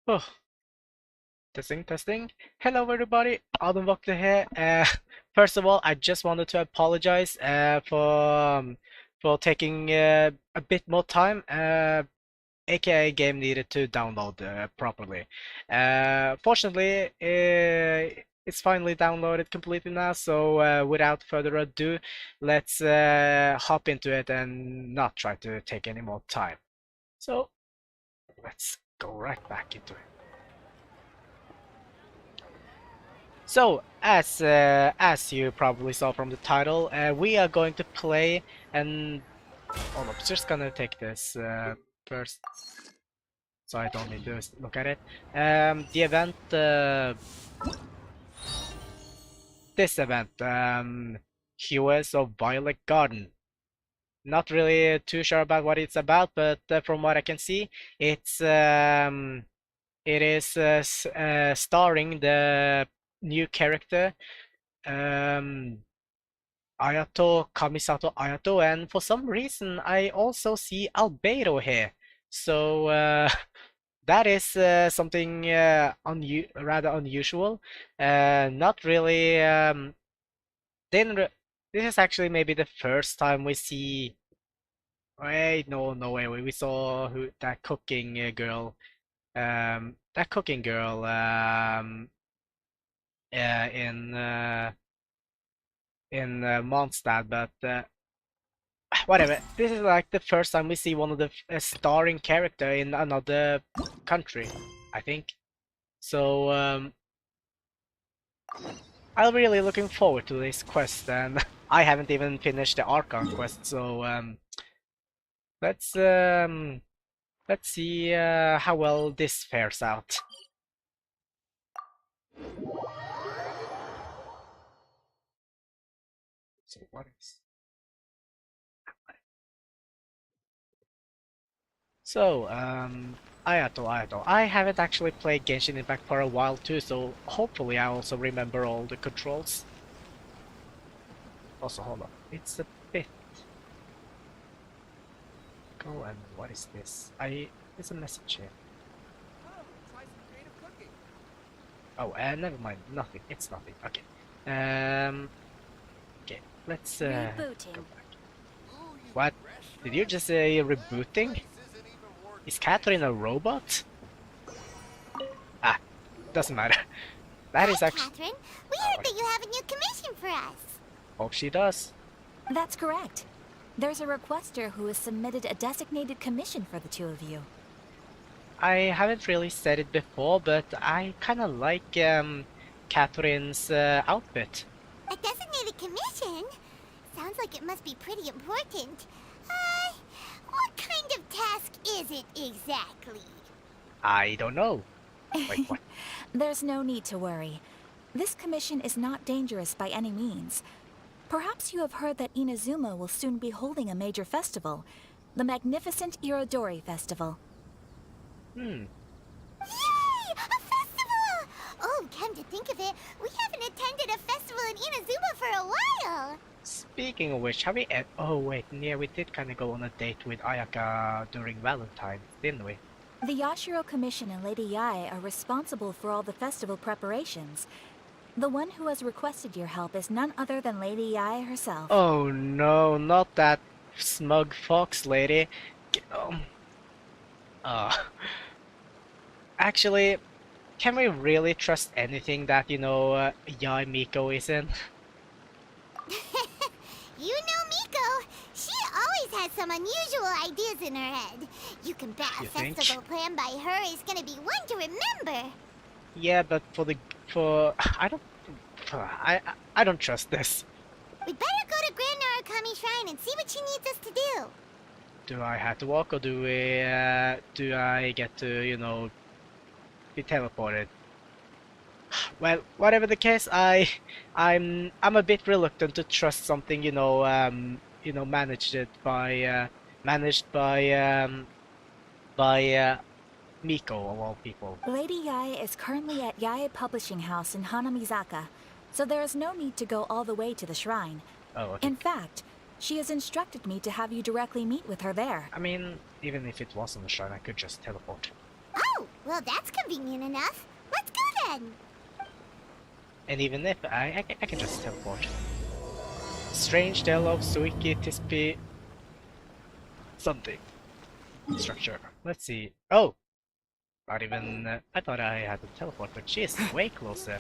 Oh, testing, testing. Hello, everybody. Audun Vokter here. First of all, I just wanted to apologize for taking a bit more time. AKA game needed to download properly. Fortunately, it's finally downloaded completely now. So without further ado, let's hop into it and not try to take any more time. So let's go right back into it. So, as you probably saw from the title, we are going to play and oh, I'm just gonna take this first, so I don't need to look at it. The event, this event, Hues of Violet Garden. Not really too sure about what it's about, but from what I can see, it is starring the new character. Um, Kamisato Ayato, and for some reason I also see Albedo here. So that is something rather unusual. Not really. Didn't re This is actually maybe the first time we see. Wait, no, no way. We saw that cooking girl. That cooking girl. In Mondstadt, but whatever. This is like the first time we see one of the starring character in another country, I think. So I'm really looking forward to this quest, and I haven't even finished the Archon quest. So let's um, let's see how well this fares out. So what is? So, Ayato. I haven't actually played Genshin Impact for a while too, so hopefully I also remember all the controls. Also, hold on. It's a bit. Go and what is this? There's a message here. Oh, never mind. Nothing. It's nothing. Okay. Um. Okay. Let's go back. What? Did you just say rebooting? Is Catherine a robot? Ah, doesn't matter. That is Hi, actually. Catherine. We heard that you have a new commission for us. Hope she does. That's correct. There's a requester who has submitted a designated commission for the two of you. I haven't really said it before, but I kind of like Catherine's outfit. A designated commission? Sounds like it must be pretty important. What kind of task is it exactly? I don't know. Wait, what? There's no need to worry. This commission is not dangerous by any means. Perhaps you have heard that Inazuma will soon be holding a major festival, the magnificent Irodori Festival. Hmm. Yay! A festival! Oh, come to think of it, we haven't attended a festival in Inazuma for a while. Speaking of which, have we? Oh wait, yeah, we did kind of go on a date with Ayaka during Valentine's, didn't we? The Yashiro Commission and Lady Yae are responsible for all the festival preparations. The one who has requested your help is none other than Lady Yae herself. Oh no, not that smug fox lady. Uh, actually, can we really trust anything that Yai Miko is in? You know Miko. She always has some unusual ideas in her head. You can bet a You think? festival planned by her is gonna be one to remember. Yeah, but for I don't I don't trust this. We'd better go to Grand Narukami Shrine and see what she needs us to do. Do I have to walk or do I get to be teleported? Well, whatever the case, I'm a bit reluctant to trust something managed by Miko of all people. Lady Yae is currently at Yae Publishing House in Hanamizaka, so there is no need to go all the way to the shrine. Oh, okay. In fact, she has instructed me to have you directly meet with her there. I mean, even if it wasn't a shrine, I could just teleport. Oh, Well, that's convenient enough. Let's go then. And even if I can just teleport. Strange tale of Suiki Tispi something. Structure. Let's see. Oh! Not even. I thought I had to teleport, but she is way closer.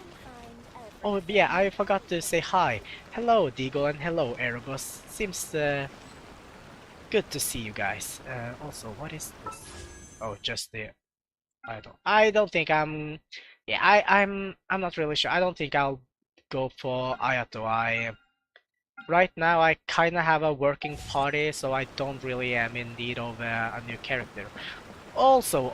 Oh, yeah, I forgot to say hi. Hello, Deagle, and hello, Erebus. Seems good to see you guys. Also, what is this? Oh, just the. I don't think I'm. Yeah, I'm not really sure. I don't think I'll go for Ayato. Right now I kinda have a working party, so I don't really am in need of a new character. Also,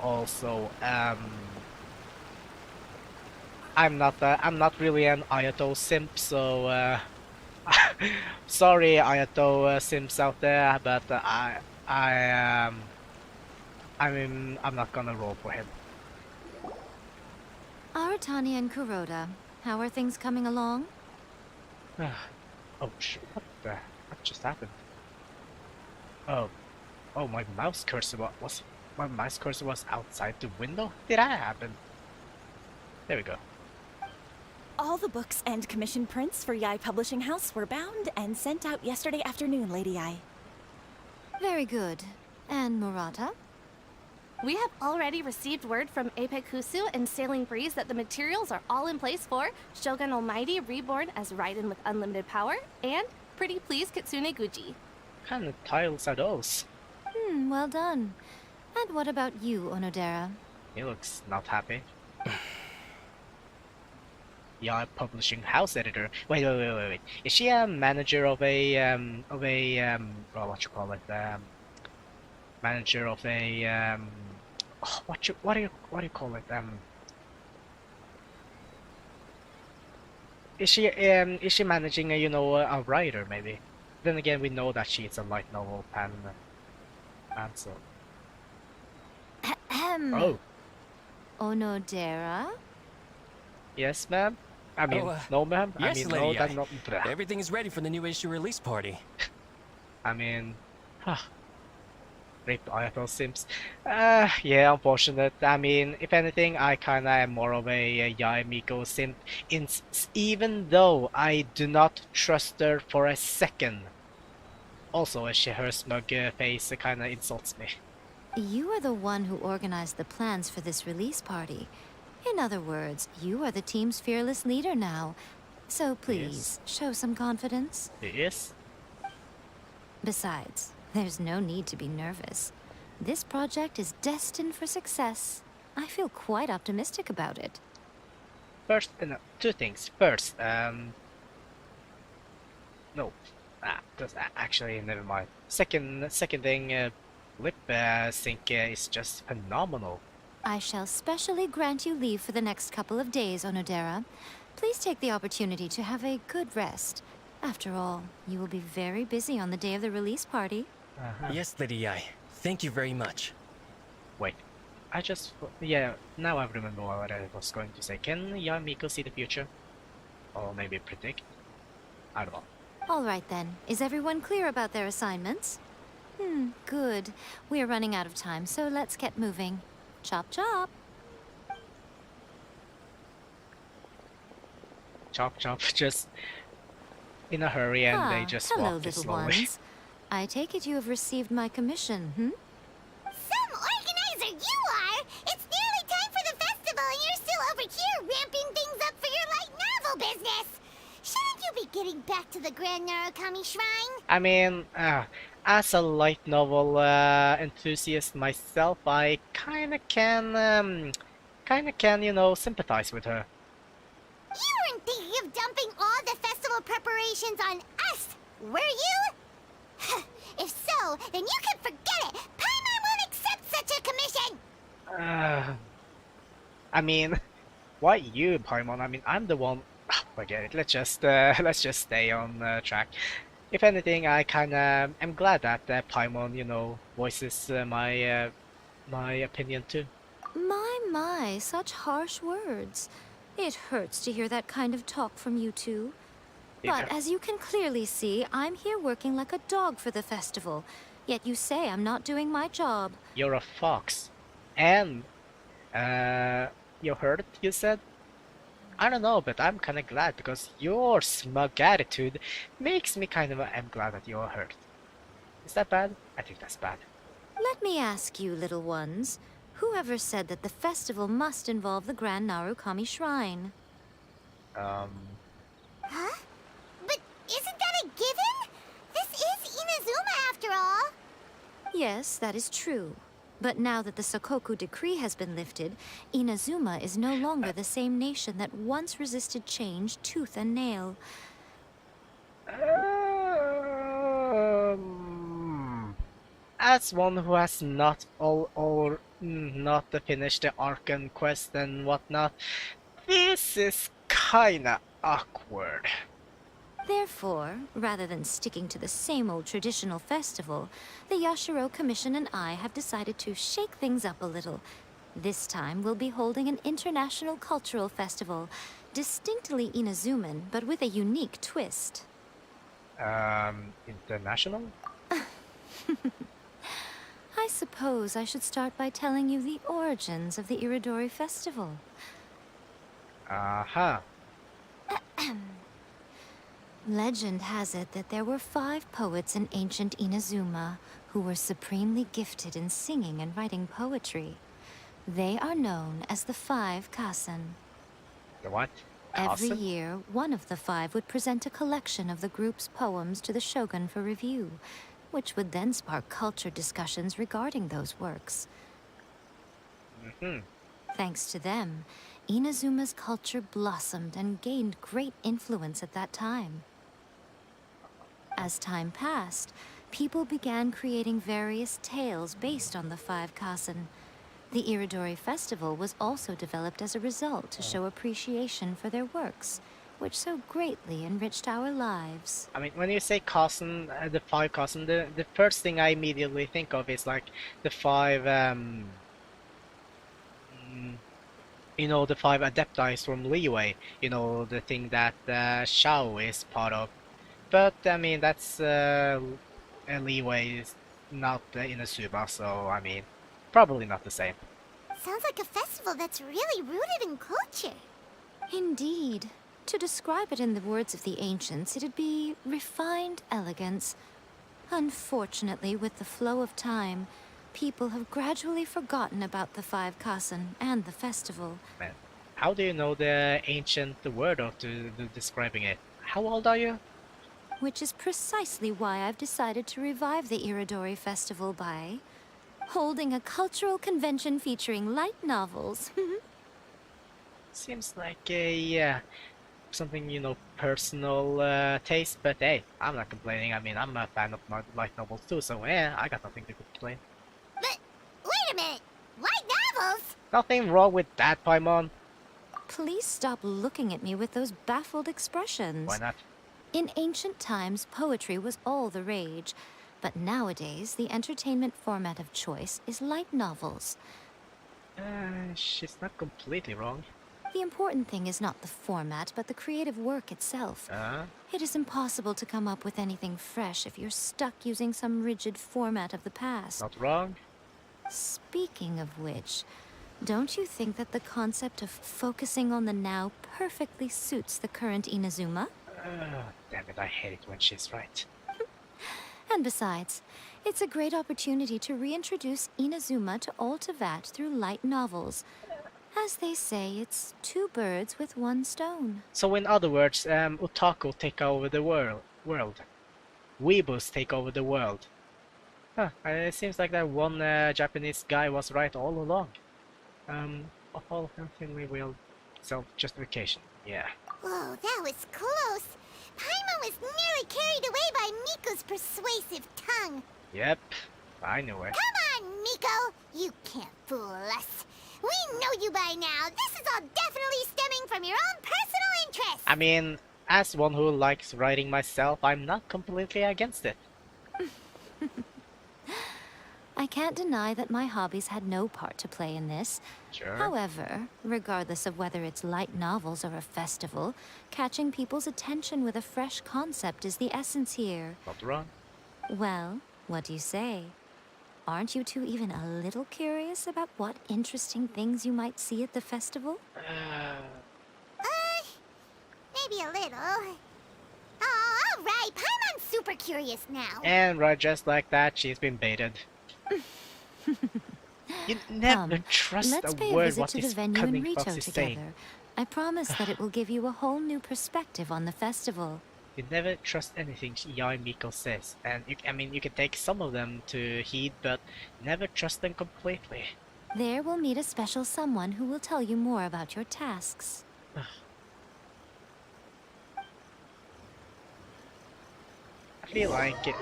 I'm not really an Ayato simp, so sorry Ayato simps out there, but I'm not gonna roll for him. Aratani and Kuroda, how are things coming along? Oh shit! What just happened? Oh, my mouse cursor was outside the window. Did that happen? There we go. All the books and commission prints for Yai Publishing House were bound and sent out yesterday afternoon, Lady Yai. Very good. And Murata? We have already received word from Apekusu and Sailing Breeze that the materials are all in place for Shogun Almighty reborn as Raiden with unlimited power and Pretty Please Kitsune Guji. What kind of tiles are those? Well done. And what about you, Onodera? He looks not happy. Yeah, publishing house editor. Wait. Is she a manager of a well, what you call it? Manager of a oh, what do you call it? Is she managing a a writer maybe? Then again, we know that she's a light novel fan, so. Ahem. Oh, Onodera? yes, ma'am. I mean, Oh, no, ma'am. I yes, mean, Lady no, that Ai. not. Everything is ready for the new issue release party. I mean, Rip IFL Sims. Yeah, unfortunate. I mean, if anything, I kinda am more of a Yai Miko simp, even though I do not trust her for a second. Also, her smug face kinda insults me. You are the one who organized the plans for this release party. In other words, you are the team's fearless leader now. So please, show some confidence. Yes? Besides, there's no need to be nervous. This project is destined for success. I feel quite optimistic about it. First, no, two things. First, no, actually, never mind. Second thing, lip sync is just phenomenal. I shall specially grant you leave for the next couple of days, Onodera. Please take the opportunity to have a good rest. After all, you will be very busy on the day of the release party. Yes, Lady Ai. Thank you very much. Wait, yeah, now I remember what I was going to say. Can Yamiko see the future? Or maybe predict? I don't know. All right then. Is everyone clear about their assignments? Good. We are running out of time, so let's get moving. Chop chop. Chop, just in a hurry, and they just hello, walk little slowly. ones. I take it you have received my commission, Some organizer you are! It's nearly time for the festival and you're still over here ramping things up for your light novel business! Shouldn't you be getting back to the Grand Narukami Shrine? I mean, as a light novel enthusiast myself, I kinda can, sympathize with her. You weren't thinking of dumping all the festival preparations on us, were you? If so, then you can forget it! Paimon won't accept such a commission! I mean, why you, Paimon? I mean, I'm the one. Forget it. Let's just stay on track. If anything, I kinda am glad that Paimon, voices my opinion too. My, such harsh words. It hurts to hear that kind of talk from you two. But as you can clearly see, I'm here working like a dog for the festival. Yet you say I'm not doing my job. You're a fox, and You hurt, you said? I don't know, but I'm kinda glad because your smug attitude makes me kind of am glad that you're hurt. Is that bad? I think that's bad. Let me ask you, little ones. Whoever said that the festival must involve the Grand Narukami Shrine? Um, Huh? But isn't that a given? This is Inazuma after all. Yes, that is true. But now that the Sokoku decree has been lifted, Inazuma is no longer the same nation that once resisted change tooth and nail. as one who has not not finished the Arkan quest and whatnot, this is kinda awkward. Therefore, rather than sticking to the same old traditional festival, the Yashiro Commission and I have decided to shake things up a little. This time, we'll be holding an international cultural festival, distinctly Inazuman, but with a unique twist. International? I suppose I should start by telling you the origins of the Irodori Festival. Uh-huh. Legend has it that there were 5 poets in ancient Inazuma who were supremely gifted in singing and writing poetry. They are known as the 5 Kasen. The what? Every Awesome. year, one of the 5 would present a collection of the group's poems to the shogun for review, which would then spark culture discussions regarding those works. Mm-hmm. Thanks to them, Inazuma's culture blossomed and gained great influence at that time. As time passed, people began creating various tales based on the 5 Kasen. The Irodori Festival was also developed as a result to show appreciation for their works, which so greatly enriched our lives. I mean, when you say cousin, the 5 cousin, the first thing I immediately think of is like the 5, the 5 adepti from Leeway, the thing that Shao is part of. But, I mean, that's, Leeway is not Inazuma, so, I mean, probably not the same. Sounds like a festival that's really rooted in culture. Indeed. To describe it in the words of the ancients, it'd be refined elegance. Unfortunately, with the flow of time, people have gradually forgotten about the 5 Kasen and the festival. Man, how do you know the ancient word of describing it? How old are you? Which is precisely why I've decided to revive the Irodori Festival by holding a cultural convention featuring light novels. Seems like a something personal taste, but hey, I'm not complaining. I mean, I'm a fan of light novels too, so I got nothing to complain. But wait a minute. Light novels? Nothing wrong with that, Paimon. Please stop looking at me with those baffled expressions. Why not? In ancient times, poetry was all the rage, but nowadays the entertainment format of choice is light novels. She's not completely wrong. The important thing is not the format, but the creative work itself. It is impossible to come up with anything fresh if you're stuck using some rigid format of the past. Not wrong. Speaking of which, don't you think that the concept of focusing on the now perfectly suits the current Inazuma? Damn it, I hate it when she's right. And besides, it's a great opportunity to reintroduce Inazuma to all Teyvat through light novels. As they say, it's 2 birds with 1 stone. So in other words, otaku take over the world. Weebus take over the world. Huh, it seems like that one Japanese guy was right all along. All healthily will self-justification. Yeah. Whoa, that was close. Paimon was nearly carried away by Miko's persuasive tongue. Yep, I knew it. Come on, Miko. You can't fool us. We know you by now. This is all definitely stemming from your own personal interest. I mean, as one who likes writing myself, I'm not completely against it. I can't deny that my hobbies had no part to play in this. Sure. However, regardless of whether it's light novels or a festival, catching people's attention with a fresh concept is the essence here. Not wrong. Well, what do you say? Aren't you two even a little curious about what interesting things you might see at the festival? Maybe a little. Oh, all right. Paimon's super curious now. And right, just like that, she's been baited. You never Come, trust let's a pay a word visit what to the this venue in cunning Rito fox is together. saying. I promise that it will give you a whole new perspective on the festival. You never trust anything Yai Miko says, and I mean, you can take some of them to heed, but never trust them completely. There we'll meet a special someone who will tell you more about your tasks. I feel like it.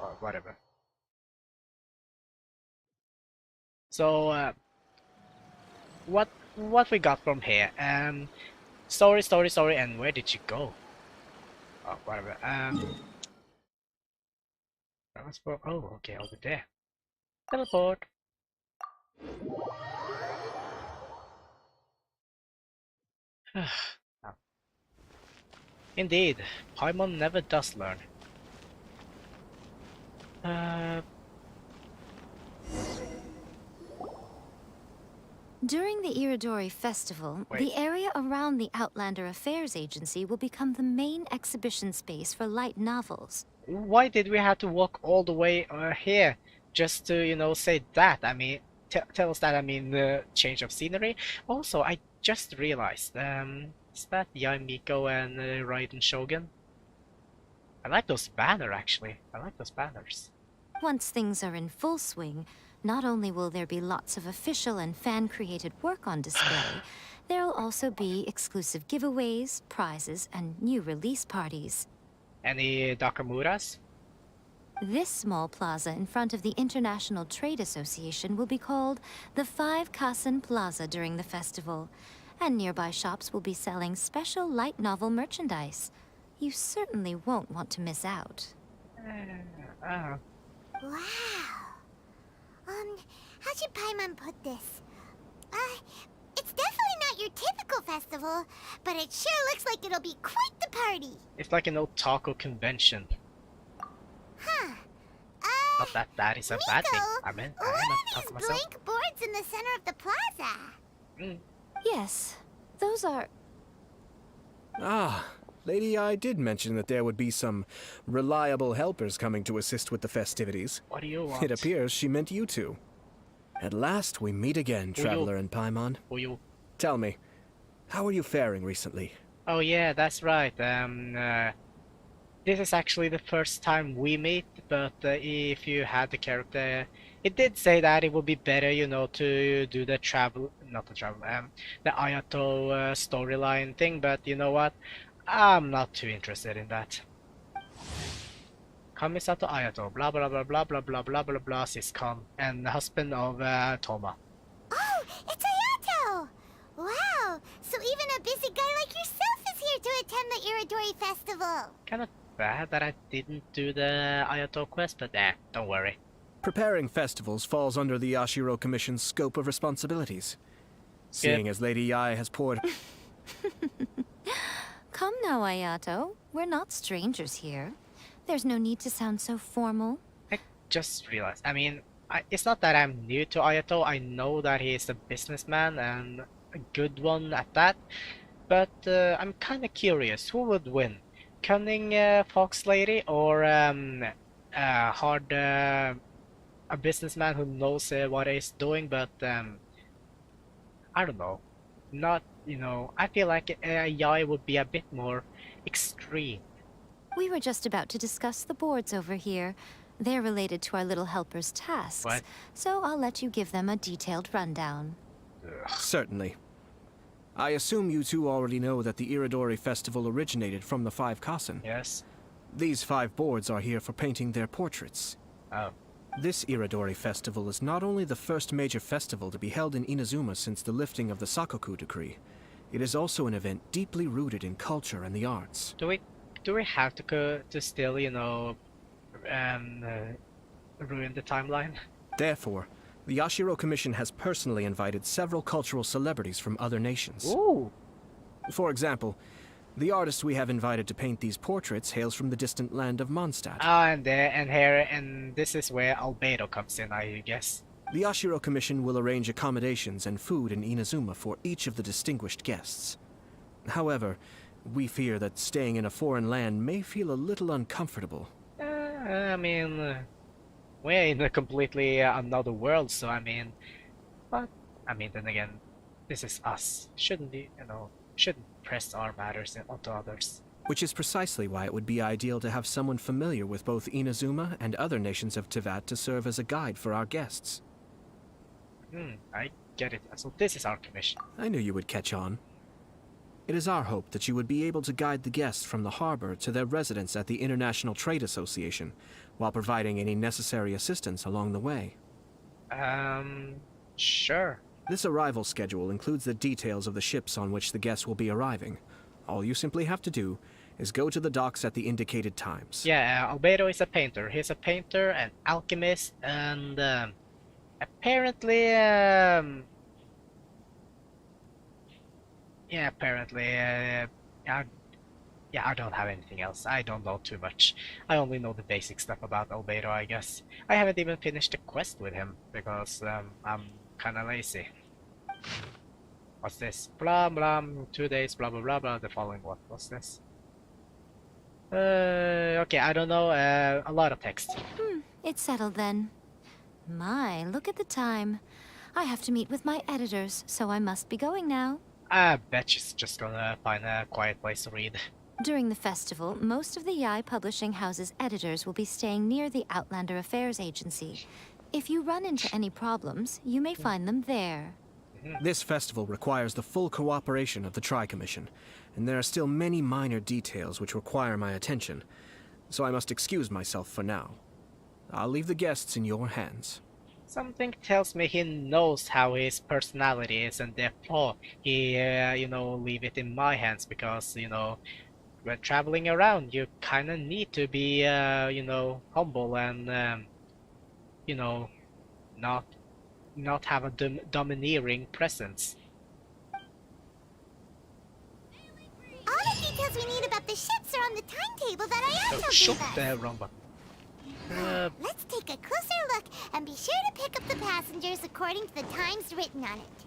Or whatever. So, what we got from here? Story, and where did you go? Oh, whatever. That was for. Oh, okay, over there. Teleport. Oh. Indeed, Paimon never does learn. During the Irodori Festival, Wait. the area around the Outlander Affairs Agency will become the main exhibition space for light novels. Why did we have to walk all the way here just to, you know, say that? I mean, tell us that. I mean, the change of scenery. Also, I just realized, is that Yamiko and Raiden Shogun? I like those banners, actually. I like those banners. Once things are in full swing, not only will there be lots of official and fan-created work on display, there'll also be exclusive giveaways, prizes, and new release parties. Any Dakamuras? This small plaza in front of the International Trade Association will be called the 5 Kasen Plaza during the festival, and nearby shops will be selling special light novel merchandise. You certainly won't want to miss out. Wow. How should Paimon put this? It's definitely not your typical festival, but it sure looks like it'll be quite the party. It's like an otaku convention. Huh. Not that that is a bad thing. I mean, I what am a are talk these myself. blank boards in the center of the plaza? Yes, those are... Ah, Lady I did mention that there would be some reliable helpers coming to assist with the festivities. What do you want? It appears she meant you two. At last we meet again, Traveler and Paimon. Who you? Tell me, how are you faring recently? Oh yeah, that's right. This is actually the first time we meet, but if you had the character, it did say that it would be better, you know, to do the the Ayato storyline thing, but you know what? I'm not too interested in that. Kamisato Ayato, blah blah blah blah blah blah blah blah blah, Siscon, and the husband of Toma. Oh, it's Ayato! Wow, so even a busy guy like yourself is here to attend the Irodori Festival. Kinda bad that I didn't do the Ayato quest, but don't worry. Preparing festivals falls under the Yashiro Commission's scope of responsibilities. Seeing as Lady Yai has poured... Come now, Ayato. We're not strangers here. There's no need to sound so formal. I just realized, I mean, it's not that I'm new to Ayato, I know that he is a businessman and a good one at that, but I'm kinda curious, who would win? Cunning fox lady or hard a businessman who knows what he's doing, but I don't know. Not, you know, I feel like Yai would be a bit more extreme. We were just about to discuss the boards over here. They're related to our little helper's tasks. What? So I'll let you give them a detailed rundown. Certainly. I assume you two already know that the Irodori Festival originated from the 5 Kasen. Yes? These 5 boards are here for painting their portraits. Oh. This Irodori Festival is not only the first major festival to be held in Inazuma since the lifting of the Sakoku decree, it is also an event deeply rooted in culture and the arts. Do we have to still, you know, ruin the timeline? Therefore, the Yashiro Commission has personally invited several cultural celebrities from other nations. Ooh! For example, The artist we have invited to paint these portraits hails from the distant land of Mondstadt. And this is where Albedo comes in, I guess. The Ashiro Commission will arrange accommodations and food in Inazuma for each of the distinguished guests. However, we fear that staying in a foreign land may feel a little uncomfortable. I mean, we're in a completely another world, so I mean, but I mean, then again, this is us. Shouldn't we, shouldn't press our matters onto others. Which is precisely why it would be ideal to have someone familiar with both Inazuma and other nations of Teyvat to serve as a guide for our guests. I get it. So this is our commission. I knew you would catch on. It is our hope that you would be able to guide the guests from the harbor to their residence at the International Trade Association, while providing any necessary assistance along the way. Sure. This arrival schedule includes the details of the ships on which the guests will be arriving. All you simply have to do is go to the docks at the indicated times. Yeah, Albedo is a painter. He's a painter, an alchemist, and apparently, I don't have anything else. I don't know too much. I only know the basic stuff about Albedo, I guess. I haven't even finished the quest with him because I'm kinda lazy. What's this? Blah blah, 2 days, blah blah blah blah. The following what? What's this? Okay, I don't know. A lot of text. It's settled then. My, look at the time. I have to meet with my editors, so I must be going now. I bet she's just gonna find a quiet place to read. During the festival, most of the Yai Publishing House's editors will be staying near the Outlander Affairs Agency. If you run into any problems, you may find them there. This festival requires the full cooperation of the Tri-Commission, and there are still many minor details which require my attention, so I must excuse myself for now. I'll leave the guests in your hands. Something tells me he knows how his personality is, and therefore he, leave it in my hands because, when traveling around, you kind of need to be, humble and, not have a domineering presence. All the details we need about the ships are on the timetable that Ayato Oh, shit, gave us. wrong button. Let's take a closer look and be sure to pick up the passengers according to the times written on it.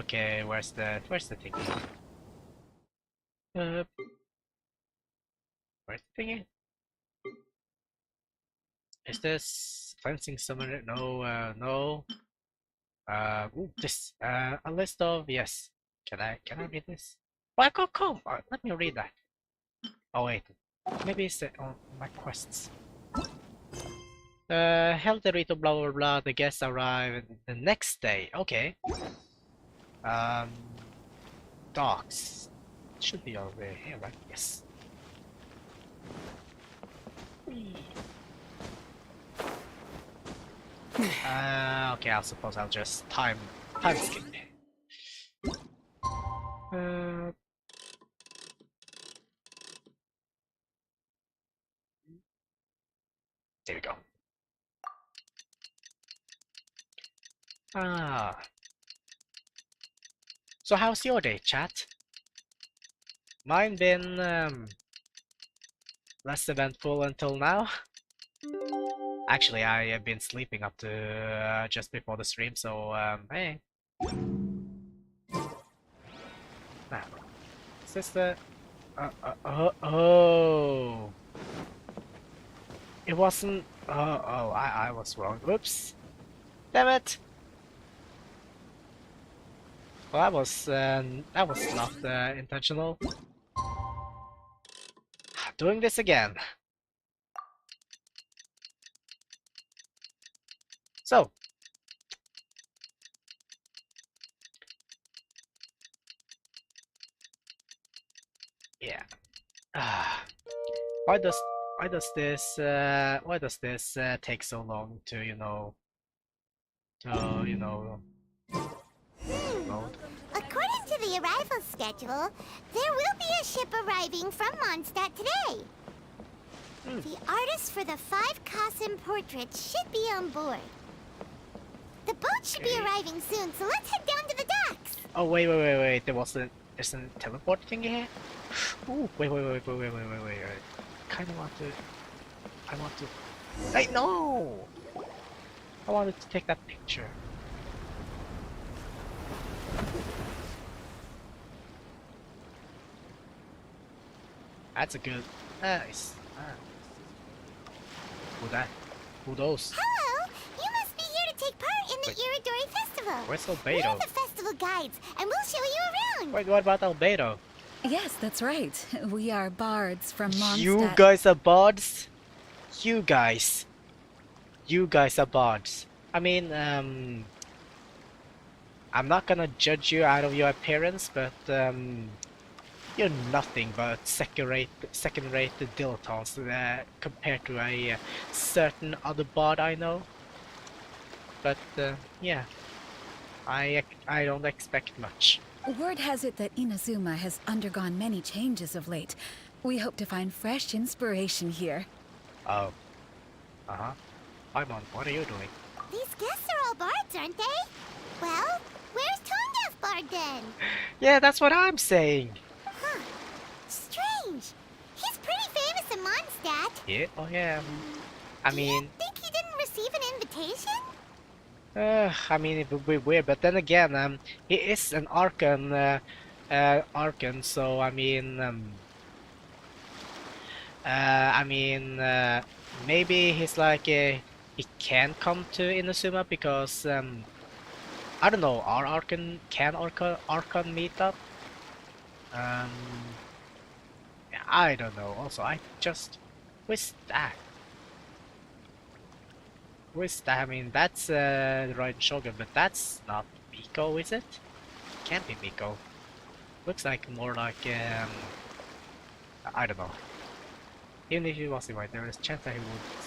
Okay, where's the thing? Where's the thingy? Is this cleansing summoner? No, no. This. A list of, yes. Can I read this? Oh, I got come. Let me read that. Oh wait, maybe it's on my quests. Held the rito, blah blah blah. The guests arrive the next day. Okay. Docks should be over here, right? Yes. Okay, I suppose I'll just time skip. There we go. So how's your day, chat? Mine been less eventful until now. Actually, I have been sleeping up to just before the stream, so hey. Now, is this the? Oh. It wasn't. I was wrong. Whoops. Damn it. Well, that was not intentional. Doing this again. So. Yeah. Why does this take so long to load? According to the arrival schedule, there will be a ship arriving from Mondstadt today. The artists for the 5 Kasim portraits should be on board. The boat should be arriving soon, so let's head down to the docks. Oh wait. There's a teleport thingy here. Ooh, wait. Kind of want to. I want to. Hey, no! I wanted to take that picture. That's a good. Nice. Who that? Who those? Hello! You must be here to take part in the Irodori Festival. Where's We're Albedo? the festival guides, and we'll show you around. Wait, what about Albedo? Yes, that's right. We are bards from Mondstadt. You guys are bards? You guys are bards. I mean, I'm not gonna judge you out of your appearance, but you're nothing but second-rate dilettantes compared to a certain other bard I know. But yeah, I don't expect much. Word has it that Inazuma has undergone many changes of late. We hope to find fresh inspiration here. Oh. Uh-huh. Paimon, what are you doing? These guests are all bards, aren't they? Well, where's Tone-Deaf Bard then? Yeah, that's what I'm saying. Huh. Strange. He's pretty famous in Mondstadt. Yeah, oh yeah. I mean, Think he didn't receive an invitation? I mean, it would be weird, but then again, he is an Archon, so maybe he's like, he can come to Inazuma because, I don't know, can Archon meet up? I don't know, also, who's that? I mean, that's the right Shogun, but that's not Miko, is it? Can't be Miko. Looks like more like, I don't know. Even if he was invited, there is a chance that he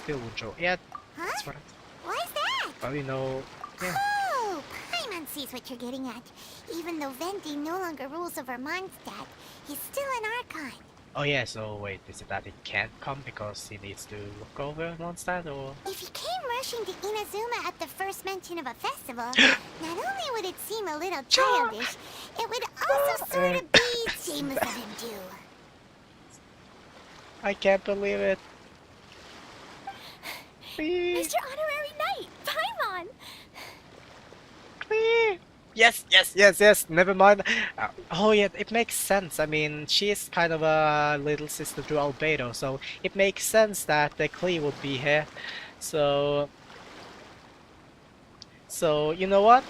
still would show. Yeah, Huh? that's what Why's that? but you know, yeah. Oh, Paimon sees what you're getting at. Even though Venti no longer rules over Mondstadt, he's still an Archon. Oh yeah, so wait, is it that he can't come because he needs to look over Mondstadt, or? If he came rushing to Inazuma at the first mention of a festival, not only would it seem a little childish, it would also sort of be shameless of him too. I can't believe it. Please. Mr. Honorary Knight, Paimon! Klee. Yes. Never mind. Oh yeah, it makes sense. I mean, she is kind of a little sister to Albedo, so it makes sense that Klee would be here. So you know what?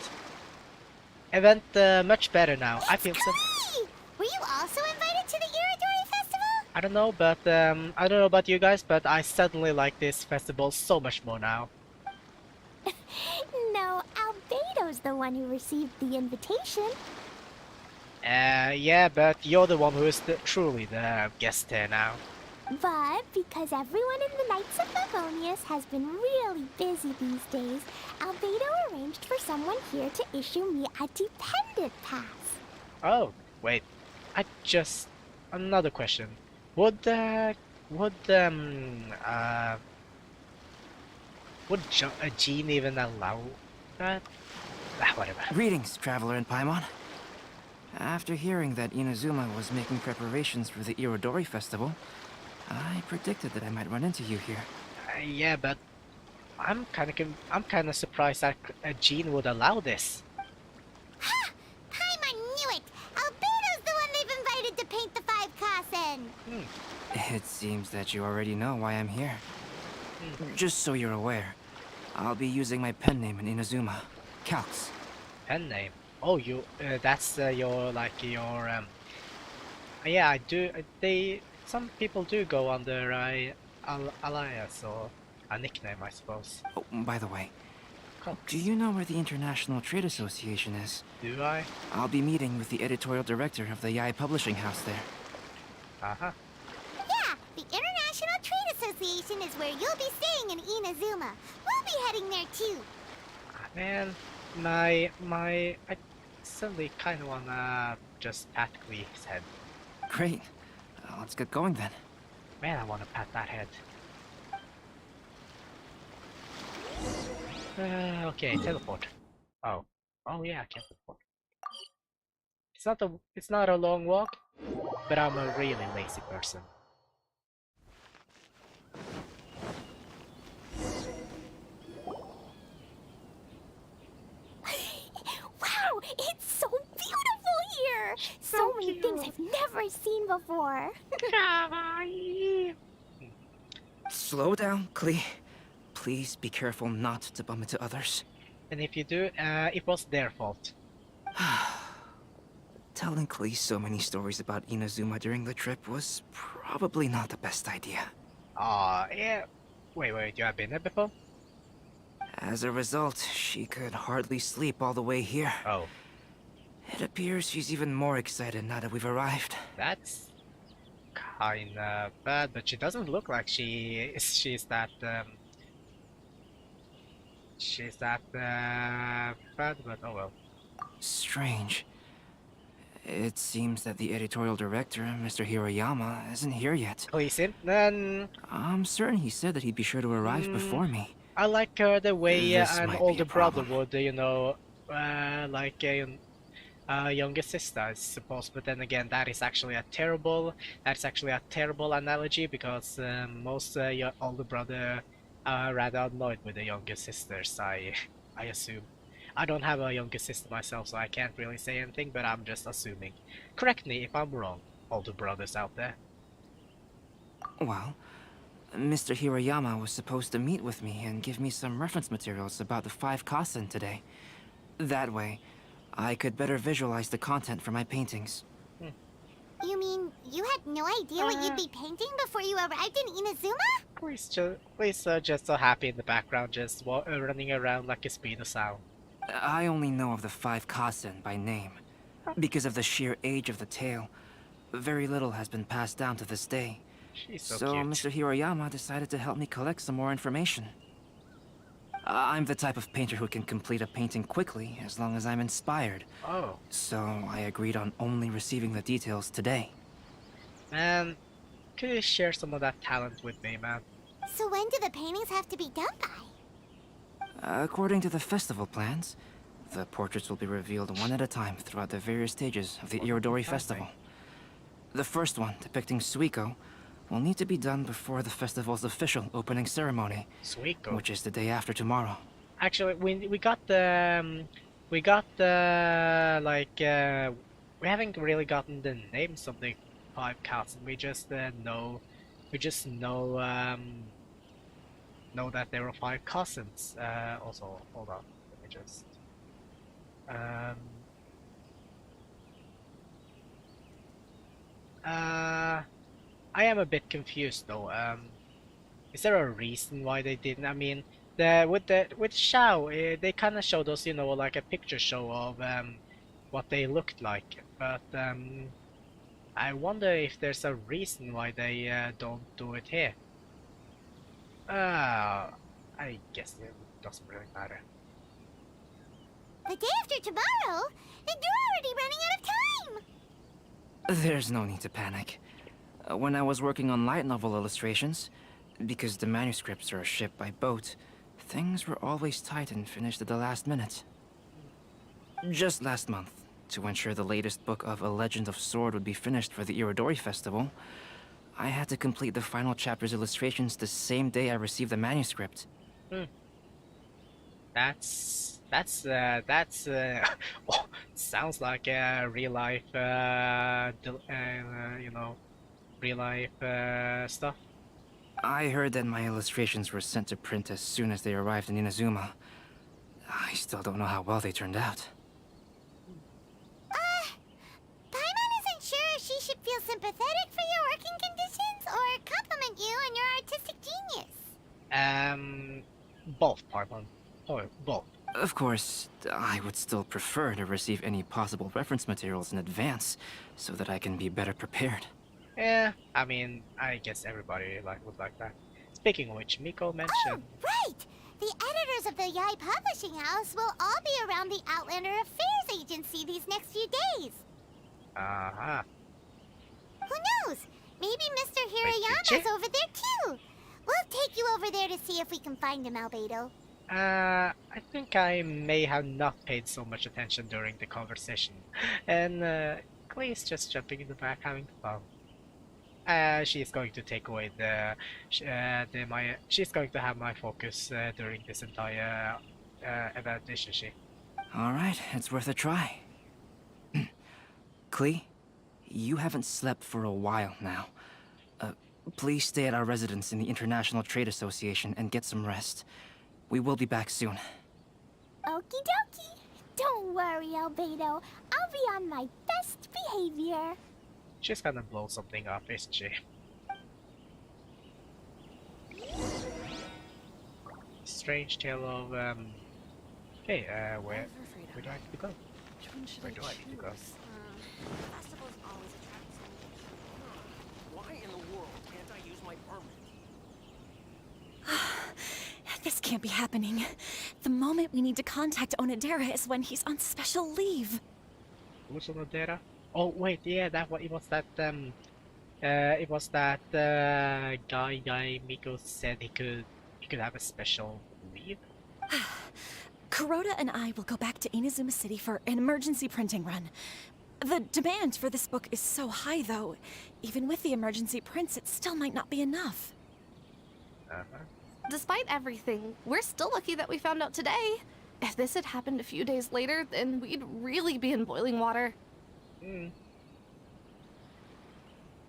It went much better now. I feel so. Hey, were you also invited to the Irodori Festival? I don't know, but I don't know about you guys, but I suddenly like this festival so much more now. No, Albedo's the one who received the invitation. Yeah, but you're the one who is truly the guest here now. But because everyone in the Knights of Favonius has been really busy these days, Albedo arranged for someone here to issue me a dependent pass. Oh, wait. Another question. Would Jean even allow that? Whatever. Greetings, Traveler and Paimon. After hearing that Inazuma was making preparations for the Irodori Festival, I predicted that I might run into you here. Yeah, but I'm kind of surprised that Jean would allow this. Ha! Paimon knew it! Albedo's the one they've invited to paint the 5 Kasen! It seems that you already know why I'm here. Just so you're aware, I'll be using my pen name in Inazuma, Calx. Pen name? Oh, that's your yeah, I do. Some people do go under alias or a nickname, I suppose. Oh, by the way, Cool. do you know where the International Trade Association is? Do I? I'll be meeting with the editorial director of the Yai Publishing House there. Uh-huh. Yeah, the International Trade Association is where you'll be staying in Inazuma. We'll be heading there too. Man, I suddenly kind of wanna just pat Klee's head. Great. Let's get going then. Man, I wanna pat that head. Okay, teleport. Oh yeah, I can teleport. it's not a long walk, but I'm a really lazy person. Wow, it's so beautiful here! So many things I've never seen before. Slow down, Klee. Please be careful not to bump into others. And if you do, it was their fault. Telling Klee so many stories about Inazuma during the trip was probably not the best idea. Yeah. Wait, you have been there before? As a result, she could hardly sleep all the way here. Oh, It appears she's even more excited now that we've arrived. that's kinda bad, but she doesn't look like she's that bad, but oh well. Strange. It seems that the editorial director, Mr. Hiroyama, isn't here yet. Please in. Then I'm certain he said that he'd be sure to arrive before me. I like her the way This an might be older a brother problem. would, like a younger sister, I suppose. But then again, that's actually a terrible analogy because most your older brother are rather annoyed with the younger sisters. I assume. I don't have a younger sister myself, so I can't really say anything. But I'm just assuming. Correct me if I'm wrong, older brothers out there. Well, Mr. Hiroyama was supposed to meet with me and give me some reference materials about the 5 Kasen today. That way, I could better visualize the content for my paintings. You mean you had no idea what you'd be painting before you arrived in Inazuma? Please, just so happy in the background, just running around like a speeder sound. I only know of the 5 Kasen by name. Because of the sheer age of the tale, very little has been passed down to this day. She's so So cute. Mr. Hiroyama decided to help me collect some more information. I'm the type of painter who can complete a painting quickly as long as I'm inspired. Oh, So I agreed on only receiving the details today. man, could you share some of that talent with me, man? So when do the paintings have to be done by? According to the festival plans, the portraits will be revealed one at a time throughout the various stages of the Irodori Festival. The first one, depicting Suiko, will need to be done before the festival's official opening ceremony, Suiko. which is the day after tomorrow. Actually, we got the we haven't really gotten the names of the 5 cats. We just know that there were 5 cousins. Also, hold on, let me just I am a bit confused though. Is there a reason why they didn't? I mean, with Shao, they kind of showed us, like a picture show of what they looked like. But I wonder if there's a reason why they don't do it here. I guess it doesn't really matter. The day after tomorrow? Then you're already running out of time! There's no need to panic. When I was working on light novel illustrations, because the manuscripts are shipped by boat, things were always tight and finished at the last minute. Just last month, to ensure the latest book of A Legend of Sword would be finished for the Irodori Festival, I had to complete the final chapter's illustrations the same day I received the manuscript. That's oh, sounds like a real life real life stuff. I heard that my illustrations were sent to print as soon as they arrived in Inazuma. I still don't know how well they turned out. Paimon isn't sure if she should feel sympathetic for your working conditions or compliment you on your artistic genius. Both, pardon. Oh, both. Of course, I would still prefer to receive any possible reference materials in advance, so that I can be better prepared. Yeah, I mean, I guess everybody would like that. Speaking of which, Miko Oh, mentioned. right! The editors of the Yai Publishing House will all be around the Outlander Affairs Agency these next few days. Uh-huh. Who knows? Maybe Mr. Wait, Hirayama's did you? over there too. We'll take you over there to see if we can find him, Albedo. I think I may have not paid so much attention during the conversation, and Klee is just jumping in the back having fun. She is going to take away she's going to have my focus during this entire event, isn't she? Alright, it's worth a try. Klee, you haven't slept for a while now. Please stay at our residence in the International Trade Association and get some rest. We will be back soon. Okie dokie. Don't worry, Albedo. I'll be on my best behavior. She's gonna blow something up, isn't she? Strange tale of hey, where do I have to go? Where do I need to go? Why in the world can't I use my permit? This can't be happening. The moment we need to contact Onodera is when he's on special leave. Who's Onodera? Oh wait, yeah, it was that guy Miko said he could have a special leave. Kuroda and I will go back to Inazuma City for an emergency printing run. The demand for this book is so high, though. Even with the emergency prints, it still might not be enough. Despite everything, we're still lucky that we found out today. If this had happened a few days later, then we'd really be in boiling water.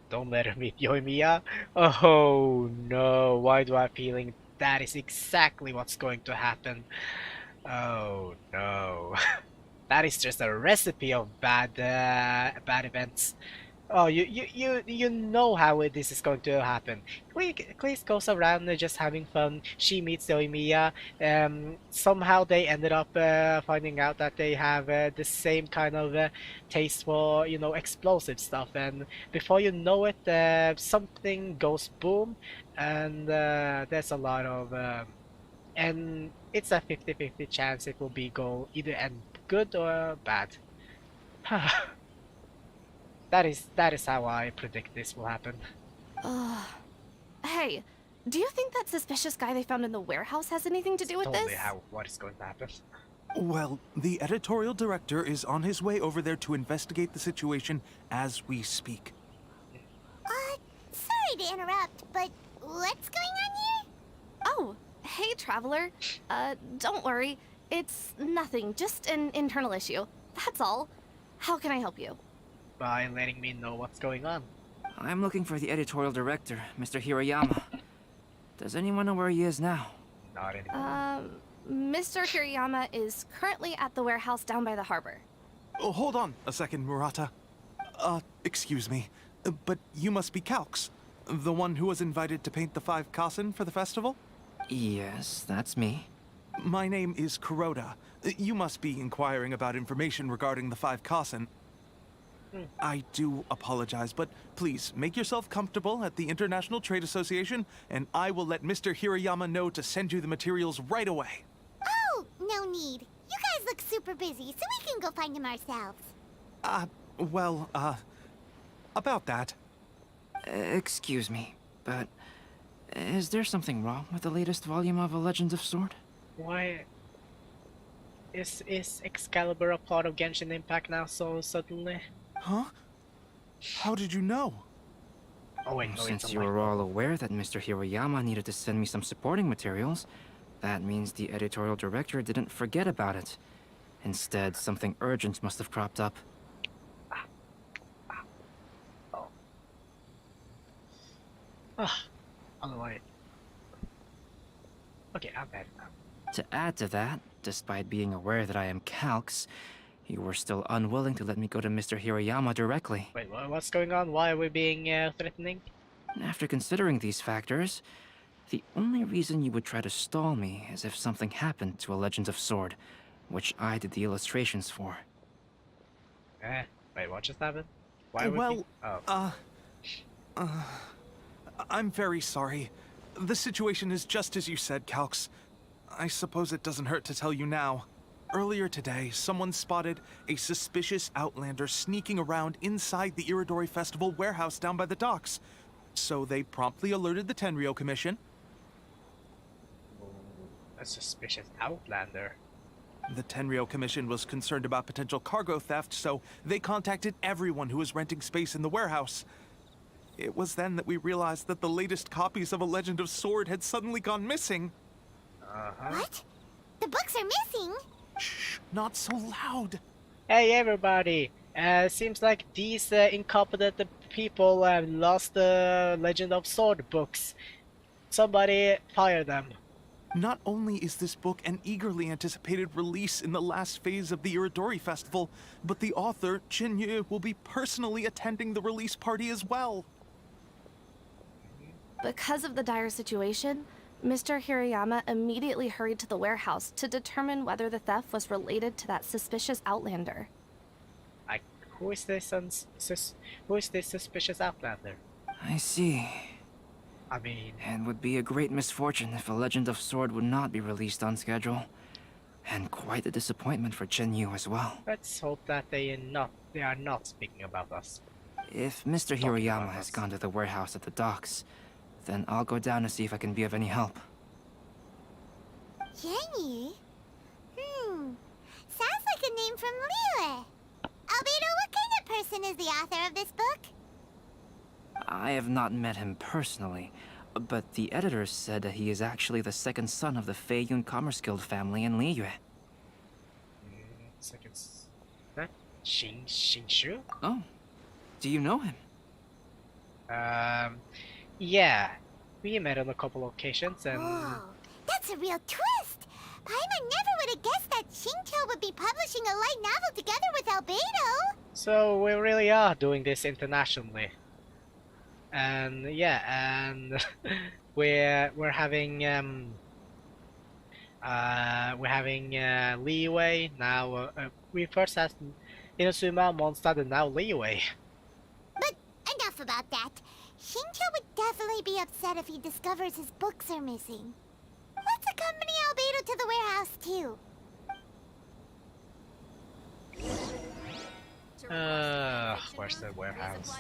Don't let her meet Yoimiya. Oh no, why do I have a feeling that is exactly what's going to happen? Oh no. That is just a recipe of bad events. Oh, you know how this is going to happen. Klee goes around just having fun. She meets Yoimiya. Somehow they ended up finding out that they have the same kind of taste for, you know, explosive stuff. And before you know it, something goes boom, and there's a lot of and it's a 50-50 chance it will go either end good or bad. That is how I predict this will happen. Hey, do you think that suspicious guy they found in the warehouse has anything to do with Totally this? what is going to happen. Well, the editorial director is on his way over there to investigate the situation as we speak. Sorry to interrupt, but what's going on here? Oh, hey, traveler. Don't worry. It's nothing, just an internal issue. That's all. How can I help you? By letting me know what's going on. I'm looking for the editorial director, Mr. Hirayama. Does anyone know where he is now? Not anymore. Mr. Hirayama is currently at the warehouse down by the harbor. Oh, hold on a second, Murata. Excuse me, but you must be Calx, the one who was invited to paint the 5 Kasen for the festival? Yes, that's me. My name is Kuroda. You must be inquiring about information regarding the 5 Kasen. I do apologize, but please make yourself comfortable at the International Trade Association, and I will let Mr. Hirayama know to send you the materials right away. Oh, no need. You guys look super busy, so we can go find him ourselves. About that. Excuse me, but is there something wrong with the latest volume of A Legend of Sword? Why is Excalibur a part of Genshin Impact now so suddenly? Huh? How did you know? Oh wait, no, Since it's you were all aware that Mr. Hirayama needed to send me some supporting materials, that means the editorial director didn't forget about it. Instead, something urgent must have cropped up. Otherwise. Okay, I'm bad now. To add to that, despite being aware that I am Calx, you were still unwilling to let me go to Mr. Hirayama directly. Wait, what's going on? Why are we being threatening? After considering these factors, the only reason you would try to stall me is if something happened to A Legend of Sword, which I did the illustrations for. Wait, what just happened? Why would we... I'm very sorry. The situation is just as you said, Calx. I suppose it doesn't hurt to tell you now. Earlier today, someone spotted a suspicious outlander sneaking around inside the Irodori Festival warehouse down by the docks. So they promptly alerted the Tenryo Commission. suspicious outlander. The Tenryou Commission was concerned about potential cargo theft, so they contacted everyone who was renting space in the warehouse. It was then that we realized that the latest copies of A Legend of Sword had suddenly gone missing. What? The books are missing? Shh, not so loud. Hey everybody! Seems like these incompetent people have lost the Legend of Sword books. Somebody fire them. Not only is this book an eagerly anticipated release in the last phase of the Irodori Festival, but the author, Jinyu, will be personally attending the release party as well. Because of the dire situation, Mr. Hirayama immediately hurried to the warehouse to determine whether the theft was related to that suspicious outlander. Who is this suspicious outlander? I see. I mean, It would be a great misfortune if A Legend of Sword would not be released on schedule. And quite a disappointment for Jinyu as well. let's hope that they are not speaking about us. If Mr. Talking about Hirayama has us. gone to the warehouse at the docks, then I'll go down to see if I can be of any help. Jenny? Sounds like a name from Liyue. Albedo, what kind of person is the author of this book? I have not met him personally, but the editor said that he is actually the second son of the Feiyun Commerce Guild family in Liyue. Seconds. That Shinshu? Oh, do you know him? Yeah. We met on a couple of occasions and Whoa, that's a real twist! Paimon never would have guessed that Shincho would be publishing a light novel together with Albedo! so we really are doing this internationally. And yeah, and we're having Liyue now. We first had Inazuma, Mondstadt, and now Liyue. But enough about that. Shincho would definitely be upset if he discovers his books are missing. Let's accompany Albedo to the warehouse, too. Where's the warehouse?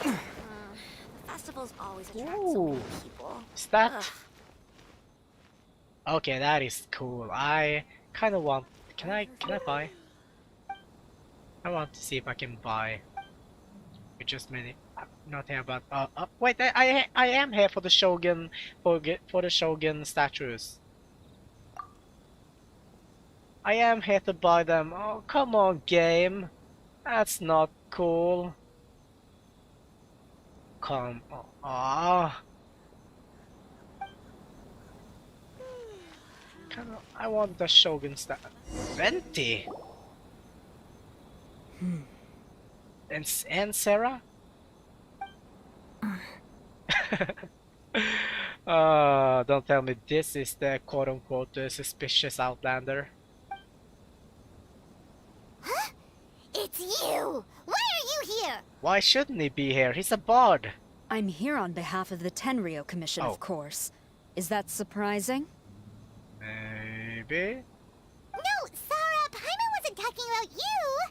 The festivals always attract so Ooh, many people. is that? Okay, that is cool. I kind of want. Can I buy? I want to see if I can buy. We just made it. Not here, but wait. I am here for the Shogun for the Shogun statues. I am here to buy them. Oh, come on, game. That's not cool. Come on. Ah. I want the Shogun statue. Venti. And Sarah? Don't tell me this is the quote-unquote suspicious outlander. Huh? It's you! Why are you here? Why shouldn't he be here? He's a bard. I'm here on behalf of the Tenryou Commission, Oh. of course. Is that surprising? Maybe? No, Sarah, Paimon wasn't talking about you!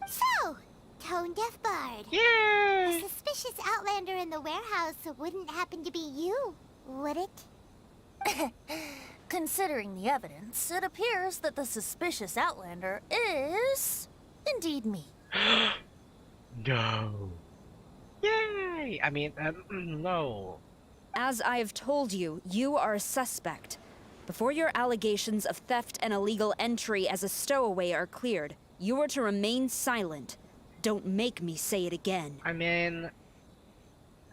So, tone-deaf bard. A Yay! suspicious outlander in the warehouse wouldn't happen to be you, would it? Considering the evidence, it appears that the suspicious outlander is indeed me. No. Yay! I mean, no. As I have told you, you are a suspect. Before your allegations of theft and illegal entry as a stowaway are cleared, you are to remain silent. Don't make me say it again. I mean,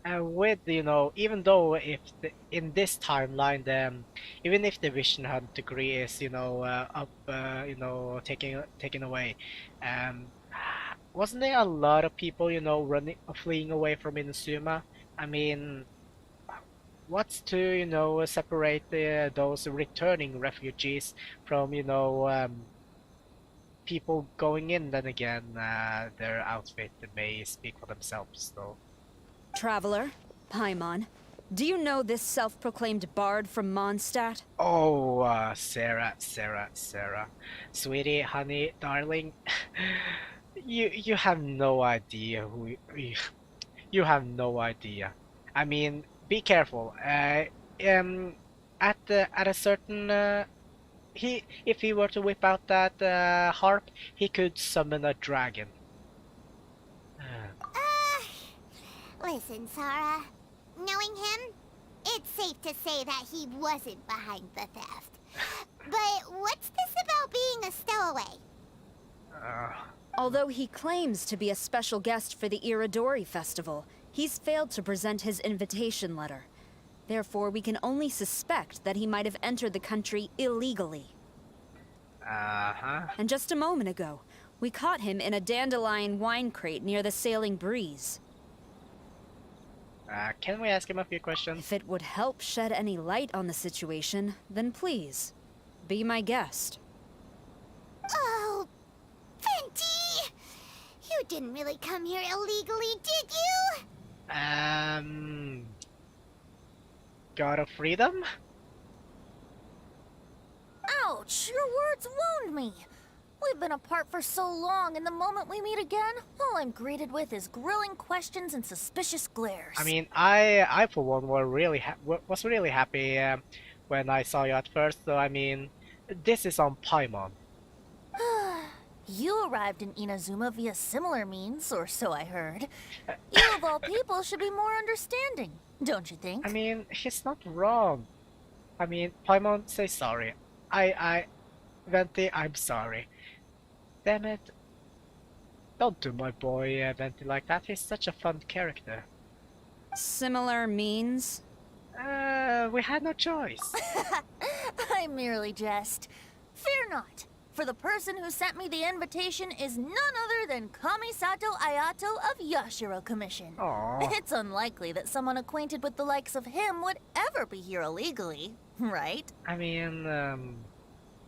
with, even though if in this timeline, even if the Vision Hunt degree is, taken away, wasn't there a lot of people, fleeing away from Inazuma? I mean, what's to, separate those returning refugees from, people going in? Then again, their outfit may speak for themselves, though. Traveler, Paimon, do you know this self-proclaimed bard from Mondstadt? Oh, Sarah. Sweetie, honey, darling. You have no idea who you have no idea. I mean, be careful. Um, at a certain if he were to whip out that harp, he could summon a dragon. Listen, Sarah. Knowing him, it's safe to say that he wasn't behind the theft. But what's this about being a stowaway? Although he claims to be a special guest for the Irodori Festival, he's failed to present his invitation letter. Therefore, we can only suspect that he might have entered the country illegally. And just a moment ago, we caught him in a dandelion wine crate near the Sailing Breeze. Can we ask him a few questions? If it would help shed any light on the situation, then please, be my guest. Oh, Venti! You didn't really come here illegally, did you? God of Freedom? Ouch! Your words wound me. We've been apart for so long, and the moment we meet again, all I'm greeted with is grilling questions and suspicious glares. I mean, I for one was really happy when I saw you at first. So I mean, this is on Paimon. You arrived in Inazuma via similar means, or so I heard. You of all people should be more understanding, don't you think? I mean, he's not wrong. I mean, Paimon, say sorry. Venti, I'm sorry. Damn it. Don't do my boy Venti like that. He's such a fun character. Similar means? We had no choice. I merely jest. Fear not, for the person who sent me the invitation is none other than Kamisato Ayato of Yashiro Commission. Aww. It's unlikely that someone acquainted with the likes of him would ever be here illegally, right? I mean,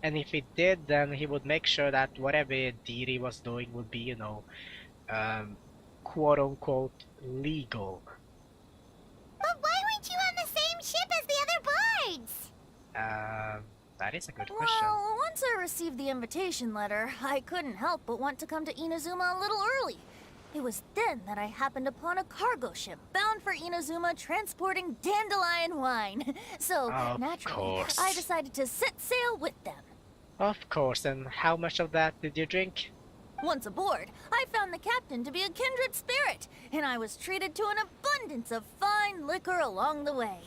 and if he did, then he would make sure that whatever deity was doing would be, you know, quote-unquote legal. But why weren't you on the same ship as the other bards? That is a good question. Well, once I received the invitation letter, I couldn't help but want to come to Inazuma a little early. It was then that I happened upon a cargo ship bound for Inazuma transporting dandelion wine. So, Of naturally, course. I decided to set sail with them. Of course, and how much of that did you drink? Once aboard, I found the captain to be a kindred spirit, and I was treated to an abundance of fine liquor along the way.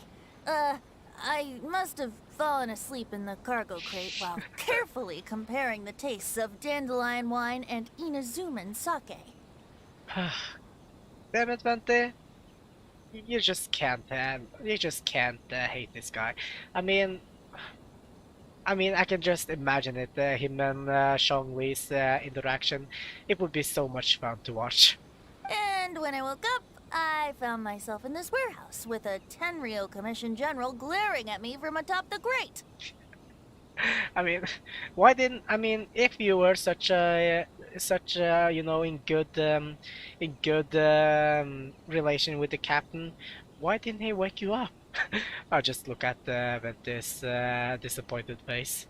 I must have fallen asleep in the cargo crate while carefully comparing the tastes of dandelion wine and Inazuman sake. Damn it, Venti. You just can't hate this guy. I mean, I can just imagine it, him and Shongwei's interaction. It would be so much fun to watch. And when I woke up, I found myself in this warehouse with a Tenryo Commission General glaring at me from atop the grate. I mean, if you were such a, you know, in good relation with the captain, why didn't he wake you up? I'll just look at Venti's disappointed face.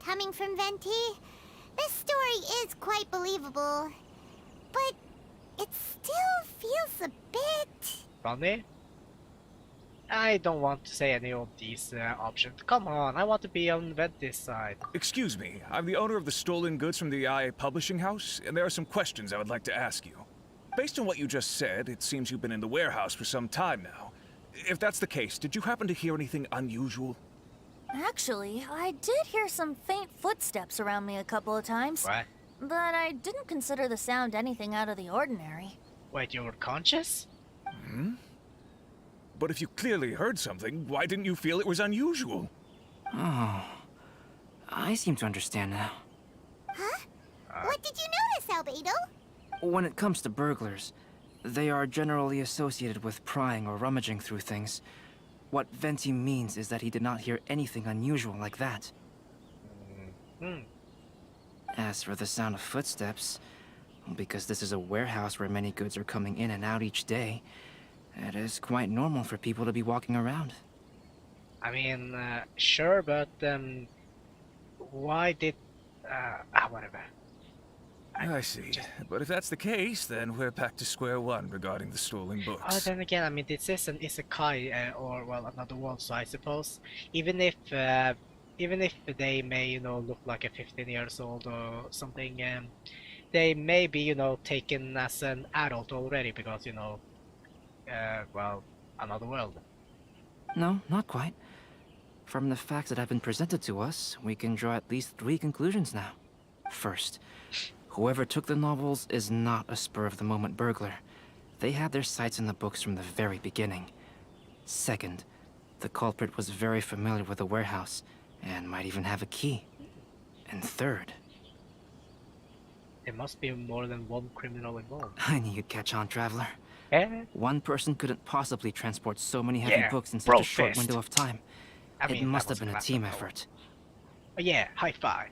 Coming from Venti, this story is quite believable. But it still feels a bit... Funny? I don't want to say any of these options. Come on, I want to be on Venti's side. Excuse me, I'm the owner of the stolen goods from the IA Publishing House, and there are some questions I would like to ask you. Based on what you just said, it seems you've been in the warehouse for some time now. If that's the case, did you happen to hear anything unusual? Actually, I did hear some faint footsteps around me a couple of times. What? But I didn't consider the sound anything out of the ordinary. Wait, you were conscious? Hmm? But if you clearly heard something, why didn't you feel it was unusual? Oh, I seem to understand now. Huh? What did you notice, Albedo? When it comes to burglars, they are generally associated with prying or rummaging through things. What Venti means is that he did not hear anything unusual like that. As for the sound of footsteps, because this is a warehouse where many goods are coming in and out each day, it is quite normal for people to be walking around. I mean, sure, but why did... whatever. I see. But if that's the case, then we're back to square one regarding the stolen books. Then again, I mean, this is an isekai, or well, another world, so I suppose even if they may, look like a 15 years old or something, they may be, taken as an adult already because, well, another world. No, not quite. From the facts that have been presented to us, we can draw at least 3 conclusions now. First, whoever took the novels is not a spur-of-the-moment burglar. They had their sights on the books from the very beginning. Second, the culprit was very familiar with the warehouse, and might even have a key. And third... There must be more than one criminal involved. I knew you'd catch on, Traveler. Eh? One person couldn't possibly transport so many heavy books in such bro a short fist. window of time. It must have been a team effort. Yeah, high five.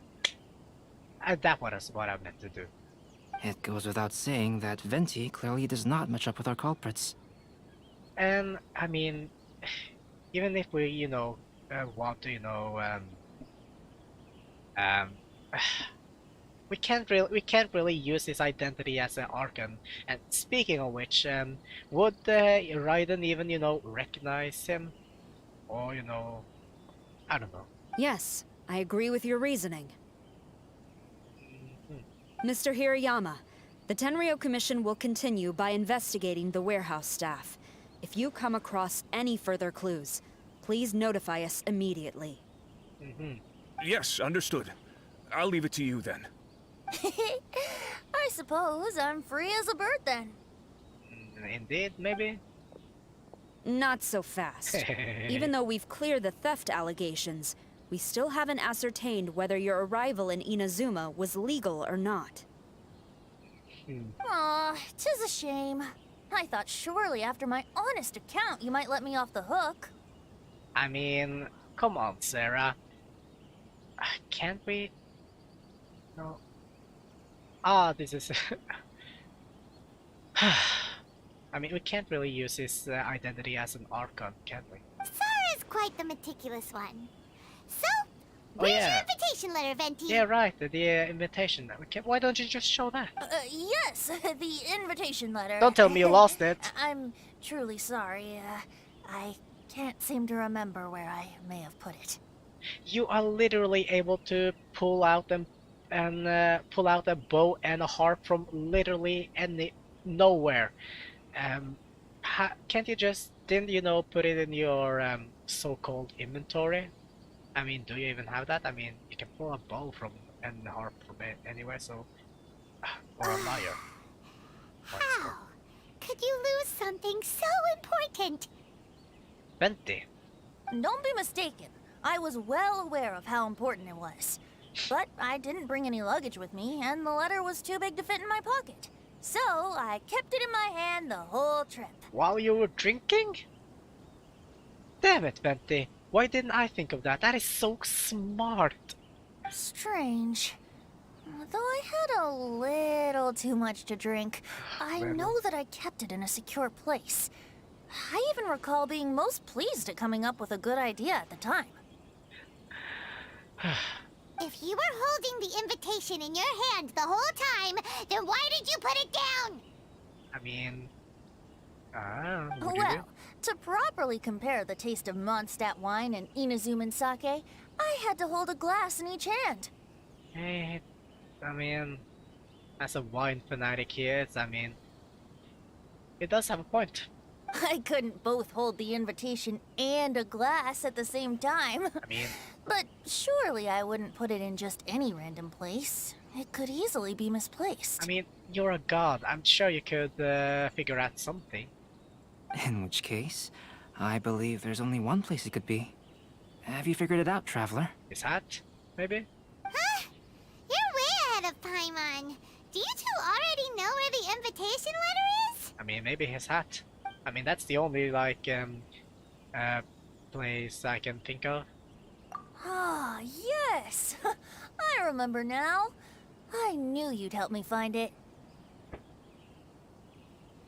That was what I meant to do. It goes without saying that Venti clearly does not match up with our culprits. And I mean, even if we, want to, we can't really use his identity as an Archon. And speaking of which, would Raiden even, recognize him? Or, I don't know. Yes, I agree with your reasoning. Mr. Hirayama, the Tenryo Commission will continue by investigating the warehouse staff. If you come across any further clues, please notify us immediately. Yes, understood. I'll leave it to you then. I suppose I'm free as a bird then. Indeed, maybe? Not so fast. Even though we've cleared the theft allegations, we still haven't ascertained whether your arrival in Inazuma was legal or not. Aw, 'tis a shame. I thought surely after my honest account you might let me off the hook. I mean, come on, Sarah. Can't we? No. This is... I mean, we can't really use his identity as an Archon, can we? Sarah's quite the meticulous one. So, Oh, where's yeah. your invitation letter, Venti? Yeah, right, the invitation. Why don't you just show that? Yes, the invitation letter. Don't tell me you lost it. I'm truly sorry. I can't seem to remember where I may have put it. You are literally able to pull out pull out a bow and a harp from literally nowhere. Can't you just didn't put it in your so-called inventory? I mean, do you even have that? I mean, you can pull a bow and a harp from it anywhere, so or a lyre. How could you lose something so important? Venti. Don't be mistaken. I was well aware of how important it was. But I didn't bring any luggage with me, and the letter was too big to fit in my pocket. So I kept it in my hand the whole trip. While you were drinking? Damn it, Venti. Why didn't I think of that? That is so smart. Strange. Though I had a little too much to drink, I know that I kept it in a secure place. I even recall being most pleased at coming up with a good idea at the time. If you were holding the invitation in your hand the whole time, then why did you put it down? I mean, Well, to properly compare the taste of Mondstadt wine and Inazuman sake, I had to hold a glass in each hand. Hey, I mean, as a wine fanatic he is, I mean, it does have a point. I couldn't both hold the invitation and a glass at the same time. I mean... But surely I wouldn't put it in just any random place. It could easily be misplaced. I mean, you're a god. I'm sure you could figure out something. In which case, I believe there's only one place it could be. Have you figured it out, Traveler? His hat, maybe? Huh? You're way ahead of Paimon. Do you two already know where the invitation letter is? I mean, maybe his hat. I mean, that's the only, like, place I can think of. Ah, yes! I remember now. I knew you'd help me find it.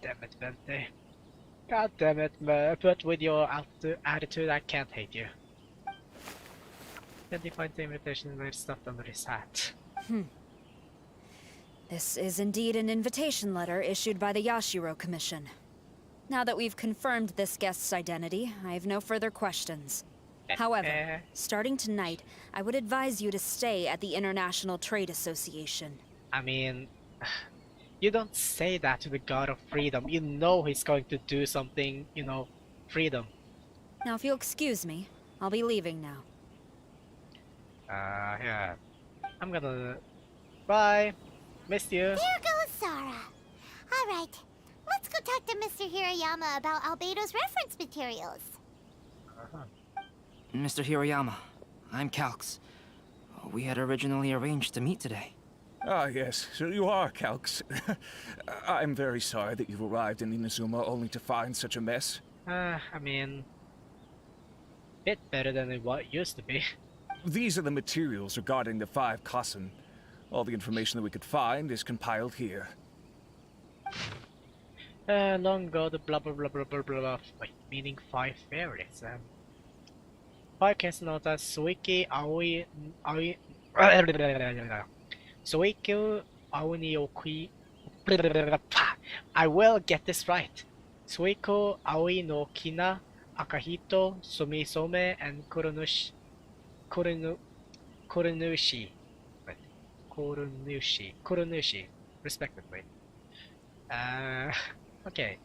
Damn it, Venti. God damn it, but with your attitude, I can't hate you. Then he finds the invitation letter stuffed under his hat. This is indeed an invitation letter issued by the Yashiro Commission. Now that we've confirmed this guest's identity, I have no further questions. However, starting tonight, I would advise you to stay at the International Trade Association. I mean, you don't say that to the god of freedom. You know he's going to do something, you know, freedom. Now, if you'll excuse me, I'll be leaving now. Yeah. I'm gonna... Bye! Missed you! There goes Sara. Alright, let's go talk to Mr. Hirayama about Albedo's reference materials. Mr. Hirayama, I'm Calx. We had originally arranged to meet today. Ah, yes, so you are Calx. I'm very sorry that you've arrived in Inazuma only to find such a mess. I mean... bit better than it used to be. These are the materials regarding the 5 Kassen. All the information that we could find is compiled here. Long ago, the blah blah blah blah blah blah, wait, meaning 5 fairies. 5 cases known as Suiki, Aoi, Suiku, Aoni Okui. I will get this right. Suiko, Aoi no Kina, Akahito, Sumisome, and Kurunushi. Kurunushi, respectively. Okay.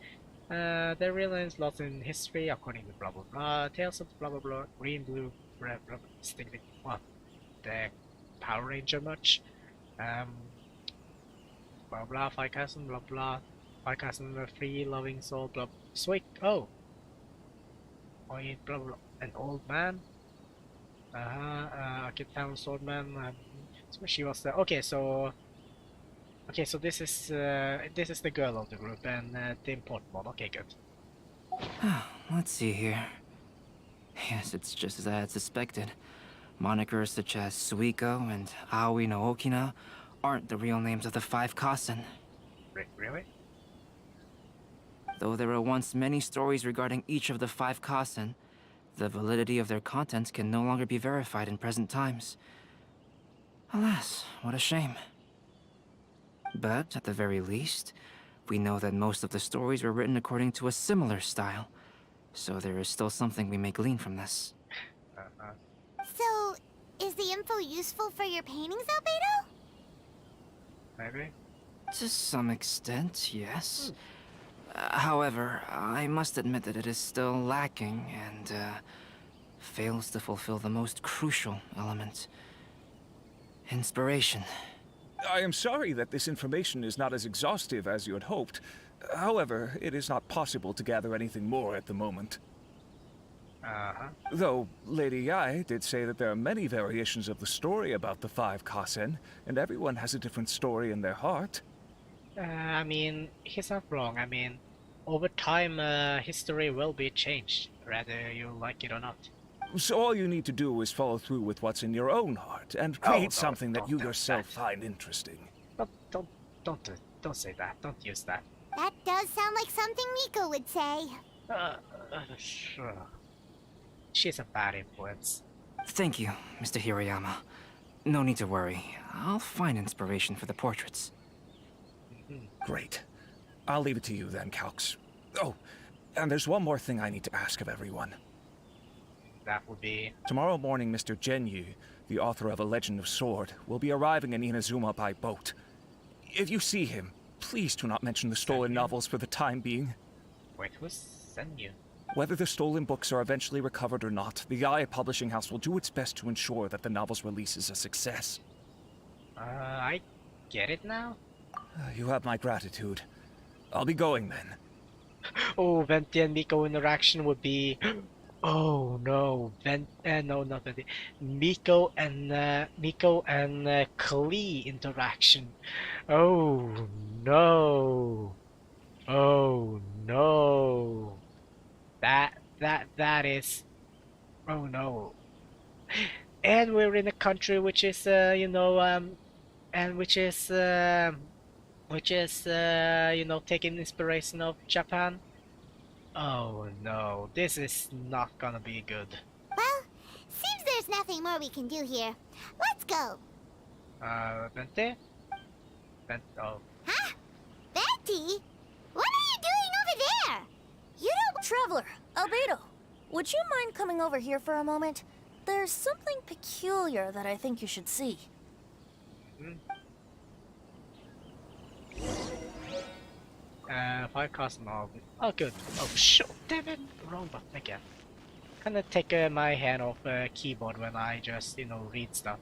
The real name's lost in history according to blah blah blah. Tales of blah blah blah. Green, blue, red, blah blah. Stinking. What? The Power Ranger much? Blah blah. 5 cousin, blah blah. 5 cousin, a free loving soul, blah. Sweet. Oh. Oh, yeah, blah blah. An old man. A kid town swordman. So she was there. Okay, so this is the girl of the group and the important one. Okay, good. Let's see here. Yes, it's just as I had suspected. Monikers such as Suiko and Aoi no Okina aren't the real names of the 5 Kassen. Really? Though there were once many stories regarding each of the 5 Kassen, the validity of their contents can no longer be verified in present times. Alas, what a shame. But, at the very least, we know that most of the stories were written according to a similar style, so there is still something we may glean from this. So, is the info useful for your paintings, Albedo? Maybe? To some extent, yes. However, I must admit that it is still lacking and fails to fulfill the most crucial element. Inspiration. I am sorry that this information is not as exhaustive as you had hoped. However, it is not possible to gather anything more at the moment. Though, Lady Yae did say that there are many variations of the story about the 5 Kassen, and everyone has a different story in their heart. I mean, he's not wrong. I mean, over time, history will be changed, whether you like it or not. So all you need to do is follow through with what's in your own heart, and create something that you yourself find interesting. Don't say that. Don't use that. That does sound like something Miko would say. Sure. She's a bad influence. Thank you, Mr. Hirayama. No need to worry. I'll find inspiration for the portraits. Great. I'll leave it to you then, Calx. Oh, and there's one more thing I need to ask of everyone. That would be... Tomorrow morning, Mr. Genyu, the author of A Legend of Sword, will be arriving in Inazuma by boat. If you see him, please do not mention the stolen novels for the time being. Wait, who's Senyu? Whether the stolen books are eventually recovered or not, the Yae Publishing House will do its best to ensure that the novel's release is a success. I get it now? You have my gratitude. I'll be going then. Oh, Venti and Miko interaction would be... Oh no, no, not Venti. Miko and Klee interaction. Oh no. Oh no. That is... Oh no. And we're in a country which is, you know, and which is, you know, taking inspiration of Japan. Oh no, this is not gonna be good. Well, seems there's nothing more we can do here. Let's go. Vente? Oh. Huh? Betty? What are you doing over there? You don't... Traveler, Albedo, would you mind coming over here for a moment? There's something peculiar that I think you should see. Five custom of. Oh, good. Oh, shit. Damn it. Wrong button again. Kinda take my hand off the keyboard when I just, read stuff.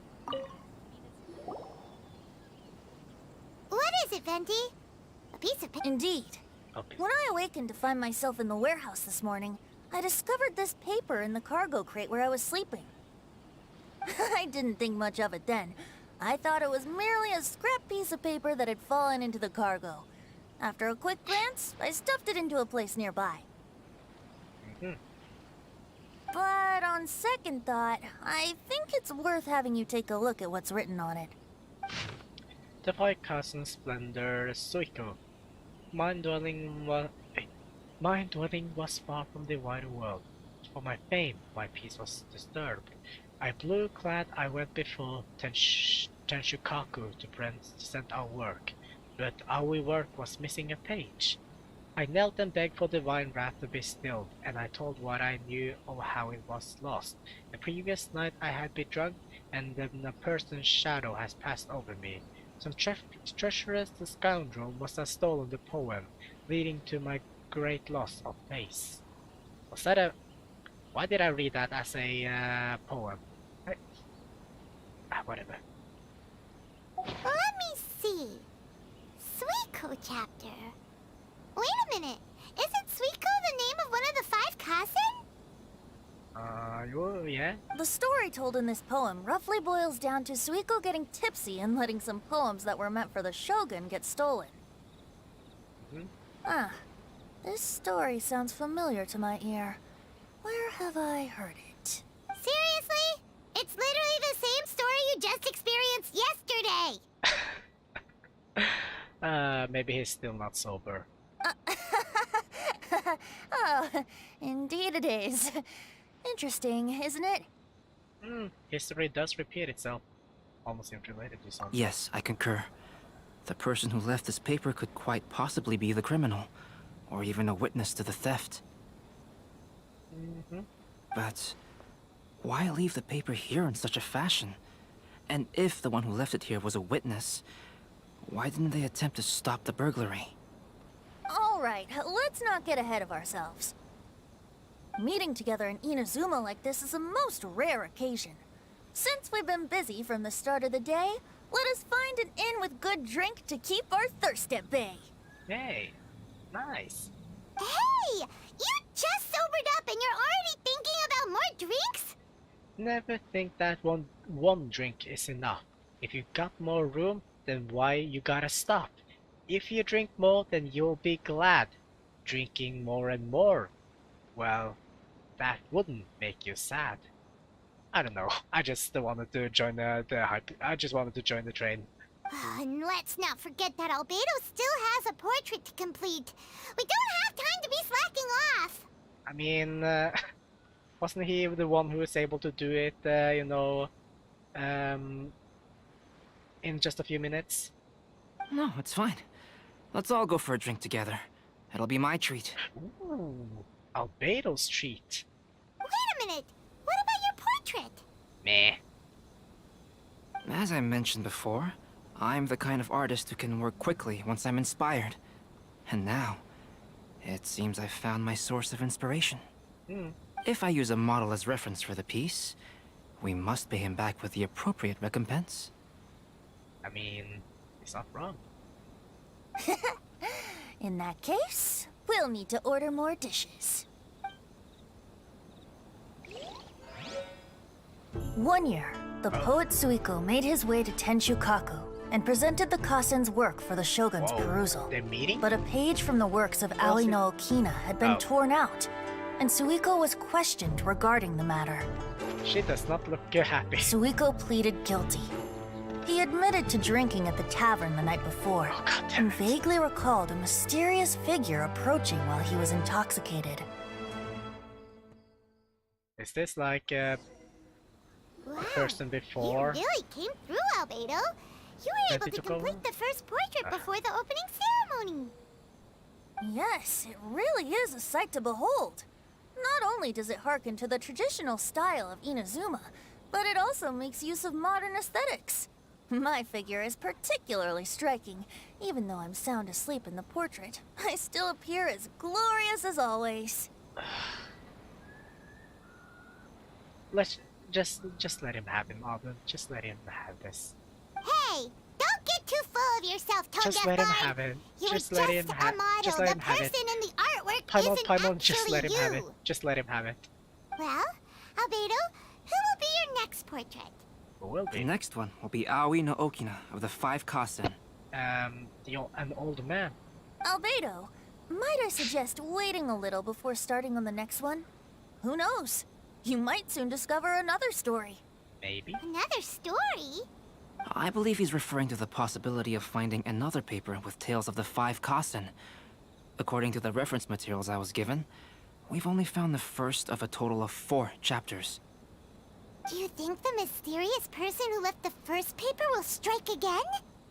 What is it, Venti? A piece of... Indeed. Okay. When I awakened to find myself in the warehouse this morning, I discovered this paper in the cargo crate where I was sleeping. I didn't think much of it then. I thought it was merely a scrap piece of paper that had fallen into the cargo. After a quick glance, I stuffed it into a place nearby. But on second thought, I think it's worth having you take a look at what's written on it. The five cousin splendor Suiko. Mind-dwelling was far from the wider world. For my fame, my peace was disturbed. I blue-clad, I went before Tenshukaku to present our work, but our work was missing a page. I knelt and begged for divine wrath to be stilled, and I told what I knew of how it was lost. The previous night I had been drunk, and then a person's shadow has passed over me. Some treacherous scoundrel must have stolen the poem, leading to my great loss of face. Was that a... Why did I read that as a poem? Whatever. Let me see. Suiko chapter. Wait a minute. Isn't Suiko the name of one of the five cousin? Yeah? The story told in this poem roughly boils down to Suiko getting tipsy and letting some poems that were meant for the shogun get stolen. This story sounds familiar to my ear. Where have I heard it? Seriously? It's literally the same story you just experienced yesterday! Maybe he's still not sober. Oh, indeed it is. Interesting, isn't it? History does repeat itself. Almost unrelated to something. Yes, I concur. The person who left this paper could quite possibly be the criminal, or even a witness to the theft. But why leave the paper here in such a fashion? And if the one who left it here was a witness, why didn't they attempt to stop the burglary? All right, let's not get ahead of ourselves. Meeting together in Inazuma like this is a most rare occasion. Since we've been busy from the start of the day, let us find an inn with good drink to keep our thirst at bay. Hey, nice. Hey! You just sobered up and you're already thinking about more drinks? Never think that one drink is enough. If you got more room, then why you gotta stop? If you drink more, then you'll be glad. Drinking more and more, well, that wouldn't make you sad. I don't know. I just wanted to join the hype. I just wanted to join the train. And let's not forget that Albedo still has a portrait to complete. We don't have time to be slacking off. I mean, wasn't he the one who was able to do it, in just a few minutes? No, it's fine. Let's all go for a drink together. It'll be my treat. Ooh, Albedo's treat. Wait a minute. What about your portrait? Meh. As I mentioned before, I'm the kind of artist who can work quickly once I'm inspired. And now, it seems I've found my source of inspiration. If I use a model as reference for the piece, we must pay him back with the appropriate recompense. I mean, he's not wrong. In that case, we'll need to order more dishes. One year, the poet Suiko made his way to Tenshukaku and presented the Kasen's work for the shogun's perusal. They're meeting? But a page from the works of Aoi no Okina had been torn out, and Suiko was questioned regarding the matter. She does not look happy. Suiko pleaded guilty. He admitted to drinking at the tavern the night before, and vaguely recalled a mysterious figure approaching while he was intoxicated. Is this like a person before? You really came through, Albedo. You were able he to took over? complete the first portrait before the opening ceremony. Yes, it really is a sight to behold. Not only does it harken to the traditional style of Inazuma, but it also makes use of modern aesthetics. My figure is particularly striking. Even though I'm sound asleep in the portrait, I still appear as glorious as always. Let's just let him have him, Audun. Just let him have this. Hey, don't get too full of yourself, tone Just deaf let him guy. have it. You Just were let just him a have. model. Just let The him have person it. in the artwork Paimon, isn't Paimon, actually just let him you. have it. Just let him have it. Well, Albedo, who will be your next portrait? Who will The be? next one will be Aoi no Okina of the 5 Kasen. An old man. Albedo, might I suggest waiting a little before starting on the next one? Who knows? You might soon discover another story. Maybe. Another story? I believe he's referring to the possibility of finding another paper with tales of the 5 Kasen. According to the reference materials I was given, we've only found the first of a total of 4 chapters. Do you think the mysterious person who left the first paper will strike again?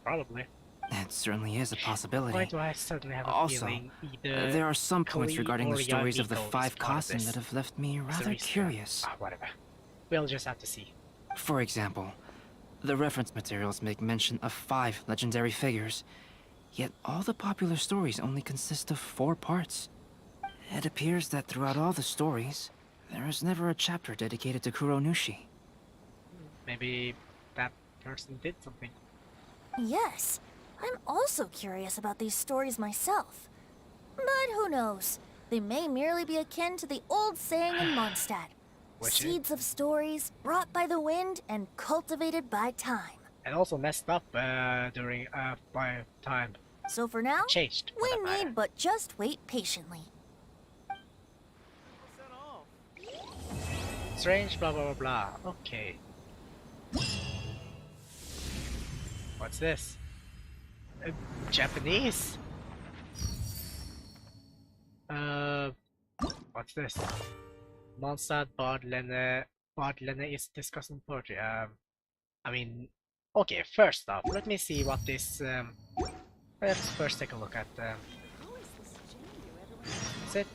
Probably. It certainly is a possibility. Why do I suddenly have a Also, feeling either there are some points Klee regarding or the stories of the Yamito is 5 part of Kasen this? that have left me Is the rather reason- curious. Whatever. We'll just have to see. For example, the reference materials make mention of 5 legendary figures, yet all the popular stories only consist of 4 parts. It appears that throughout all the stories, there is never a chapter dedicated to Kuronushi. Maybe that person did something. Yes, I'm also curious about these stories myself. But who knows? They may merely be akin to the old saying in Mondstadt. Which is- Seeds of stories brought by the wind and cultivated by time. And also messed up during by time. So for now, Changed. for we that matter. need but just wait patiently. Strange, blah blah blah blah. Okay. What's this? Japanese? What's this? Mondstadt Badlene is discussing poetry. I mean, okay. First off, let me see what this. Let's first take a look at. Is it?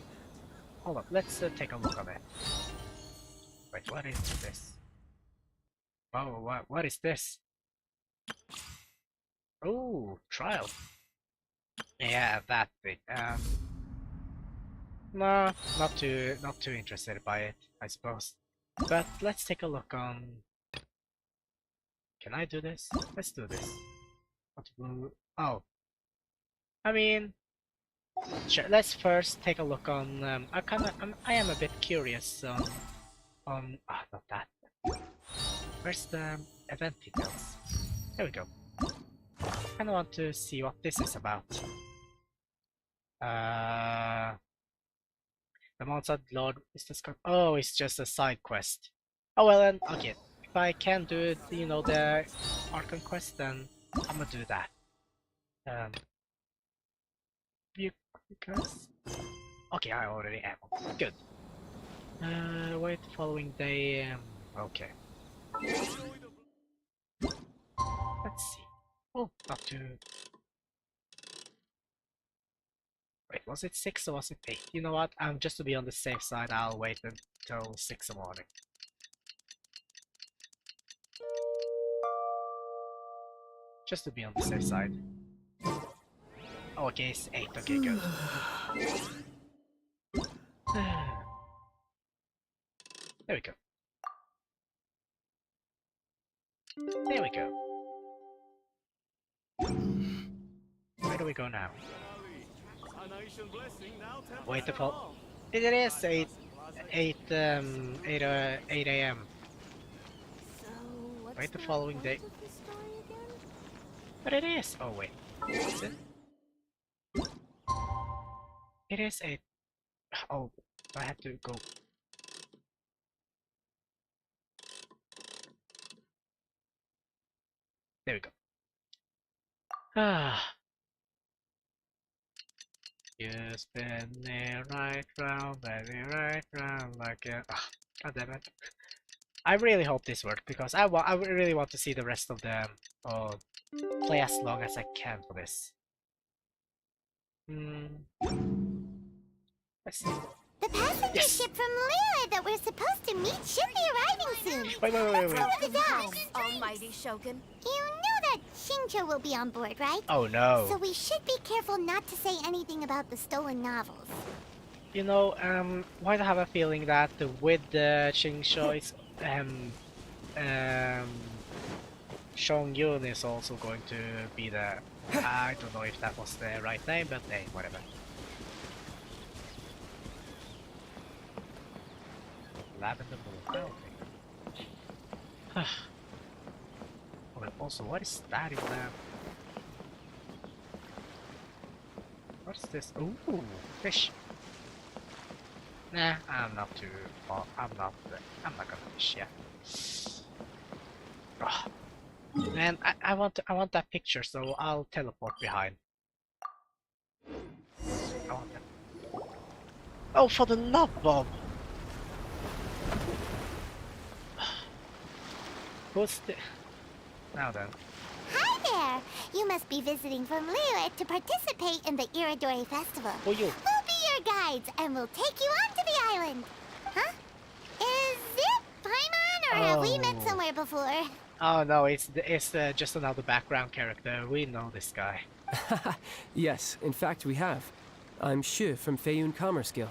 Hold up. Let's take a look on it. Wait, what is this? Oh, what is this? Oh, trial. Yeah, that thing. No, not too interested by it, I suppose. But let's take a look on. Can I do this? Let's do this. What blue? Oh, I mean, sure. Let's first take a look on. I am a bit curious not that. Where's the event details? There we go. Kinda want to see what this is about. The Mondstadt Lord is discovered. Oh, it's just a side quest. Oh well then, okay. If I can do it, you know, the Archon quest, then I'm gonna do that. Because okay, I already am. Good. Wait, following day. Okay. Let's see. Oh, not too. Wait, was it 6 or was it 8? You know what? Just to be on the safe side, I'll wait until 6 in the morning. Just to be on the safe side. Oh, okay, it's 8. Okay, good. There we go. There we go. Where do we go now? Wait the fall. It is 8 a.m. Wait the following day. But it is. Oh wait. Is it? It is 8. Oh, I have to go. There we go. Ah. You spin me right round, baby, right round like a. Ah, God damn it! I really hope this worked because I really want to see the rest of the play as long as I can for this. Let's see. The passenger Yes. ship from Liyue that we're supposed to meet should be arriving soon. Wait. Let's go to the docks. Almighty Shogun. You know that Shincho will be on board, right? Oh no. So we should be careful not to say anything about the stolen novels. You know, why do I have a feeling that with the Shinsho is Shongyun is also going to be there. I don't know if that was the right name, but hey, whatever. Lavender blue. Okay. Oh, also, what is that in there? What's this? Ooh, fish. Nah, I'm not too far. I'm not gonna fish yet. Ugh. Man, I want that picture, so I'll teleport behind. I want that. Oh, for the novel. Who's the? Now then. Hi there! You must be visiting from Liyue to participate in the Irodori Festival. Who you? We'll be your guides and we'll take you onto the island. Huh? Is it Paimon or have we met Oh. somewhere before? Oh no, it's just another background character. We know this guy. Yes, in fact we have. I'm Shu from Feiyun Commerce Guild.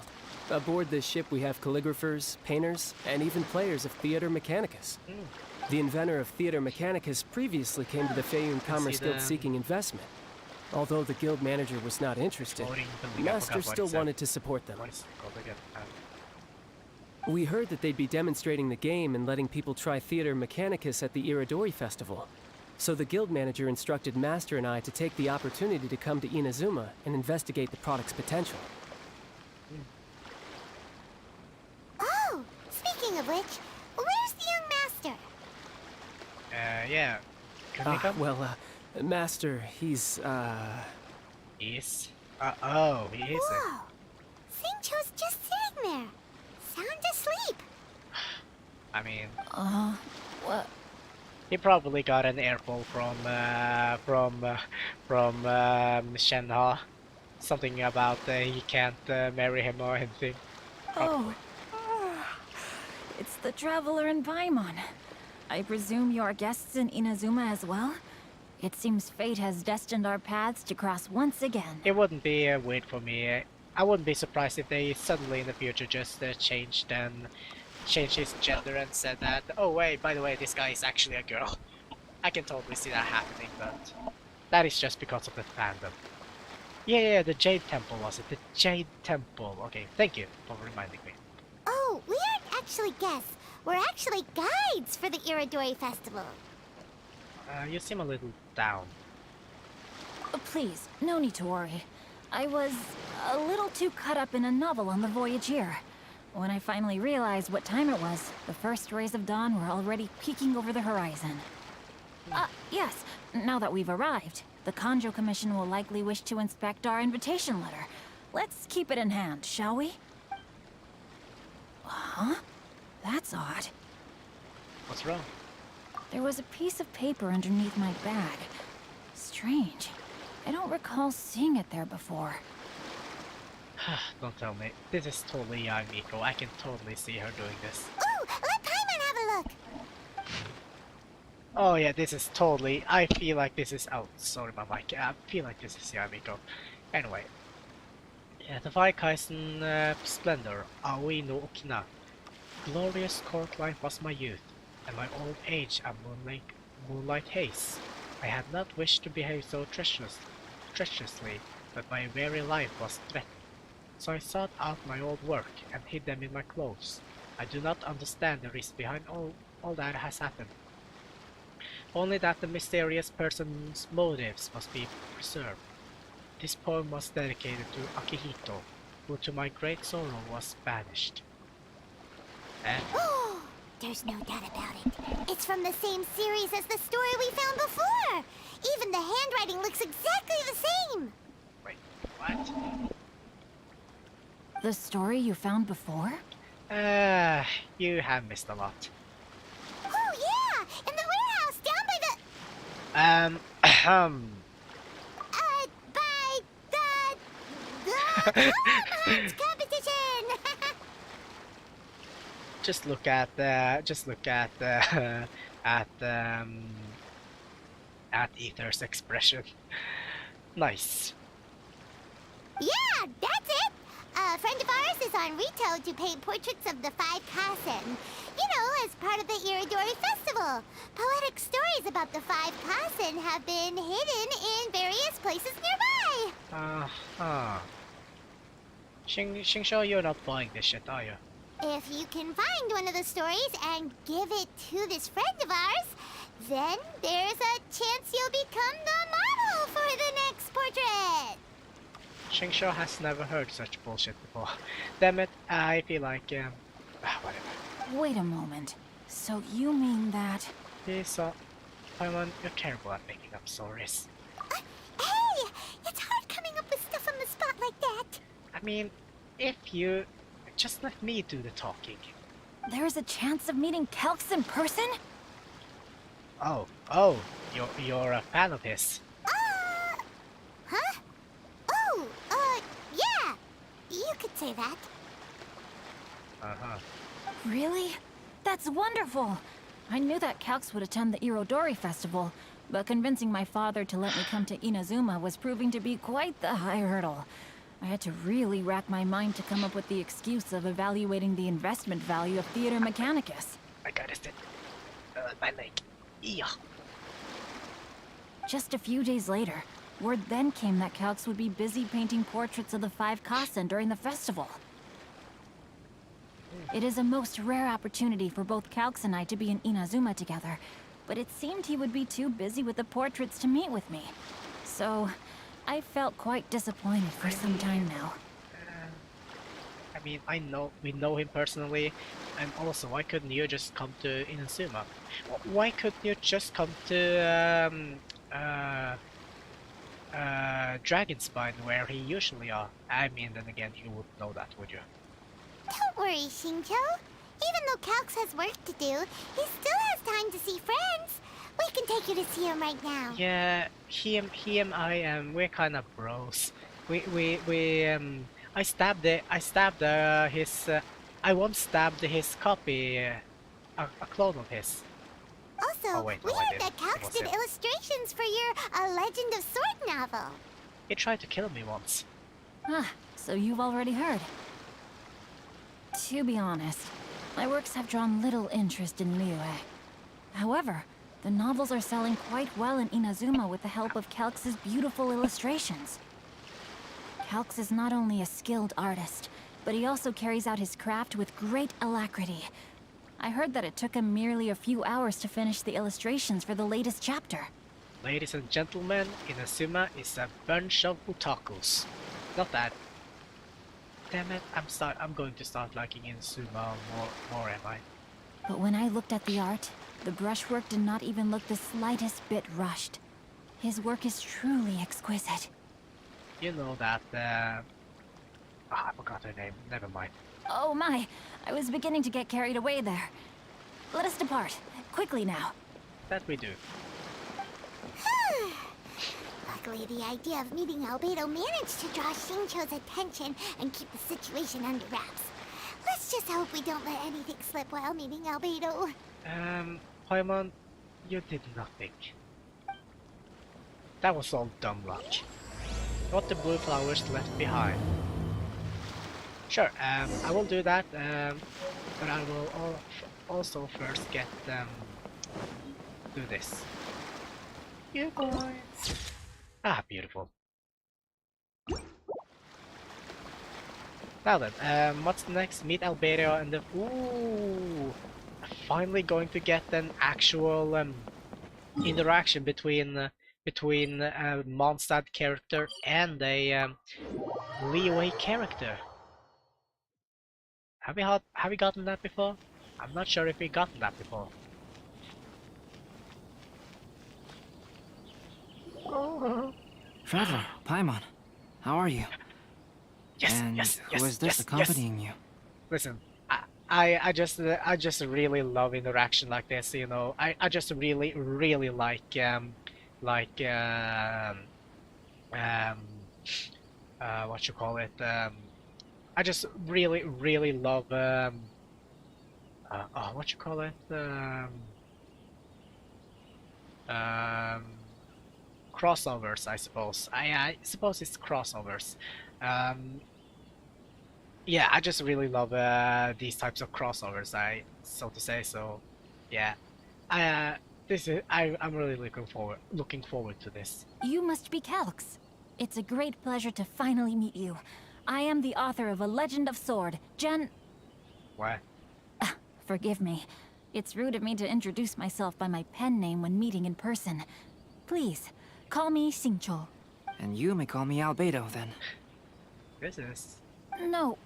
Aboard this ship we have calligraphers, painters, and even players of Theater Mechanicus. The inventor of Theater Mechanicus previously came to the Feiyun Commerce Guild seeking investment. Although the guild manager was not interested, Master still wanted to support them. What is it called again? We heard that they'd be demonstrating the game and letting people try Theater Mechanicus at the Irodori Festival. So the guild manager instructed Master and I to take the opportunity to come to Inazuma and investigate the product's potential. Oh, speaking of which, where's the young master? Yeah. Can we come? Well, Master, he's, Is? Oh, he is. Whoa! Shincho's just sitting there, sound asleep. I mean, What? he probably got an earful from Shenhe. Something about he can't marry him or anything. Probably. It's the traveler in Paimon. I presume you're guests in Inazuma as well? It seems fate has destined our paths to cross once again. It wouldn't be weird for me. I wouldn't be surprised if they suddenly in the future just changed his gender and said that, oh wait, by the way, this guy is actually a girl. I can totally see that happening, but that is just because of the fandom. Yeah, the Jade Temple was it? The Jade Temple. Okay, thank you for reminding me. Oh, we aren't actually guests. We're actually guides for the Irodori Festival. You seem a little down. Please, no need to worry. I was a little too caught up in a novel on the voyage here. When I finally realized what time it was, the first rays of dawn were already peeking over the horizon. Yes, now that we've arrived, the Kanjo Commission will likely wish to inspect our invitation letter. Let's keep it in hand, shall we? Huh? That's odd. What's wrong? There was a piece of paper underneath my bag. Strange. I don't recall seeing it there before. Don't tell me. This is totally Miko. I can totally see her doing this. Ooh, let Paimon have a look. Oh yeah, this is totally. I feel like this is. Oh, sorry, my mic. I feel like this is Yamiko. Anyway, yeah, the Vaikaisen splendor, Aoi no Okina. Glorious court life was my youth, and my old age a moonlight haze. I had not wished to behave so treacherously, but my very life was threatened. So I sought out my old work and hid them in my clothes. I do not understand the reason behind all that has happened. Only that the mysterious person's motives must be preserved. This poem was dedicated to Akihito, who to my great sorrow was banished. And There's no doubt about it. It's from the same series as the story we found before. Even the handwriting looks exactly the same. wait, what? The story you found before? You have missed a lot. Oh yeah, in the warehouse down by the... By the Homehunt competition! Just look at at Ether's expression. Nice. Yeah, that's it! A friend of ours is on Rito to paint portraits of the 5 Kasen. You know, as part of the Irodori Festival. Poetic stories about the 5 Kasen have been hidden in various places nearby. Uh-huh. Shingsho, you're not buying this shit, are you? If you can find one of the stories and give it to this friend of ours, then there's a chance you'll become the model for the next portrait. Shingsho has never heard such bullshit before. Damn it, I feel like, whatever. Wait a moment. So you mean that... Paimon, you're terrible at making up stories. Hey! It's hard coming up with stuff on the spot like that. I mean, if you... Just let me do the talking. There's a chance of meeting Calx in person? Oh, you're a fan of his. Huh? Oh, yeah. You could say that. Uh-huh. Really? That's wonderful! I knew that Calx would attend the Irodori Festival, but convincing my father to let me come to Inazuma was proving to be quite the high hurdle. I had to really rack my mind to come up with the excuse of evaluating the investment value of Theater Mechanicus. I got it. My leg. Yeah. Just a few days later, word then came that Calx would be busy painting portraits of the 5 Kasen during the festival. It is a most rare opportunity for both Calx and I to be in Inazuma together, but it seemed he would be too busy with the portraits to meet with me. So, I felt quite disappointed for some time now. I mean, we know him personally, and also, why couldn't you just come to Inazuma? Why couldn't you just come to Dragonspine, where he usually are? I mean, then again, you wouldn't know that, would you? Don't worry, Shinjo. Even though Calx has work to do, he still has time to see friends. We can take you to see him right now. Yeah, he and we're kind of bros. I once stabbed his copy, a clone of his. Also, wait, we no, I heard didn't. that Calx did illustrations for your A Legend of Sword novel. He tried to kill me once. Ah, so you've already heard. To be honest, my works have drawn little interest in Liyue. However, the novels are selling quite well in Inazuma with the help of Calx's beautiful illustrations. Calx is not only a skilled artist, but he also carries out his craft with great alacrity. I heard that it took him merely a few hours to finish the illustrations for the latest chapter. Ladies and gentlemen, Inazuma is a bunch of otakus. Not that. Damn it, I'm going to start liking Inazuma more, am I? But when I looked at the art, the brushwork did not even look the slightest bit rushed. His work is truly exquisite. You know that, I forgot her name, never mind. Oh my, I was beginning to get carried away there. Let us depart, quickly now. That we do. Luckily, the idea of meeting Albedo managed to draw Shincho's attention and keep the situation under wraps. Let's just hope we don't let anything slip while meeting Albedo. Paimon, you did nothing. That was all dumb luck. What the blue flowers left behind. Sure, I will do that, but I will also first get do this. You boys. Ah, beautiful. Now then, what's next? Meet Albedo and the... Ooh! Finally going to get an actual interaction between a Mondstadt character and a Liyue character. Have we gotten that before? I'm not sure if we gotten that before. Traveler, Paimon, how are you? Yes, and yes, who is this accompanying you? Listen, I just really love interaction like this. You know, I just really like like um, what you call it? I just really love oh, what you call it? Um, crossovers, I suppose. I suppose it's crossovers. Um, yeah, I just really love these types of crossovers, so to say. So, yeah, I I'm really looking forward to this. You must be Calx. It's a great pleasure to finally meet you. I am the author of A Legend of Sword, What? Forgive me. It's rude of me to introduce myself by my pen name when meeting in person. Please, call me Xingqiu. And you may call me Albedo, then. This is... No,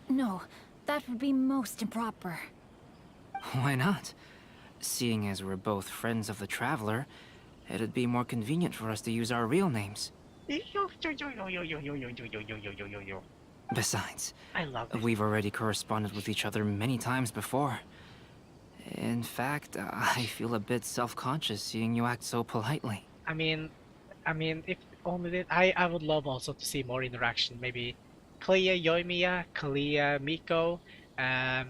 that would be most improper. Why not? Seeing as we're both friends of the Traveler, it'd be more convenient for us to use our real names. Besides, I love it. We've already corresponded with each other many times before. In fact, I feel a bit self-conscious seeing you act so politely. I mean, if only that, I would love also to see more interaction. Maybe Klee, Yoimiya, Klee, Miko. I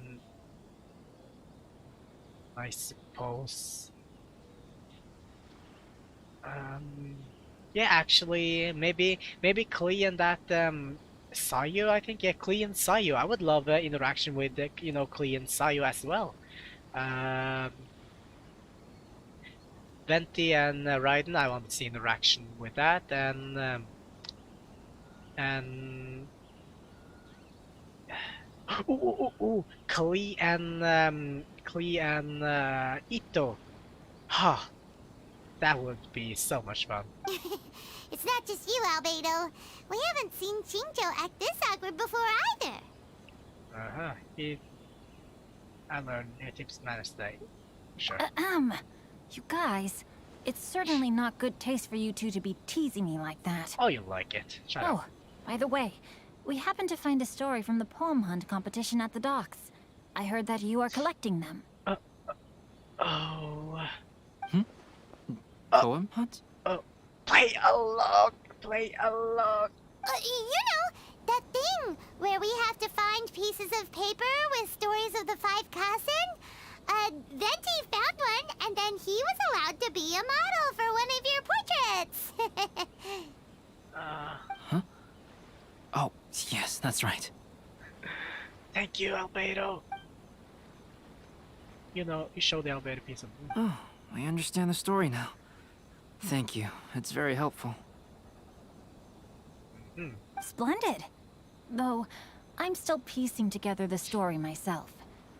suppose. Yeah, actually, maybe Klee and that Sayu. I think, yeah, Klee and Sayu. I would love interaction with Klee and Sayu as well. Venti and Raiden, I want to see interaction with that, and Klee and Ito. Ha, that would be so much fun. It's not just you, Albedo. We haven't seen Xingqiu act this awkward before either. I learned new tips manners today. Sure. You guys, it's certainly not good taste for you two to be teasing me like that. Oh, you like it. Shut up. By the way, we happened to find a story from the poem hunt competition at the docks. I heard that you are collecting them. Poem hunt? Play along! You know, that thing where we have to find pieces of paper with stories of the 5 Kassen? Venti found one, and then he was allowed to be a model for one of your portraits. Huh? Oh, yes, that's right. Thank you, Albedo. You showed the Albedo piece of... Oh, I understand the story now. Thank you. It's very helpful. Splendid. Though, I'm still piecing together the story myself.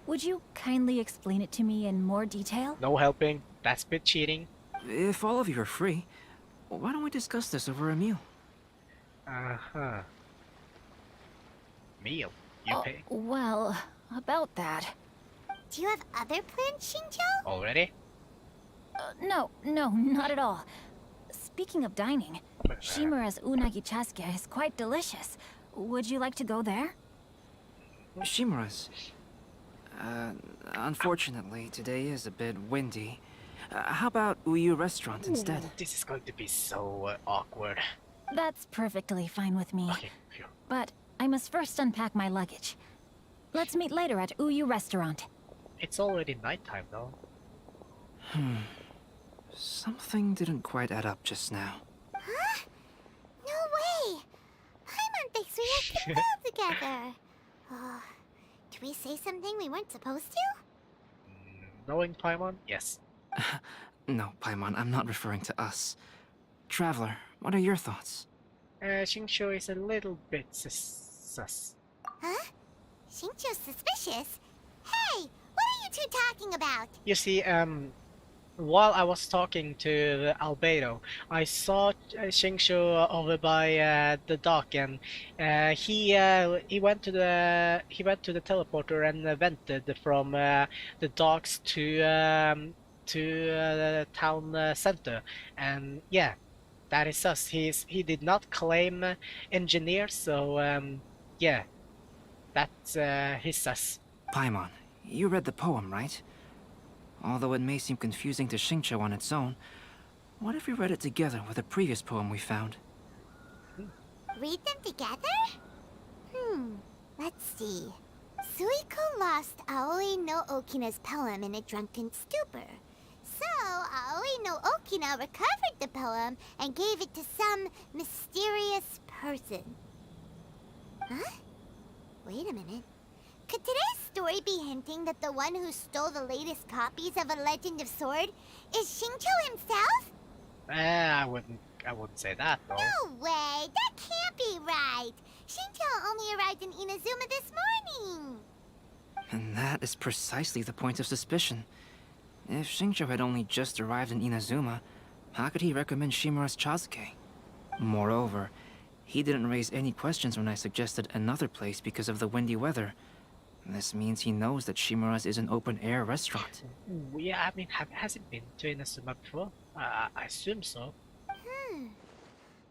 Would you kindly explain it to me in more detail? No helping. That's a bit cheating. If all of you are free, why don't we discuss this over a meal? Meal? You pay? Well, about that. Do you have other plans, Xingqiu? Already? No, not at all. Speaking of dining, Shimura's unagi chasuke is quite delicious. Would you like to go there? Shimura's? Unfortunately, today is a bit windy. How about Uyu Restaurant instead? This is going to be so awkward. That's perfectly fine with me. Okay, phew. But I must first unpack my luggage. Let's meet later at Uyu Restaurant. It's already nighttime, though. Something didn't quite add up just now. Huh? No way! Paimon thinks we acted well together. Did we say something we weren't supposed to? Knowing Paimon? Yes. No, Paimon, I'm not referring to us. Traveler, what are your thoughts? Xingqiu is a little bit sus. Huh? Xingqiu's suspicious? Hey, what are you two talking about? You see, while I was talking to Albedo, I saw Xingqiu over by the dock, and he went to the teleporter and vented from the docks to the town center, and yeah, that is us. He did not claim engineer, so yeah, that's his us. Paimon, you read the poem, right? Although it may seem confusing to Xingqiu on its own, What if we read it together with a previous poem we found? Read them together? Let's see. Suiko lost Aoi no Okina's poem in a drunken stupor. So, Aoi no Okina recovered the poem and gave it to some mysterious person. Huh? Wait a minute. Could today's story be hinting that the one who stole the latest copies of A Legend of Sword is Shincho himself? I wouldn't say that though. No way! That can't be right! Shincho only arrived in Inazuma this morning! And that is precisely the point of suspicion. If Shincho had only just arrived in Inazuma, how could he recommend Shimura's Chazuke? Moreover, he didn't raise any questions when I suggested another place because of the windy weather. This means he knows that Shimura's is an open-air restaurant. Yeah, I mean, has it been to Inazuma before? I assume so.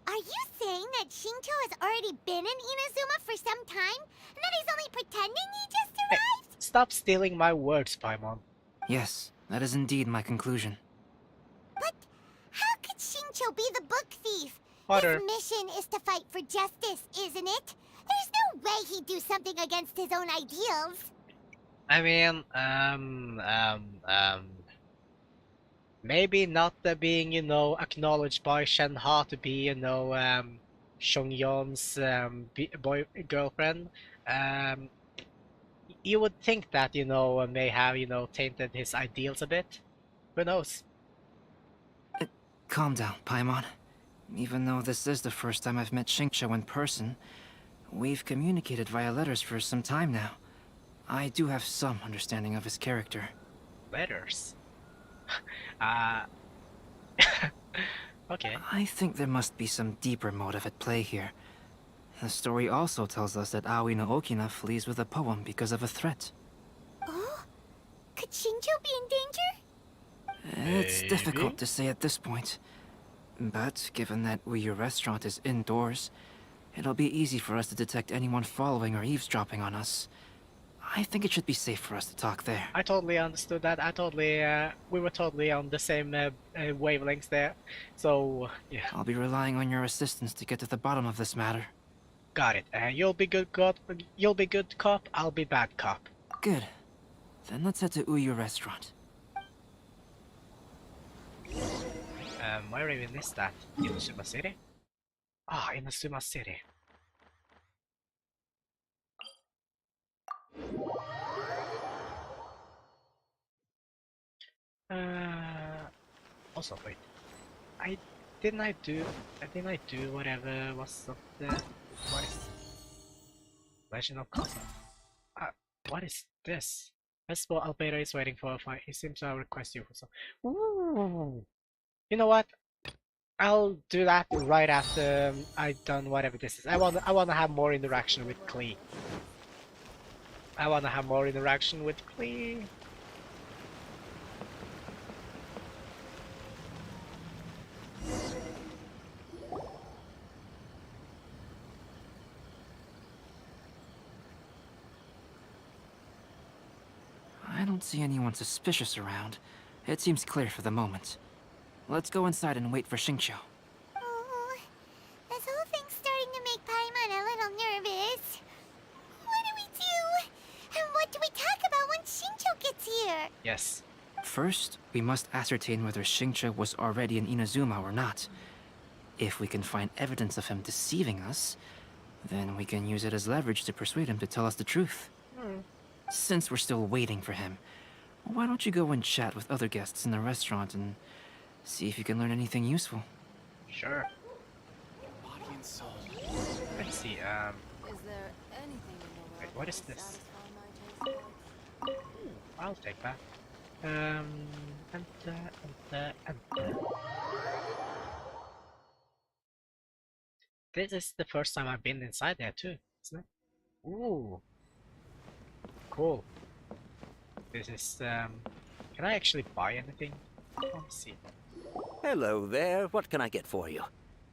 Are you saying that Shincho has already been in Inazuma for some time? And that he's only pretending he just arrived? Stop stealing my words, Paimon. Yes, that is indeed my conclusion. But how could Shincho be the book thief? Potter. His mission is to fight for justice, isn't it? There's no way he'd do something against his own ideals. I mean, maybe not being, acknowledged by Shenhe to be, Shongyon's girlfriend. You would think that, may have, tainted his ideals a bit. Who knows? Calm down, Paimon. Even though this is the first time I've met Shincho in person, we've communicated via letters for some time now. I do have some understanding of his character. Letters? Okay. I think there must be some deeper motive at play here. The story also tells us that Aoi no Okina flees with a poem because of a threat. Oh? Could Shincho be in danger? It's difficult to say at this point. But given that Uyu Restaurant is indoors, it'll be easy for us to detect anyone following or eavesdropping on us. I think it should be safe for us to talk there. I totally understood that. We were totally on the same wavelengths there. So, yeah. I'll be relying on your assistance to get to the bottom of this matter. Got it. You'll be good cop. You'll be good cop. I'll be bad cop. Good. Then let's head to Uyu Restaurant. Where even is that? Inazuma City? Ah, Inazuma City. Also wait. Didn't I do whatever was up there? What is Legend of Cosmo? What is this? Festival Albedo is waiting for a fight. He seems to have requested you for some. Ooh. You know what? I'll do that right after I've done whatever this is. I wanna have more interaction with Klee. I wanna have more interaction with Klee. I don't see anyone suspicious around. It seems clear for the moment. Let's go inside and wait for Shincho. Oh, this whole thing's starting to make Paimon a little nervous. What do we do? And what do we talk about when Shincho gets here? Yes. First, we must ascertain whether Shincho was already in Inazuma or not. If we can find evidence of him deceiving us, then we can use it as leverage to persuade him to tell us the truth. Since we're still waiting for him, why don't you go and chat with other guests in the restaurant and see if you can learn anything useful? Sure. Body and soul. Let's see, Is there anything in the world wait, what is that this? satisfy my taste buds? I'll take that. Enter. This is the first time I've been inside there too, isn't it? Ooh. Cool. This is, can I actually buy anything? Let's see. Hello there. What can I get for you?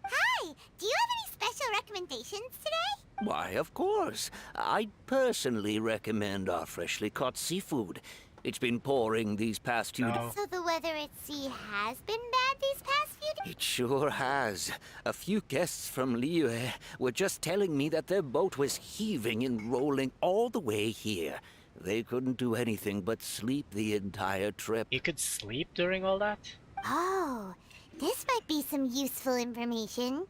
Hi! Do you have any special recommendations today? Why, of course. I personally recommend our freshly caught seafood. It's been pouring these past few No. So the weather at sea has been bad these past few days? It sure has. A few guests from Liyue were just telling me that their boat was heaving and rolling all the way here. They couldn't do anything but sleep the entire trip. You could sleep during all that? Oh, this might be some useful information.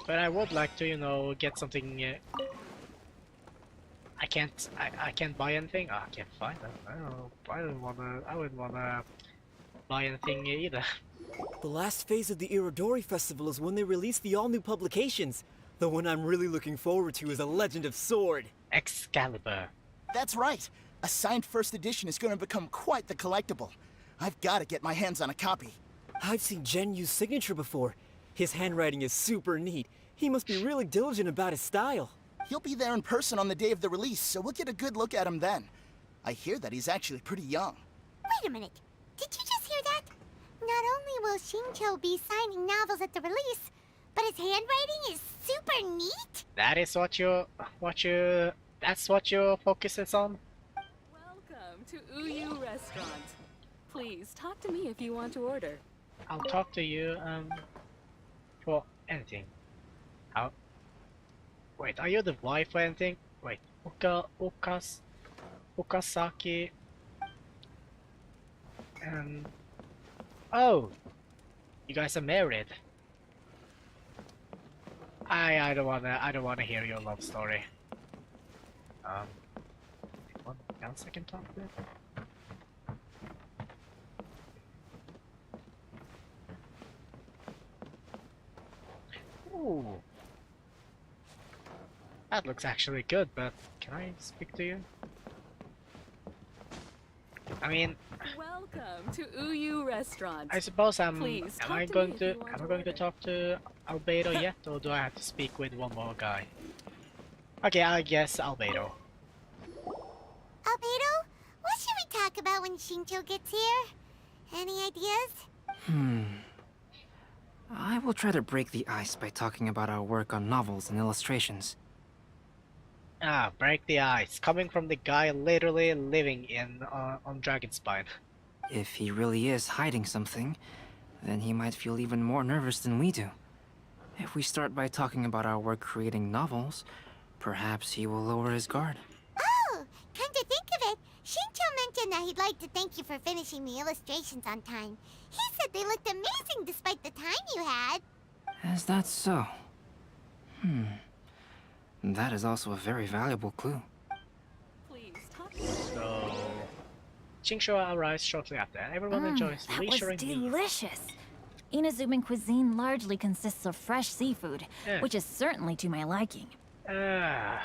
But I would like to, you know, get something. I can't buy anything. Oh, I can't find them. I don't know. I wouldn't wanna buy anything either. The last phase of the Irodori Festival is when they release the all-new publications. The one I'm really looking forward to is A Legend of Sword. Excalibur. That's right. A signed first edition is going to become quite the collectible. I've got to get my hands on a copy. I've seen Genyu's signature before. His handwriting is super neat. He must be really diligent about his style. He'll be there in person on the day of the release, so we'll get a good look at him then. I hear that he's actually pretty young. Wait a minute. Did you just hear that? Not only will Shincho be signing novels at the release, but his handwriting is super neat. That is that's what your focus is on? Welcome to Uyu Restaurant. Please talk to me if you want to order. I'll talk to you, for anything. How? Wait, are you the wife or anything? Wait, Okasaki. Oh, you guys are married. I don't wanna hear your love story. Anyone else I can talk with? Ooh. That looks actually good, but can I speak to you? I mean, welcome to Uyu Restaurant. I suppose Please, am I going to talk to Albedo yet, or do I have to speak with one more guy? Okay, I guess Albedo. Albedo, what should we talk about when Shincho gets here? Any ideas? I will try to break the ice by talking about our work on novels and illustrations. Ah, break the ice. Coming from the guy literally living on Dragonspine. If he really is hiding something, then he might feel even more nervous than we do. If we start by talking about our work creating novels, perhaps he will lower his guard. Oh, come to think of it, Shincho mentioned that he'd like to thank you for finishing the illustrations on time. He said they looked amazing despite the time you had. Is that so? That is also a very valuable clue. Please talk. So, Shincho arrives shortly after, and everyone enjoys That was leisurely meal. delicious. Inazuman cuisine largely consists of fresh seafood, which is certainly to my liking. That's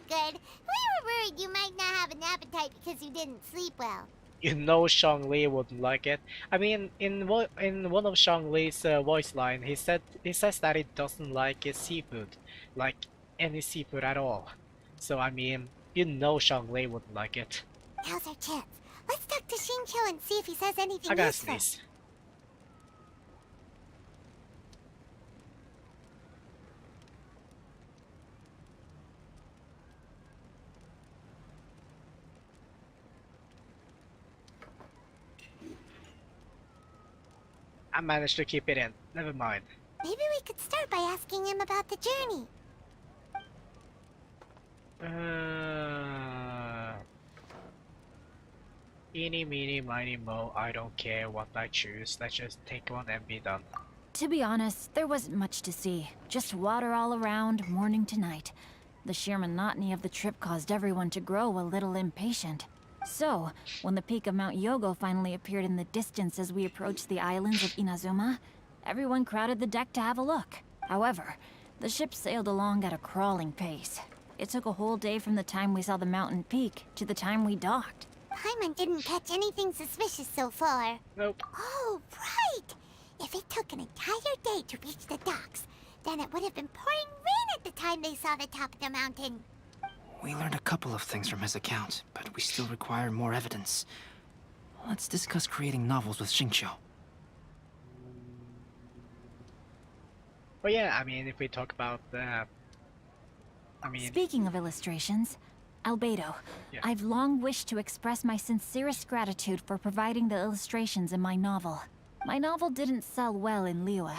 good. We were worried you might not have an appetite because you didn't sleep well. You know Shang-Li wouldn't like it. I mean, in one of Shang-Li's voice line, he says that he doesn't like seafood, like any seafood at all. So I mean, you know Shang-Li wouldn't like it. Now's our chance. Let's talk to Shincho and see if he says anything I gotta useful. sneeze. I managed to keep it in. Never mind. Maybe we could start by asking him about the journey. Eeny, meeny, miny, mo, I don't care what I choose. Let's just take one and be done. To be honest, there wasn't much to see. Just water all around, morning to night. The sheer monotony of the trip caused everyone to grow a little impatient. So, when the peak of Mount Yogo finally appeared in the distance as we approached the islands of Inazuma, everyone crowded the deck to have a look. However, the ship sailed along at a crawling pace. It took a whole day from the time we saw the mountain peak to the time we docked. Paimon didn't catch anything suspicious so far. Nope. Oh, right! If it took an entire day to reach the docks, then it would have been pouring rain at the time they saw the top of the mountain. We learned a couple of things from his account, but we still require more evidence. Let's discuss creating novels with Shincho. But yeah, I mean, if we talk about I mean... Speaking of illustrations, Albedo, Yeah. I've long wished to express my sincerest gratitude for providing the illustrations in my novel. My novel didn't sell well in Liyue,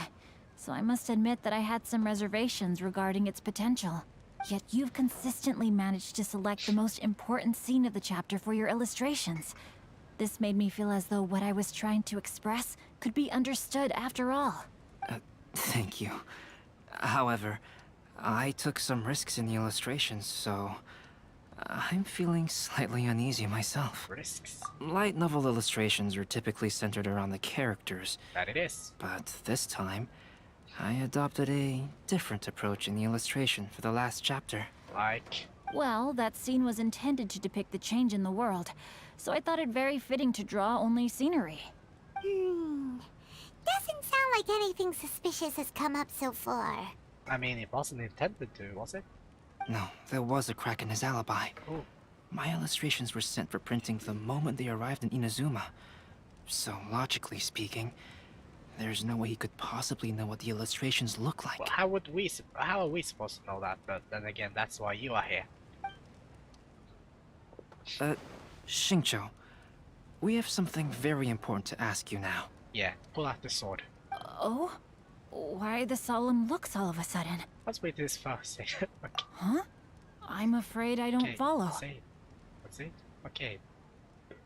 so I must admit that I had some reservations regarding its potential. Yet you've consistently managed to select the most important scene of the chapter for your illustrations. This made me feel as though what I was trying to express could be understood after all. Thank you. However, I took some risks in the illustrations, so I'm feeling slightly uneasy myself. Risks? Light novel illustrations are typically centered around the characters. That it is. But this time, I adopted a different approach in the illustration for the last chapter. Like? Well, that scene was intended to depict the change in the world, so I thought it very fitting to draw only scenery. Doesn't sound like anything suspicious has come up so far. I mean, it wasn't intended to, was it? No, there was a crack in his alibi. Oh. My illustrations were sent for printing the moment they arrived in Inazuma. So, logically speaking, there's no way he could possibly know what the illustrations look like. Well, how are we supposed to know that? But then again, that's why you are here. Xingqiu, we have something very important to ask you now. Yeah, pull out the sword. Oh? Why the solemn looks all of a sudden? Let's wait this first. Okay. Huh? I'm afraid I don't follow. Save. What's it? Okay.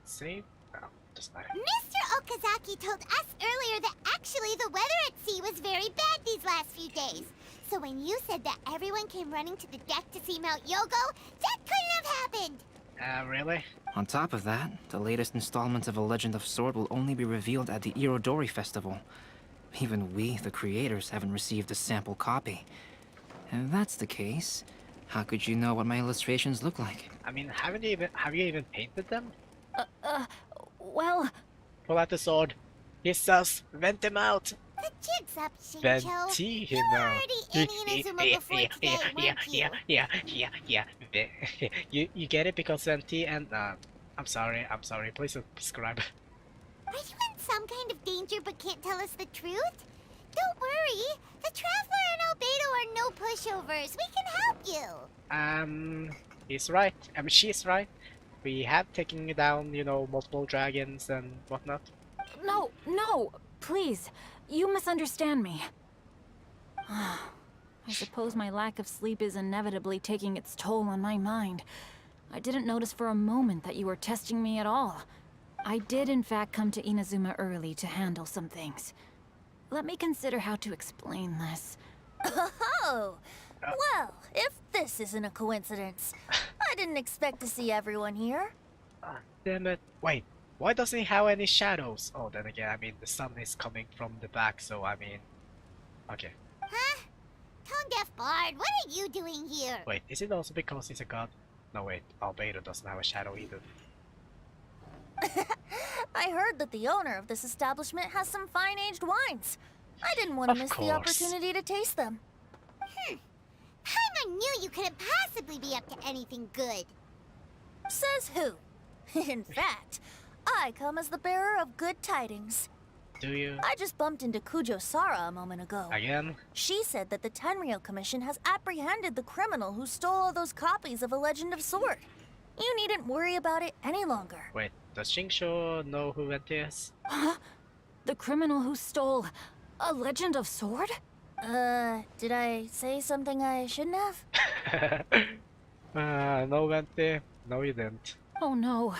Save? Oh, doesn't matter. Mr. Okazaki told us earlier that actually the weather at sea was very bad these last few days. So when you said that everyone came running to the deck to see Mount Yogo, that couldn't have happened! Really? On top of that, the latest installment of A Legend of Sword will only be revealed at the Irodori Festival. Even we, the creators, haven't received a sample copy. If that's the case, how could you know what my illustrations look like? I mean, have you even painted them? Well... Pull out the sword. He says, vent him out. The jig's up, Xingqiu. Venti him You were out. already in Inazuma before today, weren't you? You get it because Venti and I'm sorry, please subscribe. Are you in some kind of danger but can't tell us the truth? Don't worry. The Traveler and Albedo are no pushovers. We can help you. He's right. I mean, she's right. We have taken down, multiple dragons and whatnot. No, please. You misunderstand me. I suppose my lack of sleep is inevitably taking its toll on my mind. I didn't notice for a moment that you were testing me at all. I did in fact come to Inazuma early to handle some things. Let me consider how to explain this. Oh! Well, if this isn't a coincidence, I didn't expect to see everyone here. Damn it. Wait, why doesn't he have any shadows? Oh, then again, I mean, the sun is coming from the back, so I mean... Okay. Huh? Tone-deaf bard, what are you doing here? Wait, is it also because he's a god? No, wait, Albedo doesn't have a shadow either. I heard that the owner of this establishment has some fine-aged wines. I didn't want to miss the opportunity to taste them. Paimon knew you couldn't possibly be up to anything good. Says who? In fact, I come as the bearer of good tidings. Do you? I just bumped into Kujo Sara a moment ago. Again? She said that the Tenryou Commission has apprehended the criminal who stole all those copies of A Legend of Sword. You needn't worry about it any longer. Wait, does Xingqiu know who Venti is? Huh? The criminal who stole A Legend of Sword? Did I say something I shouldn't have? No, Venti. No, you didn't. Oh no.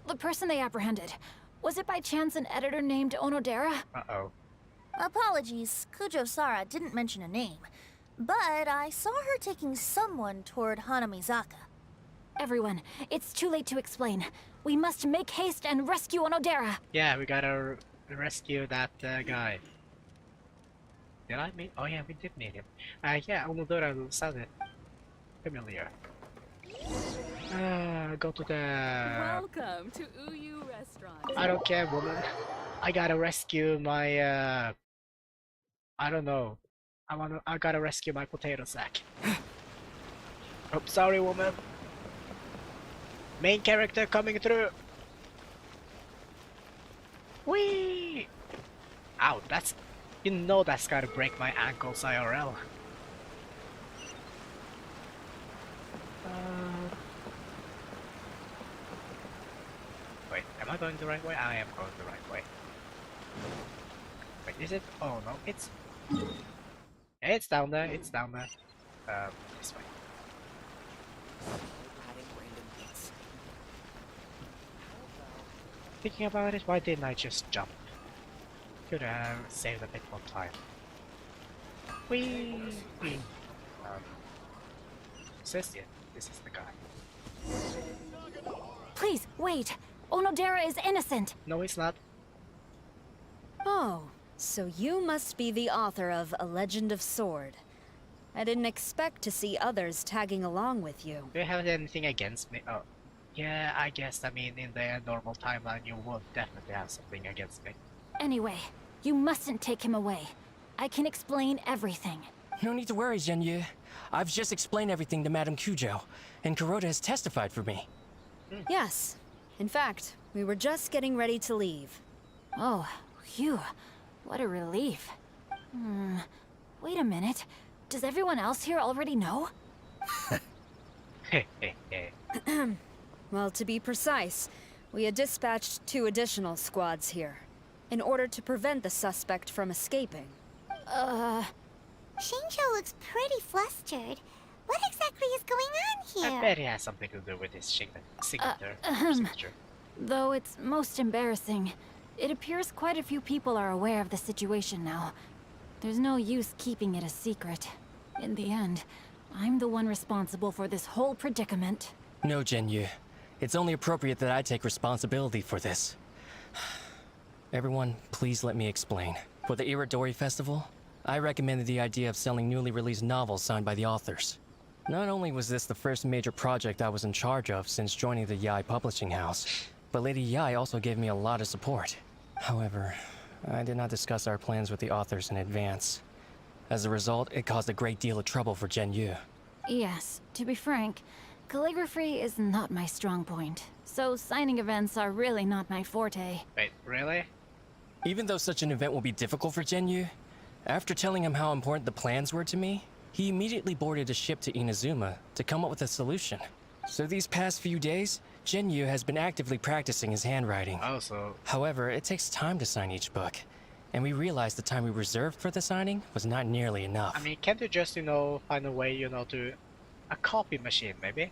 The person they apprehended. Was it by chance an editor named Onodera? Uh-oh. Apologies, Kujo Sara didn't mention a name. But I saw her taking someone toward Hanamizaka. Everyone, it's too late to explain. We must make haste and rescue Onodera. Yeah, we gotta rescue that guy. Did I meet? Oh yeah, we did meet him. Yeah, Onodera sounded familiar. Go to the... Welcome to Uyu Restaurant. I don't care, woman. I gotta rescue my, I don't know. I gotta rescue my potato sack. Oh, sorry, woman. Main character coming through. Whee! Ow, that's... that's gotta break my ankles IRL. going the right way? I am going the right way. Wait, is it? Oh no, it's down there. It's down there. This way. Thinking about it, why didn't I just jump? Could have saved a bit more time. Whee! Says it. This is the guy. Please, wait! Onodera is innocent! No, he's not. Oh, so you must be the author of A Legend of Sword. I didn't expect to see others tagging along with you. Do you have anything against me? Oh, yeah, I guess, I mean, in the normal timeline, you would definitely have something against me. Anyway, you mustn't take him away. I can explain everything. No need to worry, Zhenyu. I've just explained everything to Madame Kujou, and Kuroda has testified for me. Yes. In fact, we were just getting ready to leave. Oh, phew. What a relief. Wait a minute. Does everyone else here already know? Well, to be precise, we had dispatched 2 additional squads here, in order to prevent the suspect from escaping. Xingqiu looks pretty flustered. What exactly is going on here? I bet he has something to do with his signature. Though it's most embarrassing, it appears quite a few people are aware of the situation now. There's no use keeping it a secret. In the end, I'm the one responsible for this whole predicament. No, Zhenyu. It's only appropriate that I take responsibility for this. Everyone, please let me explain. For the Irodori Festival, I recommended the idea of selling newly released novels signed by the authors. Not only was this the first major project I was in charge of since joining the Yae publishing house, but Lady Yae also gave me a lot of support. However, I did not discuss our plans with the authors in advance. As a result, it caused a great deal of trouble for Zhenyu. Yes, to be frank, calligraphy is not my strong point, so signing events are really not my forte. Wait, really? Even though such an event will be difficult for Zhenyu, after telling him how important the plans were to me, he immediately boarded a ship to Inazuma to come up with a solution. So these past few days, Zhenyu has been actively practicing his handwriting. However, it takes time to sign each book, and we realized the time we reserved for the signing was not nearly enough. I mean, can't you just, find a way, to... a copy machine, maybe?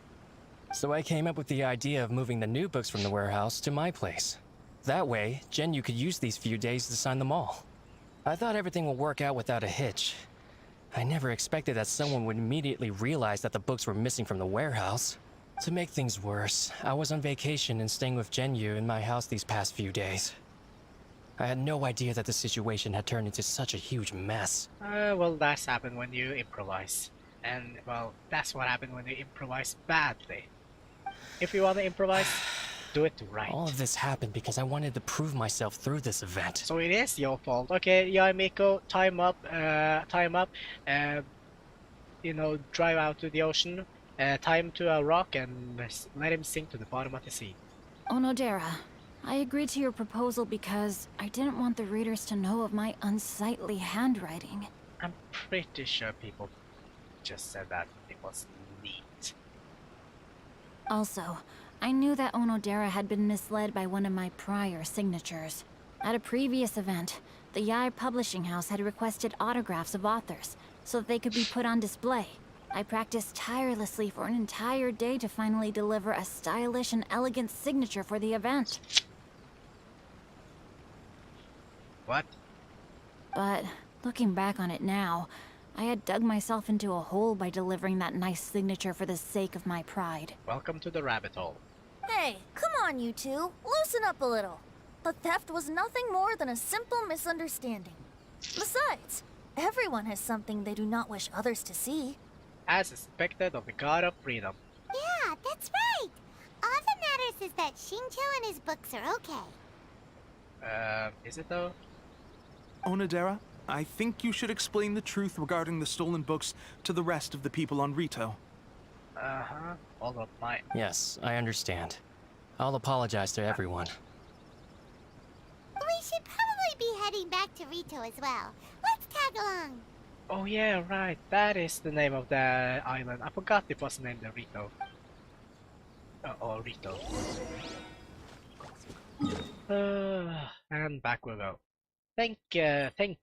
So I came up with the idea of moving the new books from the warehouse to my place. That way, Zhenyu could use these few days to sign them all. I thought everything would work out without a hitch. I never expected that someone would immediately realize that the books were missing from the warehouse. To make things worse, I was on vacation and staying with Zhenyu in my house these past few days. I had no idea that the situation had turned into such a huge mess. Well, that's happened when you improvise. And, well, that's what happened when you improvise badly. If you want to improvise, do it right. All of this happened because I wanted to prove myself through this event. So it is your fault. Okay, Yaemiko, time up. Drive out to the ocean, tie him to a rock, and let him sink to the bottom of the sea. Onodera, I agreed to your proposal because I didn't want the readers to know of my unsightly handwriting. I'm pretty sure people just said that it was neat. Also, I knew that Onodera had been misled by one of my prior signatures. At a previous event, the Yae publishing house had requested autographs of authors so that they could be put on display. I practiced tirelessly for an entire day to finally deliver a stylish and elegant signature for the event. What? But looking back on it now, I had dug myself into a hole by delivering that nice signature for the sake of my pride. Welcome to the rabbit hole. Hey, come on, you two. Loosen up a little. The theft was nothing more than a simple misunderstanding. Besides, everyone has something they do not wish others to see. As expected of the god of freedom. Yeah, that's right. All that matters is that Xingqiu and his books are okay. Is it though? Onodera, I think you should explain the truth regarding the stolen books to the rest of the people on Rito. All of my... Yes, I understand. I'll apologize to everyone. We should probably be heading back to Rito as well. Let's tag along. Oh yeah, right. That is the name of the island. I forgot it was named Rito. Rito. And back we go. Thank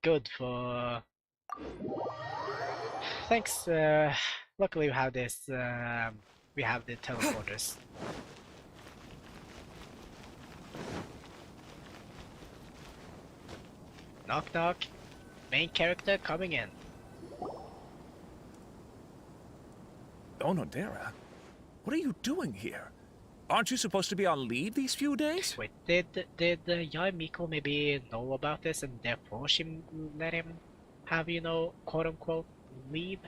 good for. Thanks. Luckily we have this. We have the teleporters. Knock knock. Main character coming in. Onodera, what are you doing here? Aren't you supposed to be on leave these few days? Wait, did Yai Miko maybe know about this and therefore she let him have, you know, quote unquote leave?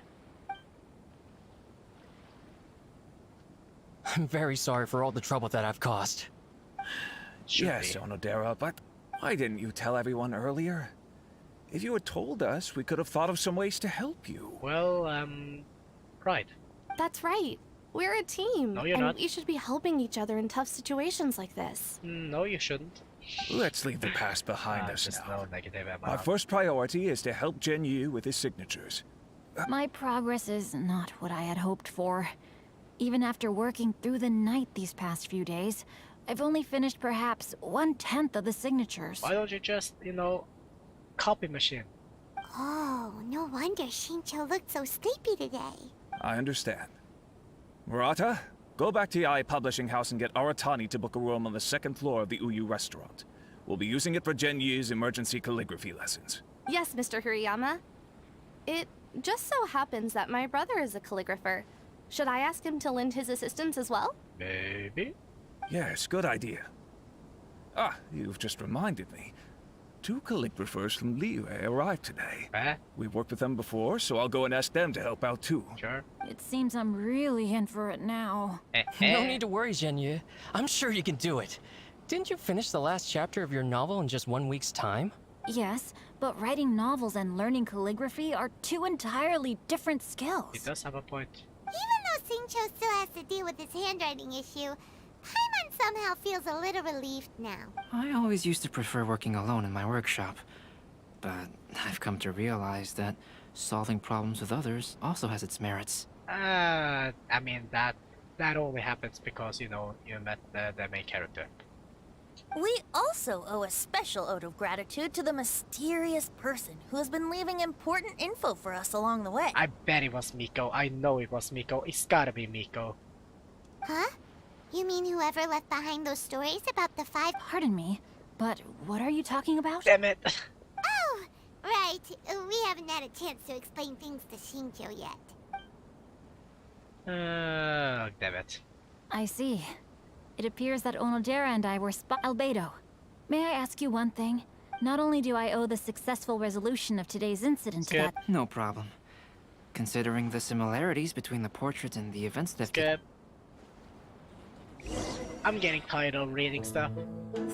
I'm very sorry for all the trouble that I've caused. Yes, Onodera, but why didn't you tell everyone earlier? If you had told us, we could have thought of some ways to help you. Well, right. That's right. We're a team. No, you're and not. we should be helping each other in tough situations like this. No, you shouldn't. Let's leave the past behind us just now. no negative Our first priority is to help Gen Yu with his signatures. My progress is not what I had hoped for. Even after working through the night these past few days, I've only finished perhaps 1/10 of the signatures. Why don't you just, you know, copy machine? Oh, no wonder Shincho looked so sleepy today. I understand. Murata, go back to the AI Publishing House and get Aratani to book a room on the second floor of the Uyu restaurant. We'll be using it for Gen Yu's emergency calligraphy lessons. Yes, Mr. Hirayama. It just so happens that my brother is a calligrapher. Should I ask him to lend his assistance as well? Maybe. Yes, good idea. Ah, you've just reminded me. 2 calligraphers from Liyue arrived today. We've worked with them before, so I'll go and ask them to help out too. Sure. It seems I'm really in for it now. No need to worry, Genyu. I'm sure you can do it. Didn't you finish the last chapter of your novel in just 1 week's time? Yes, but writing novels and learning calligraphy are 2 entirely different skills. He does have a point. Even though Shincho still has to deal with his handwriting issue, Paimon somehow feels a little relieved now. I always used to prefer working alone in my workshop. But I've come to realize that solving problems with others also has its merits. I mean, that only happens because, you know, you met the main character. We also owe a special ode of gratitude to the mysterious person who has been leaving important info for us along the way. I bet it was Miko. I know it was Miko. It's gotta be Miko. Huh? You mean whoever left behind those stories about the 5... Pardon me, but what are you talking about? Damn it. Oh, right. We haven't had a chance to explain things to Shincho yet. Damn it. I see. It appears that Onodera and I were Albedo. May I ask you one thing? Not only do I owe the successful resolution of today's incident to that... No problem. Considering the similarities between the portrait and the events that... Skip. I'm getting tired of reading stuff.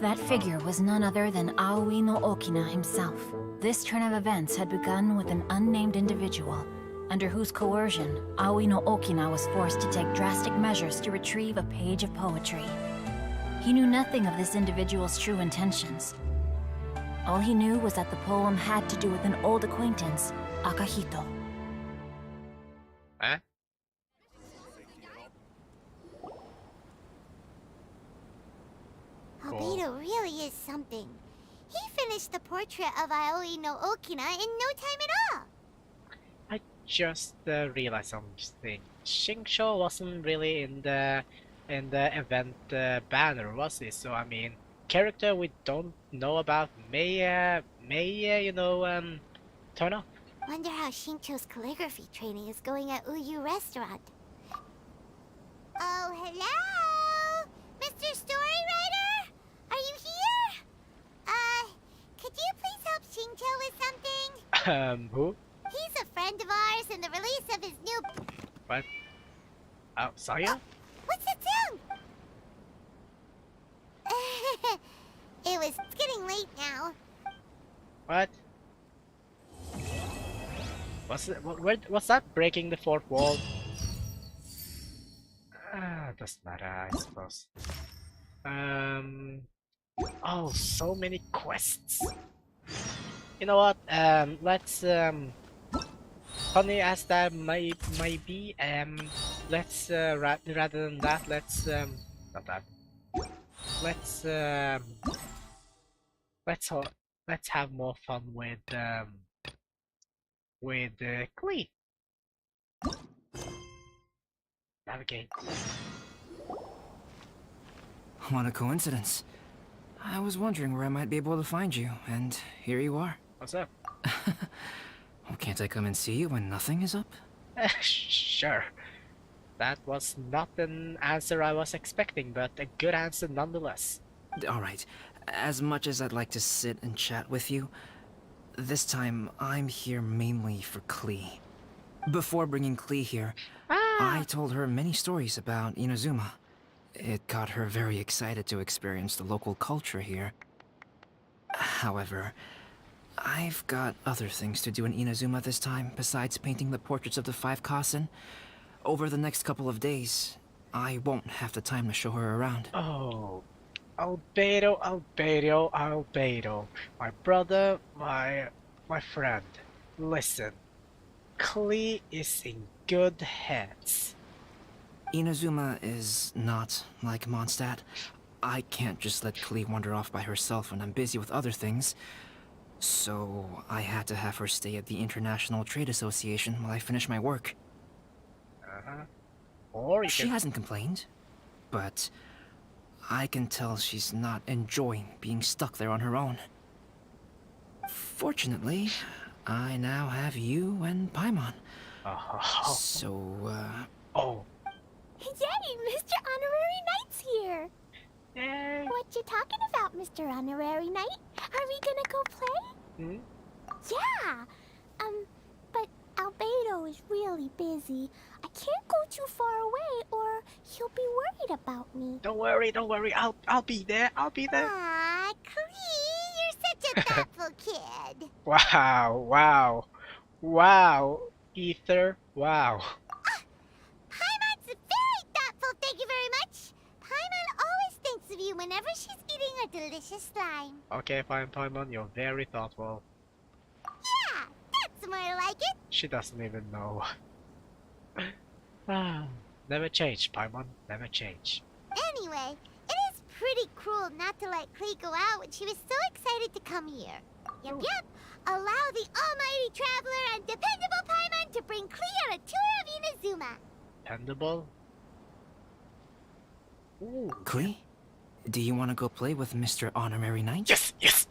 That figure was none other than Aoi no Okina himself. This turn of events had begun with an unnamed individual, under whose coercion, Aoi no Okina was forced to take drastic measures to retrieve a page of poetry. He knew nothing of this individual's true intentions. All he knew was that the poem had to do with an old acquaintance, Akahito. Eh? Albedo really is something. He finished the portrait of Aoi no Okina in no time at all. I just realized something. Shincho wasn't really in the event banner, was he? So I mean, character we don't know about may you know turn up. Wonder how Shincho's calligraphy training is going at Uyu restaurant. Oh, hello? Mr. Storywriter? Are you here? Could you please help Shincho with something? Who? He's a friend of ours in the release of his new... What? Oh, Saya? What's that sound? It's getting late now. What? What's that? Breaking the fourth wall? Doesn't matter, I suppose. Oh, so many quests. You know what? Let's funny as that may be, let's rather than that, let's not that. let's let's ho let's have more fun with Klee. Navigate. What a coincidence. I was wondering where I might be able to find you, and here you are. What's up? Well, can't I come and see you when nothing is up? Sure. That was not an answer I was expecting, but a good answer nonetheless. Alright, as much as I'd like to sit and chat with you, this time I'm here mainly for Klee. Before bringing Klee here, I told her many stories about Inazuma. It got her very excited to experience the local culture here. However, I've got other things to do in Inazuma this time besides painting the portraits of the 5 Kasen. Over the next couple of days, I won't have the time to show her around. Oh, Albedo. My brother, my friend. Listen, Klee is in good hands. Inazuma is not like Mondstadt. I can't just let Klee wander off by herself when I'm busy with other things. So I had to have her stay at the International Trade Association while I finish my work. Or you She can... hasn't complained, but I can tell she's not enjoying being stuck there on her own. Fortunately, I now have you and Paimon. So, Oh. Yay, Mr. Honorary Knight's here! What you talking about, Mr. Honorary Knight? Are we gonna go play? Yeah! But Albedo is really busy. I can't go too far away or he'll be worried about me. Don't worry. I'll be there. Aw, Klee, you're such a thoughtful kid. Wow. Ether, wow. Paimon's very thoughtful, thank you very much. Paimon always thinks of you whenever she's eating a delicious slime. Okay, fine, Paimon, you're very thoughtful. Yeah, that's more like it. She doesn't even know. Never change, Paimon, never change. Anyway, it is pretty cruel not to let Klee go out when she was so excited to come here. Yep. Allow the almighty traveler and dependable Paimon to bring Klee on a tour of Inazuma. Dependable? Ooh. Klee, do you want to go play with Mr. Honorary Knight? Yes! Yay, you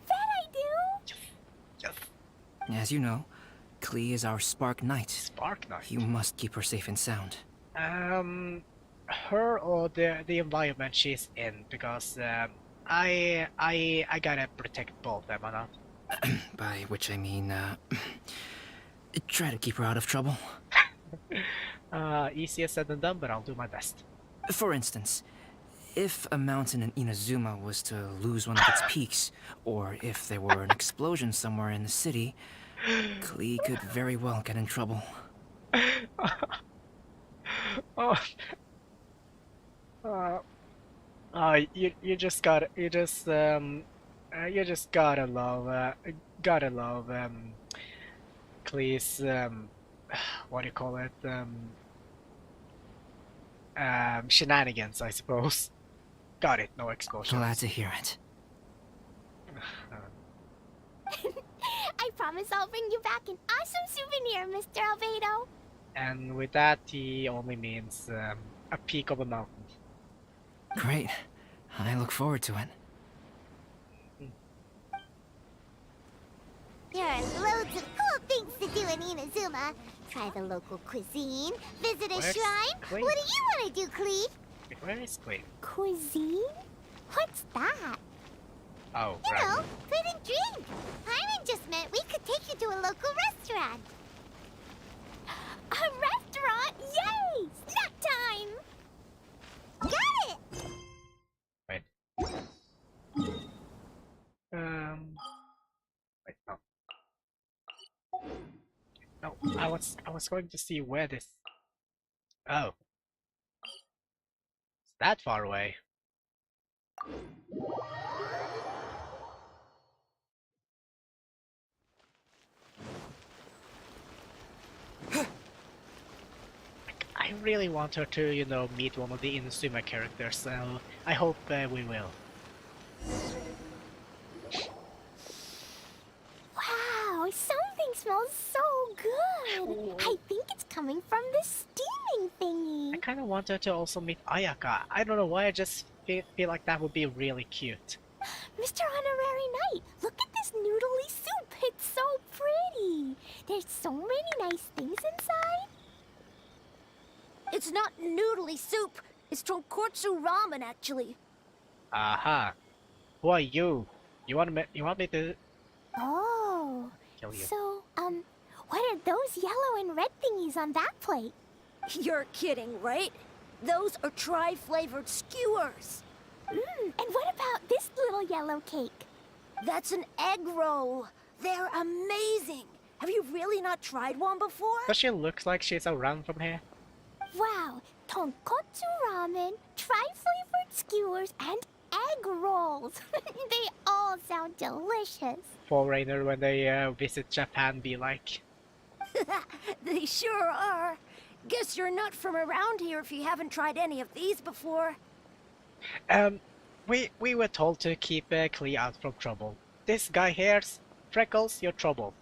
bet I do! As you know, Klee is our Spark Knight. Spark Knight? You must keep her safe and sound. Her or the environment she's in, because I gotta protect both, am I not? By which I mean, try to keep her out of trouble. Easier said than done, but I'll do my best. For instance, if a mountain in Inazuma was to lose one of its peaks, or if there were an explosion somewhere in the city, Klee could very well get in trouble. You just gotta love Klee's what do you call it, shenanigans, I suppose. Got it, no explosions. Glad to hear it. I promise I'll bring you back an awesome souvenir, Mr. Albedo. And with that, he only means a peak of a mountain. Great. I look forward to it. There are loads of cool things to do in Inazuma. Try the local cuisine, visit a Where's shrine. Klee? What do you want to do, Klee? Where is Klee? Cuisine? What's that? Oh, You right. know, food and drink. Paimon just meant we could take you to a local restaurant. A restaurant? Yay! Snack time! Got it! Wait. Wait, no. No, I was going to see where this. Oh. It's that far away. I really want her to, you know, meet one of the Inazuma characters, so I hope we will. Wow, something smells so good. I think it's coming from the steaming thingy. I kind of want her to also meet Ayaka. I don't know why, I just feel like that would be really cute. Mr. Honorary Knight, look at this noodly soup. It's so pretty. There's so many nice things inside. It's not noodly soup. It's tonkotsu ramen, actually. Aha. Who are you? You want me to Oh. kill you? So, what are those yellow and red thingies on that plate? You're kidding, right? Those are tri-flavored skewers. And what about this little yellow cake? That's an egg roll. They're amazing. Have you really not tried one before? Does she look like she's around from here? Wow, tonkotsu ramen, tri-flavored skewers, and egg rolls. They all sound delicious. Foreigner when they visit Japan be like. They sure are. Guess you're not from around here if you haven't tried any of these before. We were told to keep Klee out from trouble. This guy here's Freckles, you're trouble.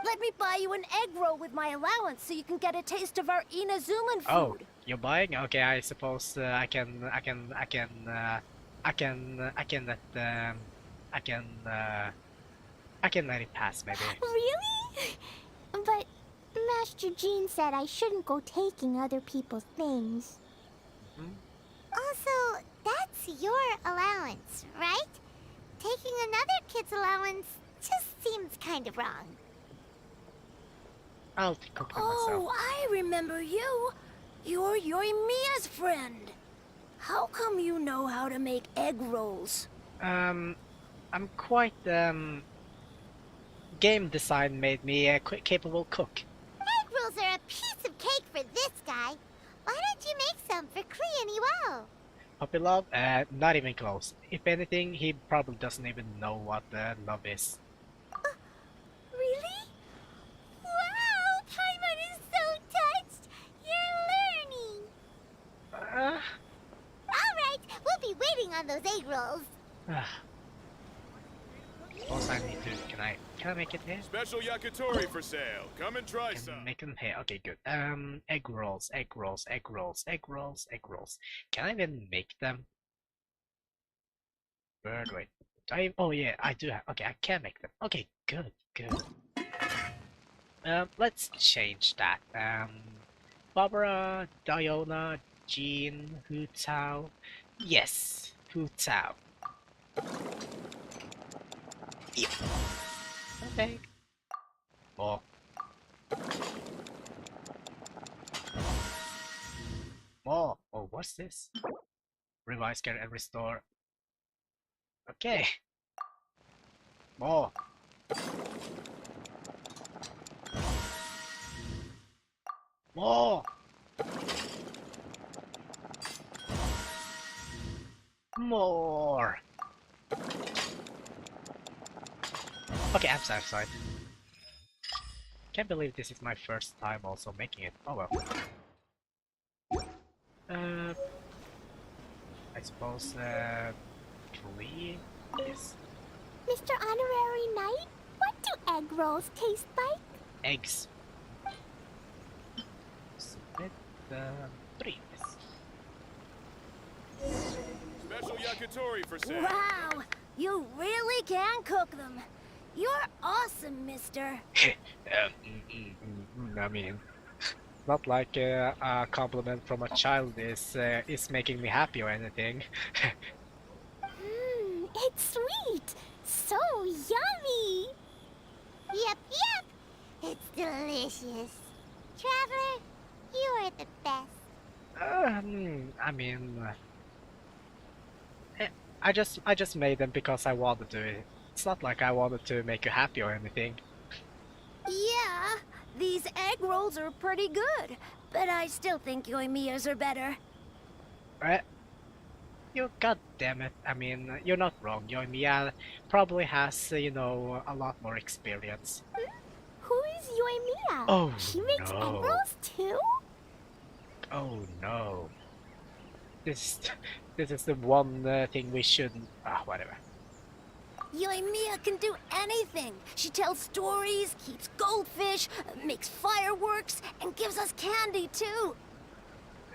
Let me buy you an egg roll with my allowance so you can get a taste of our Inazuman food. Oh, you're buying? Okay, I suppose I can let it pass maybe. Really? But Master Jean said I shouldn't go taking other people's things. Also, that's your allowance, right? Taking another kid's allowance just seems kind of wrong. I'll cook them Oh, myself. I remember you. You're Yoimiya's friend. How come you know how to make egg rolls? I'm quite game design made me a capable cook. Egg rolls are a piece of cake for this guy. Why don't you make some for Klee and Iwao? Puppy love? Not even close. If anything, he probably doesn't even know what love is. Really? Wow, Paimon is so touched. You're learning. Alright, we'll be waiting on those egg rolls. Also, I need to. Can I make it here? Special yakitori for sale. Come and try some. Make them here. Okay, good. Egg rolls, egg rolls, egg rolls, egg rolls, egg rolls. Can I even make them? Bird, wait. Oh yeah, I do have. Okay, I can make them. Okay, good, good. Let's change that. Barbara, Diona, Jean, Hu Tao. Yes, Hu Tao. Yeah. Okay. More. More. Oh, what's this? Revise, care, and restore. Okay. More. More. More. Okay, I'm satisfied. Can't believe this is my first time also making it. Oh well. I suppose Klee is Mr. Honorary Knight, what do egg rolls taste like? eggs. Submit 3. Special yakitori for sale. Wow, you really can cook them. You're awesome, mister. I mean, not like a compliment from a child is making me happy or anything. It's sweet. So yummy. Yep, yep. It's delicious. Traveler, you are the best. I mean, I just made them because I wanted to. It's not like I wanted to make you happy or anything. Yeah, these egg rolls are pretty good, but I still think Yoimiya's are better. You goddammit. I mean, you're not wrong. Yoimiya probably has, you know, a lot more experience. Who is Yoimiya? Oh, She makes no. egg rolls too? Oh no. This this is the one thing we shouldn't. Ah, whatever. Yoimiya can do anything. She tells stories, keeps goldfish, makes fireworks, and gives us candy too.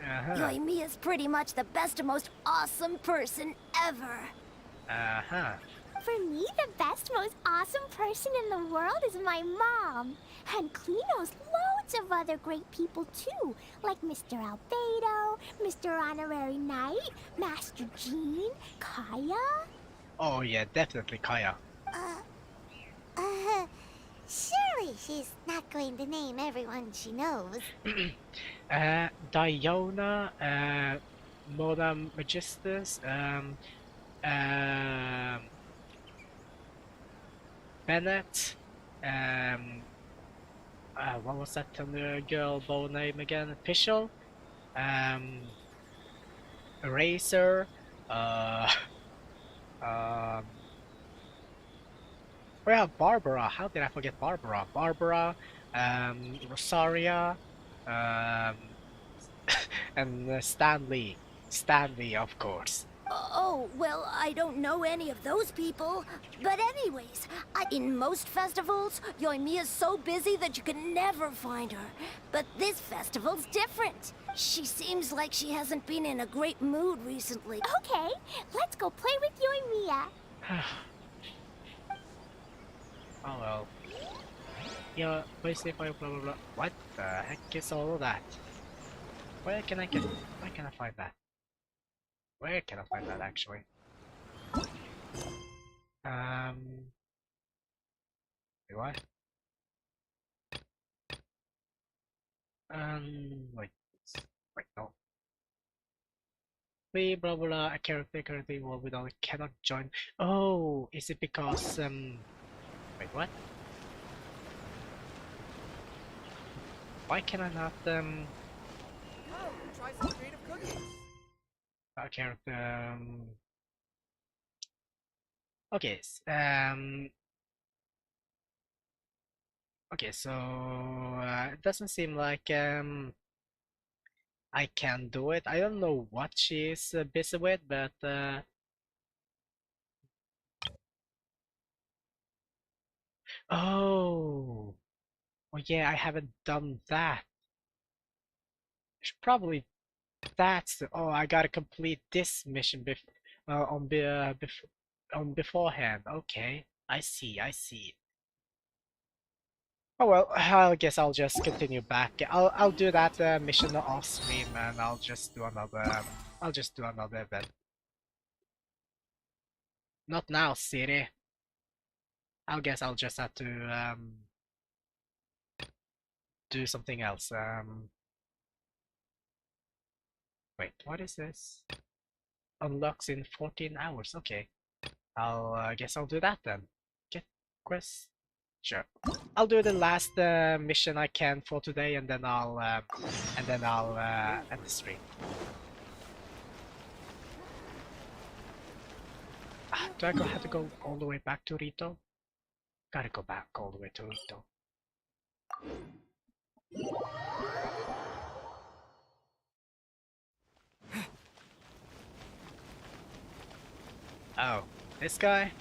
Yoimiya's pretty much the best and most awesome person ever. For me, the best, most awesome person in the world is my mom. And Klee knows loads of other great people too, like Mr. Albedo, Mr. Honorary Knight, Master Jean, Kaya. Oh yeah, definitely Kaya. Surely she's not going to name everyone she knows. Diona, Moda Magistus, Bennett, what was that girl bow name again? Official, Eraser, oh yeah, Barbara. How did I forget Barbara? Barbara, Rosaria, and Stanley. Stanley, of course. Oh, well, I don't know any of those people. But anyways, in most festivals, Yoimiya's so busy that you can never find her. But this festival's different. She seems like she hasn't been in a great mood recently. Okay, let's go play with Yoimiya. Oh well. Yeah, basically blah blah blah. What the heck is all of that? Where can I find that? Where can I find that actually? Wait, what? Wait, no. Blah blah, a character currently involved with only cannot join. Oh, is it because wait, what? Why can I not Try some creative cookies. a character okay, okay, so it doesn't seem like I can do it. I don't know what she is busy with, but oh, well, yeah, I haven't done that. Probably that's the, oh, I gotta complete this mission on beforehand. Okay, I see, I see. Oh well, I guess I'll just continue back. I'll do that mission off stream, and I'll just do another event. Not now, City. I guess I'll just have to do something else. Wait, what is this? Unlocks in 14 hours. Okay, I guess I'll do that then. Get quest. Sure. I'll do the last mission I can for today, and then I'll end the stream. Do I have to go all the way back to Rito? Gotta go back all the way to Rito. Oh, this guy?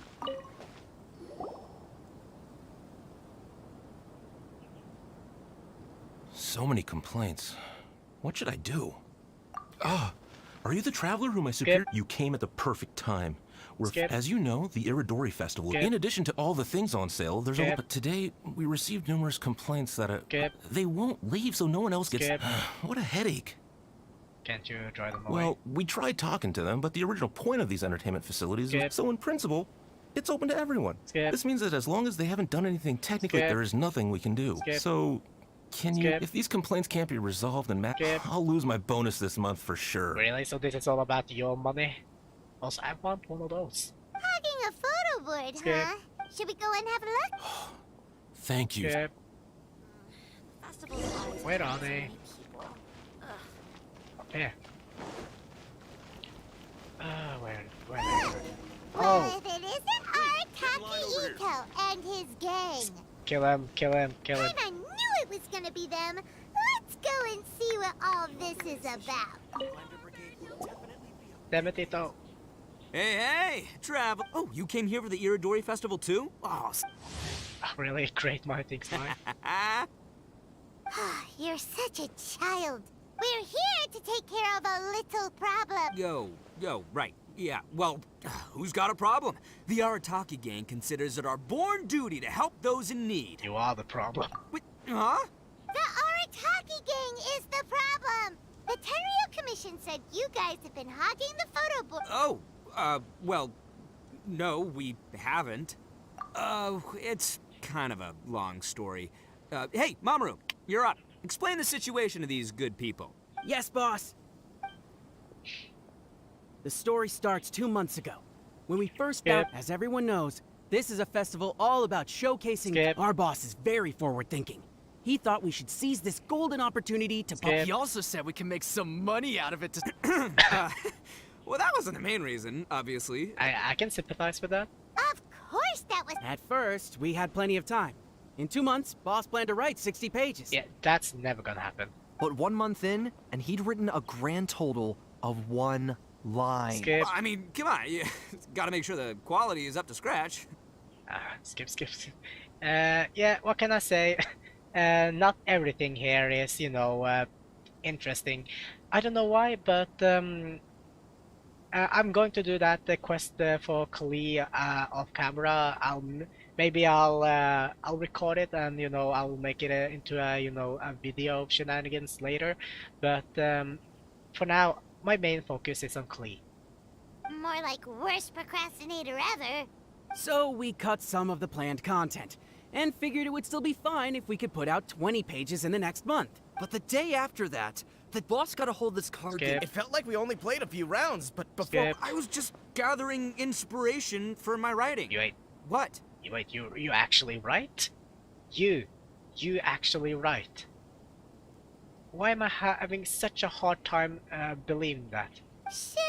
So many complaints. What should I do? Ah, are you the traveler whom I superior? You came at the perfect time. As you know, the Irodori Festival. In addition to all the things on sale, there's a. But today we received numerous complaints that they won't leave, so no one else gets. What a headache. Can't you drive them away? Well, we tried talking to them, but the original point of these entertainment facilities is so in principle, it's open to everyone. This means that as long as they haven't done anything technically, there is nothing we can do. So. Can you, if these complaints can't be resolved, then I'll lose my bonus this month for sure. Really? So this is all about your money? Also, I want one of those. Hugging a photo board, huh? Should we go and have a look? Thank you. Where are they? Here. Where are they? Well, if it isn't our Takehiko and his gang. Kill him, kill him, kill him. And I knew it was gonna be them. Let's go and see what all this is about. Damn it, Ito. Hey, travel. Oh, you came here for the Irodori Festival too? Oh, really? Great mind thinks mine. You're such a child. We're here to take care of a little problem. Yo, right. Yeah, well, who's got a problem? The Arataki gang considers it our born duty to help those in need. You are the problem. Wait, huh? The Arataki gang is the problem. The Tenryo Commission said you guys have been hogging the photo board. Oh, well, no, we haven't. It's kind of a long story. Hey, Mamoru, you're up. Explain the situation to these good people. Yes, boss. The story starts 2 months ago. When we first found, as everyone knows, this is a festival all about showcasing. Our boss is very forward-thinking. He thought we should seize this golden opportunity to pop. He also said we can make some money out of it to... Well, that wasn't the main reason, obviously. I can sympathize with that. Of course that was... At first, we had plenty of time. In 2 months, boss planned to write 60 pages. Yeah, that's never gonna happen. But 1 month in, and he'd written a grand total of 1 line. Skip. Well, I mean, come on, you gotta make sure the quality is up to scratch. Skip. Yeah, what can I say? Not everything here is, you know, interesting. I don't know why, but I'm going to do that quest for Klee off camera. Maybe I'll record it and, you know, I'll make it into a, you know, a video of shenanigans later. But for now, my main focus is on Klee. More like worst procrastinator ever. So we cut some of the planned content, and figured it would still be fine if we could put out 20 pages in the next month. But the day after that, the boss got a hold of this card game. It felt like we only played a few rounds, but before... Skip. I was just gathering inspiration for my writing. You wait. What? You wait, you actually write? You actually write? Why am I having such a hard time believing that? Sure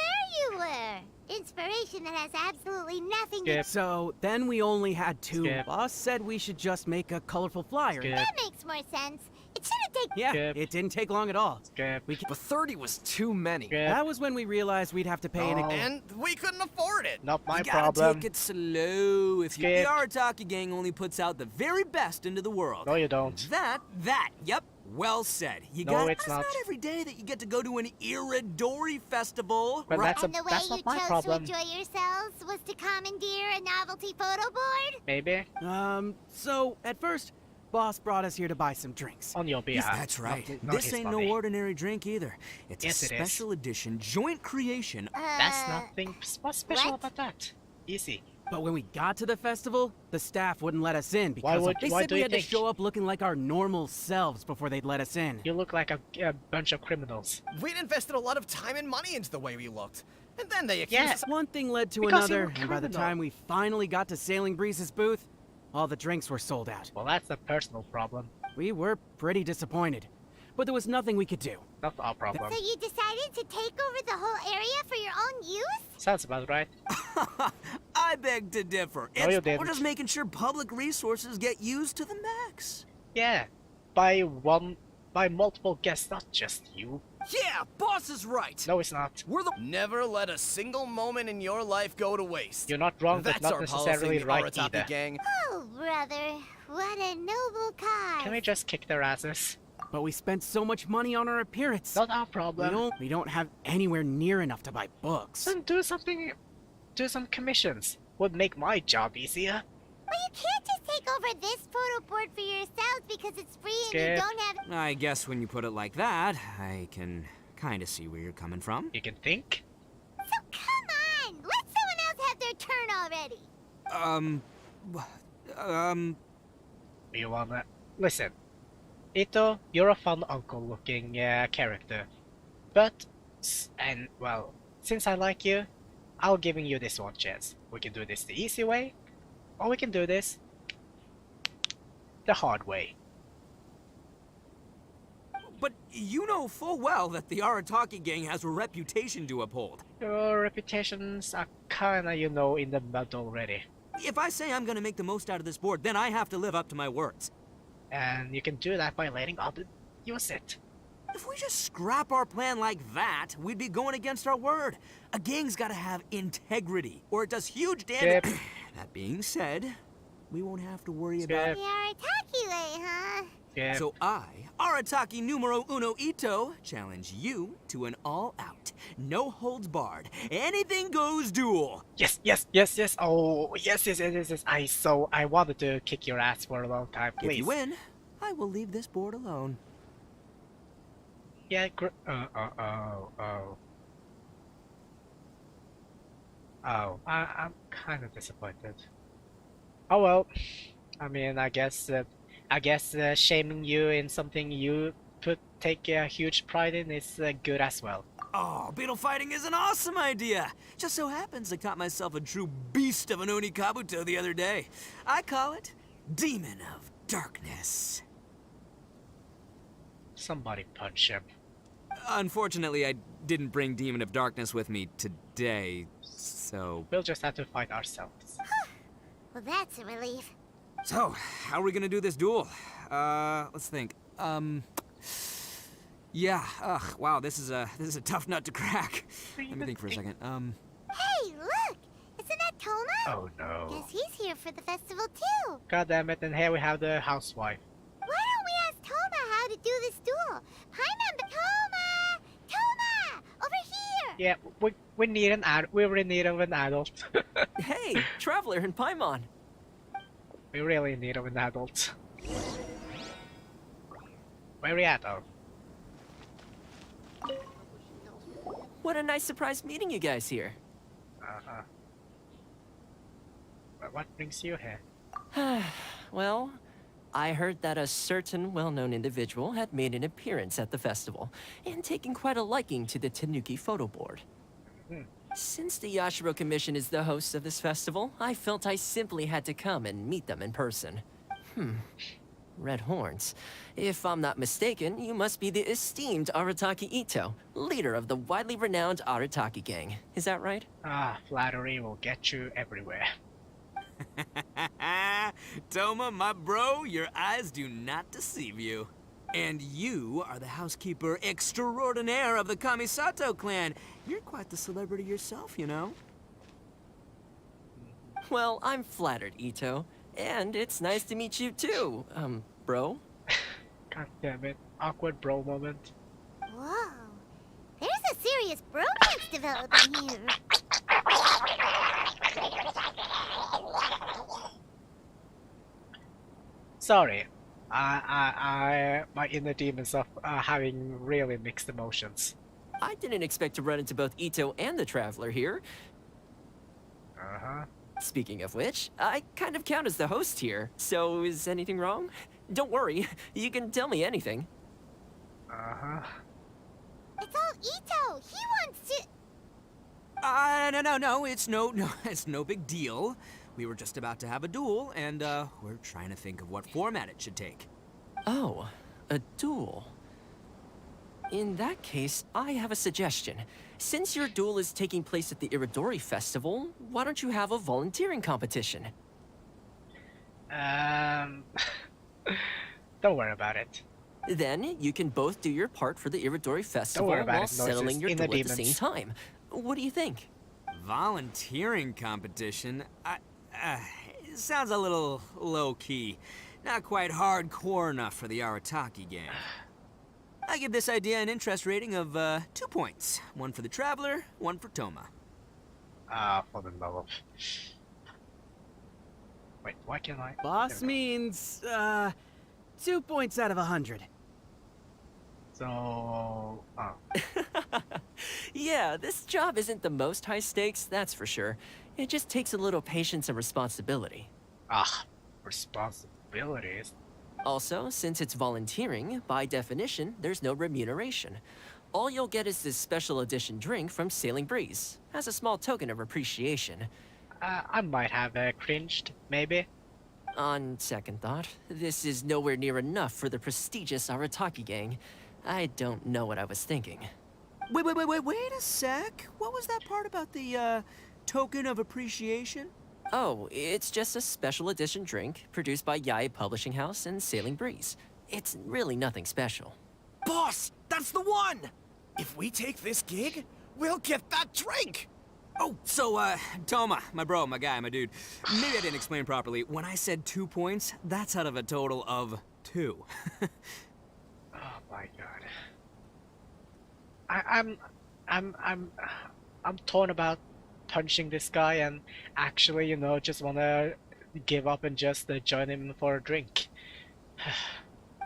you were. Inspiration that has absolutely nothing to... So, then we only had 2. Skip. Boss said we should just make a colorful flyer. Skip. That makes more sense. It should have taken... Yeah, Skip. it didn't take long at all. Skip. But 30 was too many. Skip. That was when we realized we'd have to pay an... And we couldn't afford it. Not my You gotta problem. take it slow. If Skip. the Arataki gang only puts out the very best into the world. No, you don't. Yep. Well said. No, it's not. Not every day that you get to go to an Irodori Festival. But right? And the way that's you not my chose problem. to enjoy yourselves was to commandeer a novelty photo board? Maybe. So, at first, boss brought us here to buy some drinks. On your behalf. That's right. Not This his ain't money. no ordinary drink either. It's Yes, a it is. special edition joint creation. That's nothing. What's special what? about that? Easy. But when we got to the festival, the staff wouldn't let us in because why they said do we you had think? to show up looking like our normal selves before they'd let us in. You look like a bunch of criminals. We'd invested a lot of time and money into the way we looked. And then they accused us... One thing led to Because you were another, and by the criminal. time we finally got to Sailing Breeze's booth, all the drinks were sold out. Well, that's a personal problem. We were pretty disappointed, but there was nothing we could do. Not our problem. So you decided to take over the whole area for your own use? Sounds about right. I beg to differ. No, you didn't. We're just making sure public resources get used to the max. Yeah. By multiple guests, not just you. Yeah, boss is right. No, it's not. We're the... Never let a single moment in your life go to waste. You're not wrong, That's but not our necessarily policy, right the Arataki either. gang. Oh, brother. What a noble cause. Can we just kick their asses? But we spent so much money on our appearance. Not our problem. We don't have anywhere near enough to buy books. Then do something. Do some commissions. Would make my job easier. Well, you can't just take over this photo board for yourselves because it's free and you Skip. don't have... I guess when you put it like that, I can kind of see where you're coming from. You can think. So come on! Let someone else have their turn already! You wanna... Listen. Ito, you're a fun uncle-looking character. But... well, since I like you, I'll giving you this one chance. We can do this the easy way, or we can do this the hard way. But you know full well that the Arataki gang has a reputation to uphold. Your reputations are kinda, you know, in the mud already. If I say I'm gonna make the most out of this board, then I have to live up to my words. And you can do that by letting Audun use it. If we just scrap our plan like that, we'd be going against our word. A gang's gotta have integrity, or it does huge damage. That being said, we won't have to worry about... The Arataki way, huh? So I, Arataki numero uno Ito, challenge you to an all-out, no-holds-barred, anything-goes duel. Yes. Oh, yes. I wanted to kick your ass for a long time, please. If you win, I will leave this board alone. Yeah, I'm kind of disappointed. Oh well. I mean, I guess shaming you in something you take a huge pride in is good as well. Oh, beetle fighting is an awesome idea! Just so happens I caught myself a true beast of an Onikabuto the other day. I call it Demon of Darkness. Somebody punch him. Unfortunately, I didn't bring Demon of Darkness with me today, so... We'll just have to fight ourselves. Well, that's a relief. So, how are we gonna do this duel? Let's think. Yeah, wow, this is a tough nut to crack. Let me think for a second. Hey, look! Isn't that Toma? Oh no. Guess he's here for the festival too. God damn it, and here we have the housewife. Why don't we ask Toma how to do this duel? Hi, member Toma! Toma! Over here! Yeah, we need an ad. We really need an adult. Hey, Traveler and Paimon. We really need an adult. Where are we at, though? What a nice surprise meeting you guys here. What brings you here? Well, I heard that a certain well-known individual had made an appearance at the festival and taken quite a liking to the Tanuki photo board. Since the Yashiro Commission is the host of this festival, I felt I simply had to come and meet them in person. Red horns. If I'm not mistaken, you must be the esteemed Arataki Ito, leader of the widely renowned Arataki gang. Is that right? Flattery will get you everywhere. Toma, my bro, your eyes do not deceive you. And you are the housekeeper extraordinaire of the Kamisato clan. You're quite the celebrity yourself, you know. Well, I'm flattered, Ito. And it's nice to meet you too, bro. God damn it. Awkward bro moment. Whoa. There's a serious bromance developing here. Sorry. My inner demons are having really mixed emotions. I didn't expect to run into both Ito and the Traveler here. Speaking of which, I kind of count as the host here, so is anything wrong? Don't worry, you can tell me anything. It's all Ito! He wants to... No, it's no big deal. We were just about to have a duel, and, we're trying to think of what format it should take. Oh, a duel. In that case, I have a suggestion. Since your duel is taking place at the Irodori Festival, why don't you have a volunteering competition? Don't worry about it. Then you can both do your part for the Irodori Festival while settling your duel at the same time. What do you think? Volunteering competition? It sounds a little low-key. Not quite hardcore enough for the Arataki gang. I give this idea an interest rating of 2 points. One for the Traveler, one for Toma. For the love of... Wait, why can't I... Boss means, 2 points out of 100. So... Yeah, this job isn't the most high stakes, that's for sure. It just takes a little patience and responsibility. Responsibilities? Also, since it's volunteering, by definition, there's no remuneration. All you'll get is this special edition drink from Sailing Breeze, as a small token of appreciation. I might have cringed, maybe. On second thought, this is nowhere near enough for the prestigious Arataki gang. I don't know what I was thinking. Wait a sec. What was that part about the, token of appreciation? Oh, it's just a special edition drink produced by Yae Publishing House and Sailing Breeze. It's really nothing special. Boss, that's the one! If we take this gig, we'll get that drink! Oh, so, Toma, my bro, my guy, my dude. Maybe I didn't explain properly. When I said 2 points, that's out of a total of 2. Oh my god. I'm torn about punching this guy and actually, you know, just wanna give up and just join him for a drink.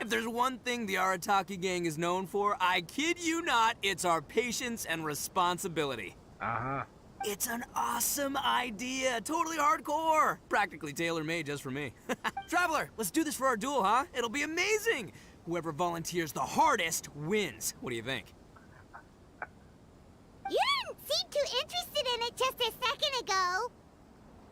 If there's one thing the Arataki gang is known for, I kid you not, it's our patience and responsibility. Uh-huh. It's an awesome idea, totally hardcore. Practically tailor-made just for me. Traveler, let's do this for our duel, huh? It'll be amazing. Whoever volunteers the hardest wins. What do you think? You didn't seem too interested in it just a second ago.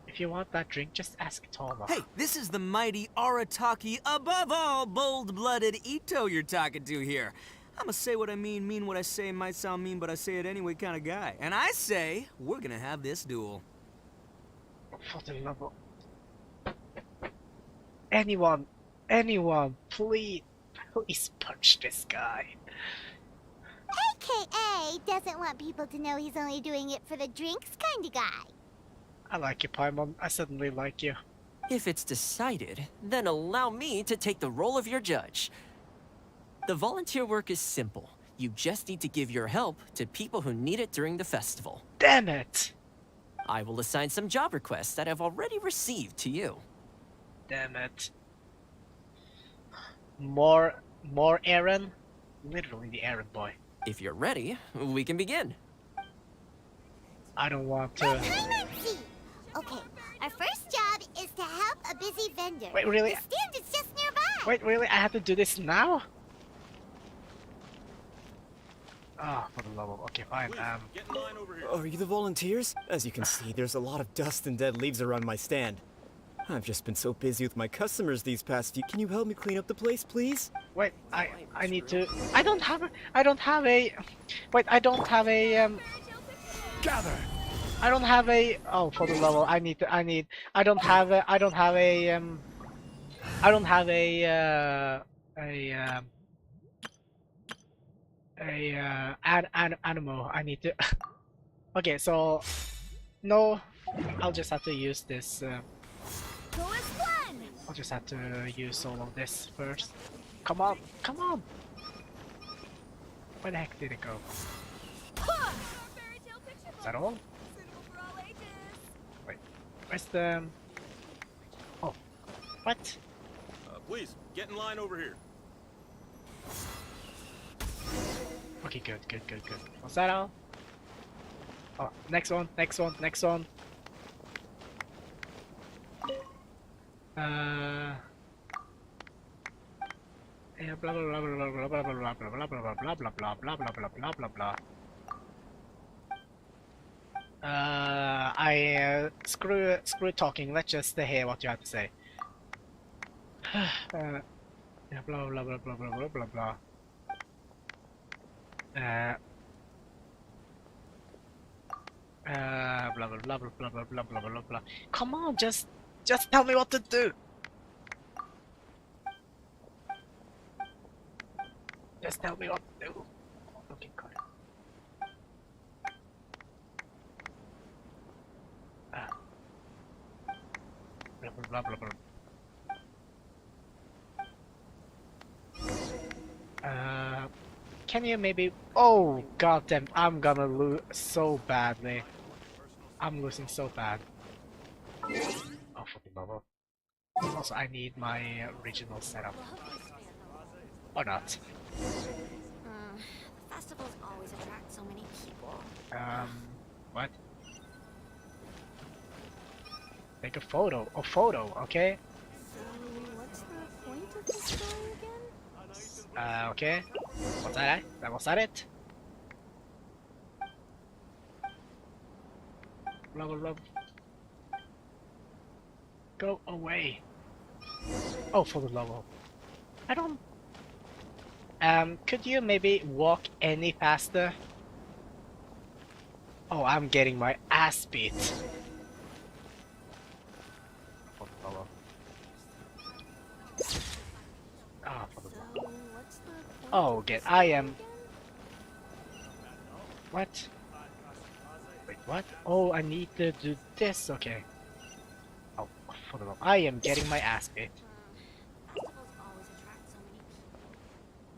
If you want that drink, just ask Toma. Hey, this is the mighty Arataki, above all bold-blooded Ito you're talking to here. I'm a say what I mean what I say, might sound mean, but I say it anyway kind of guy. And I say, we're gonna have this duel. For the love of... Anyone, please punch this guy. AKA doesn't want people to know he's only doing it for the drinks kind of guy. I like you, Paimon. I suddenly like you. If it's decided, then allow me to take the role of your judge. The volunteer work is simple. You just need to give your help to people who need it during the festival. Damn it! I will assign some job requests that I've already received to you. Damn it. More Aaron? Literally the errand boy. If you're ready, we can begin. I don't want to... Okay, our first job is to help a busy vendor. Wait, really? The stand is just nearby. Wait, really? I have to do this now? Oh, for the love of... Okay, fine. Get in line over here. Are you the volunteers? As you can see, there's a lot of dust and dead leaves around my stand. I've just been so busy with my customers these past few... Can you help me clean up the place, please? Wait, I need to... I don't have a... Wait, I don't have a, Gather! I don't have a... Oh, for the level, I don't have a... Animal. I need to... Okay, so... No, I'll just have to use this, I'll just have to use all of this first. Come on, come on! Where the heck did it go? Is that all? Wait, where's the... Oh, what? Please, get in line over here. Okay, good. Was that all? Oh, next one. Yeah, blah blah blah blah blah blah blah blah blah blah blah blah blah blah blah blah blah blah. Screw talking. Let's just hear what you have to say. Yeah, blah blah blah blah blah blah blah blah. Blah blah blah blah blah blah blah blah blah blah. Come on, just tell me what to do. Just tell me what to do. Okay, got it. Blah blah blah blah blah. Can you maybe... Oh, goddamn! I'm gonna lose so badly. I'm losing so bad. Oh, fucking bubble. Also, I need my original setup. Or not. The festivals always attract so many people. What? Take a photo. A photo, okay? So, what's the point of this story again? Okay. Was that it? Was that it? Blah blah blah. Go away. Oh, for the love of... I don't... could you maybe walk any faster? Oh, I'm getting my ass beat. For the love of... Ah, for the love of... What's the point Oh, good. I am. What? Wait, what? Oh, I need to do this. Okay. Oh, for the love. I am getting my ass beat.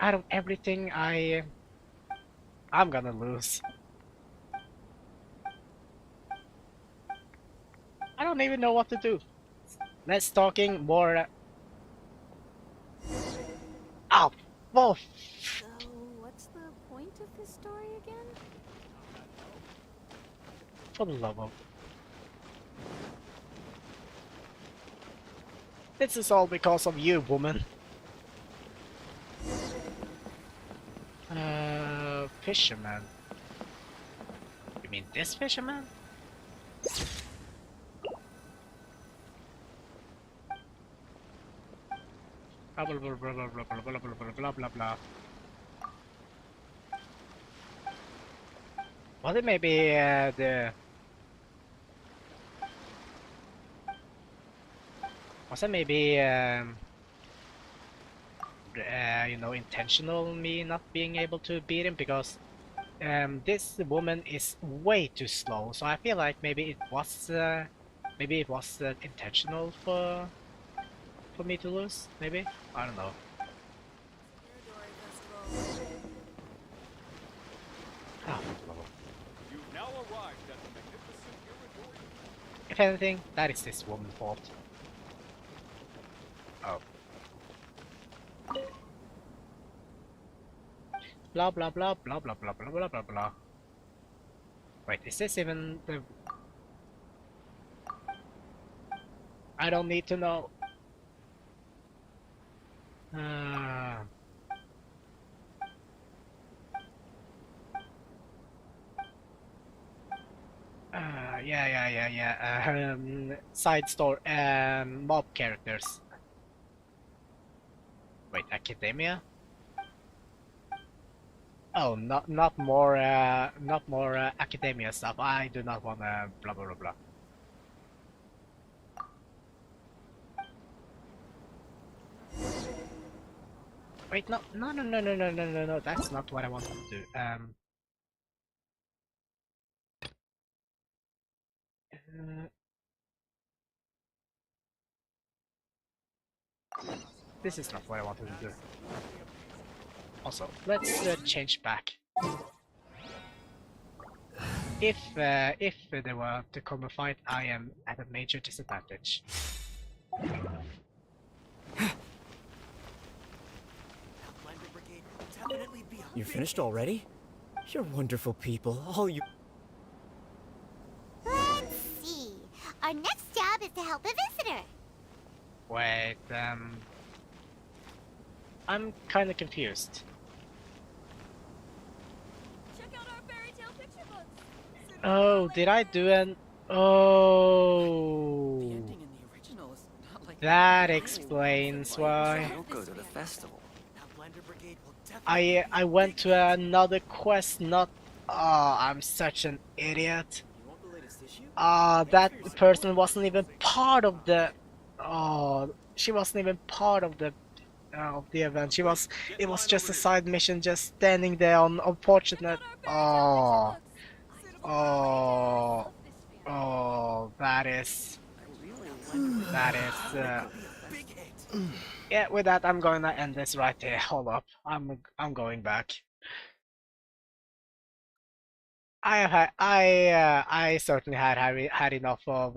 Out of everything, I'm gonna lose. I don't even know what to do. Less talking, more. Oh, well. So, what's the point of this story again? For the love of. This is all because of you, woman. Fisherman. You mean this fisherman? Blah blah blah blah blah blah blah blah blah blah blah blah. Was it maybe the? Was it maybe you know, intentional me not being able to beat him because this woman is way too slow. So I feel like maybe it was intentional for me to lose. Maybe, I don't know. Oh, You've now arrived at the magnificent Irodori. if anything, that is this woman's fault. Oh. Blah blah blah blah blah blah blah blah blah blah. Wait, is this even the? I don't need to know. Yeah. Side story, mob characters. Wait, academia? Oh, not more academia stuff. I do not want blah blah blah blah. Wait, no. That's not what I wanted to do. This is not what I wanted to do. Also, let's change back. If there were to come a fight, I am at a major disadvantage. You finished already? You're wonderful people, all you... Let's see. Our next job is to help a visitor. Wait, I'm kind of confused. Check out our fairy tale picture books. Oh, did I do an... Oh... That explains why. Don't go to the festival. I went to another quest, not... Oh, I'm such an idiot. That person wasn't even part of the... Oh, she wasn't even part of the event. It was just a side mission, just standing there on unfortunate... Oh... That is... Yeah, with that, I'm gonna end this right here. Hold up, I'm going back. I certainly had enough of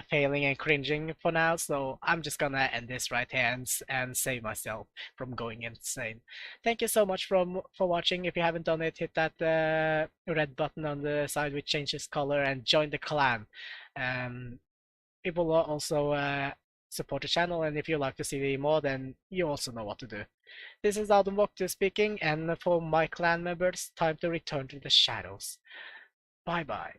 failing and cringing for now, so I'm just gonna end this right here and save myself from going insane. Thank you so much for watching. If you haven't done it, hit that red button on the side which changes color and join the clan. It will also support the channel, and if you like to see more, then you also know what to do. This is AudunVokter speaking, and for my clan members, time to return to the shadows. Bye bye.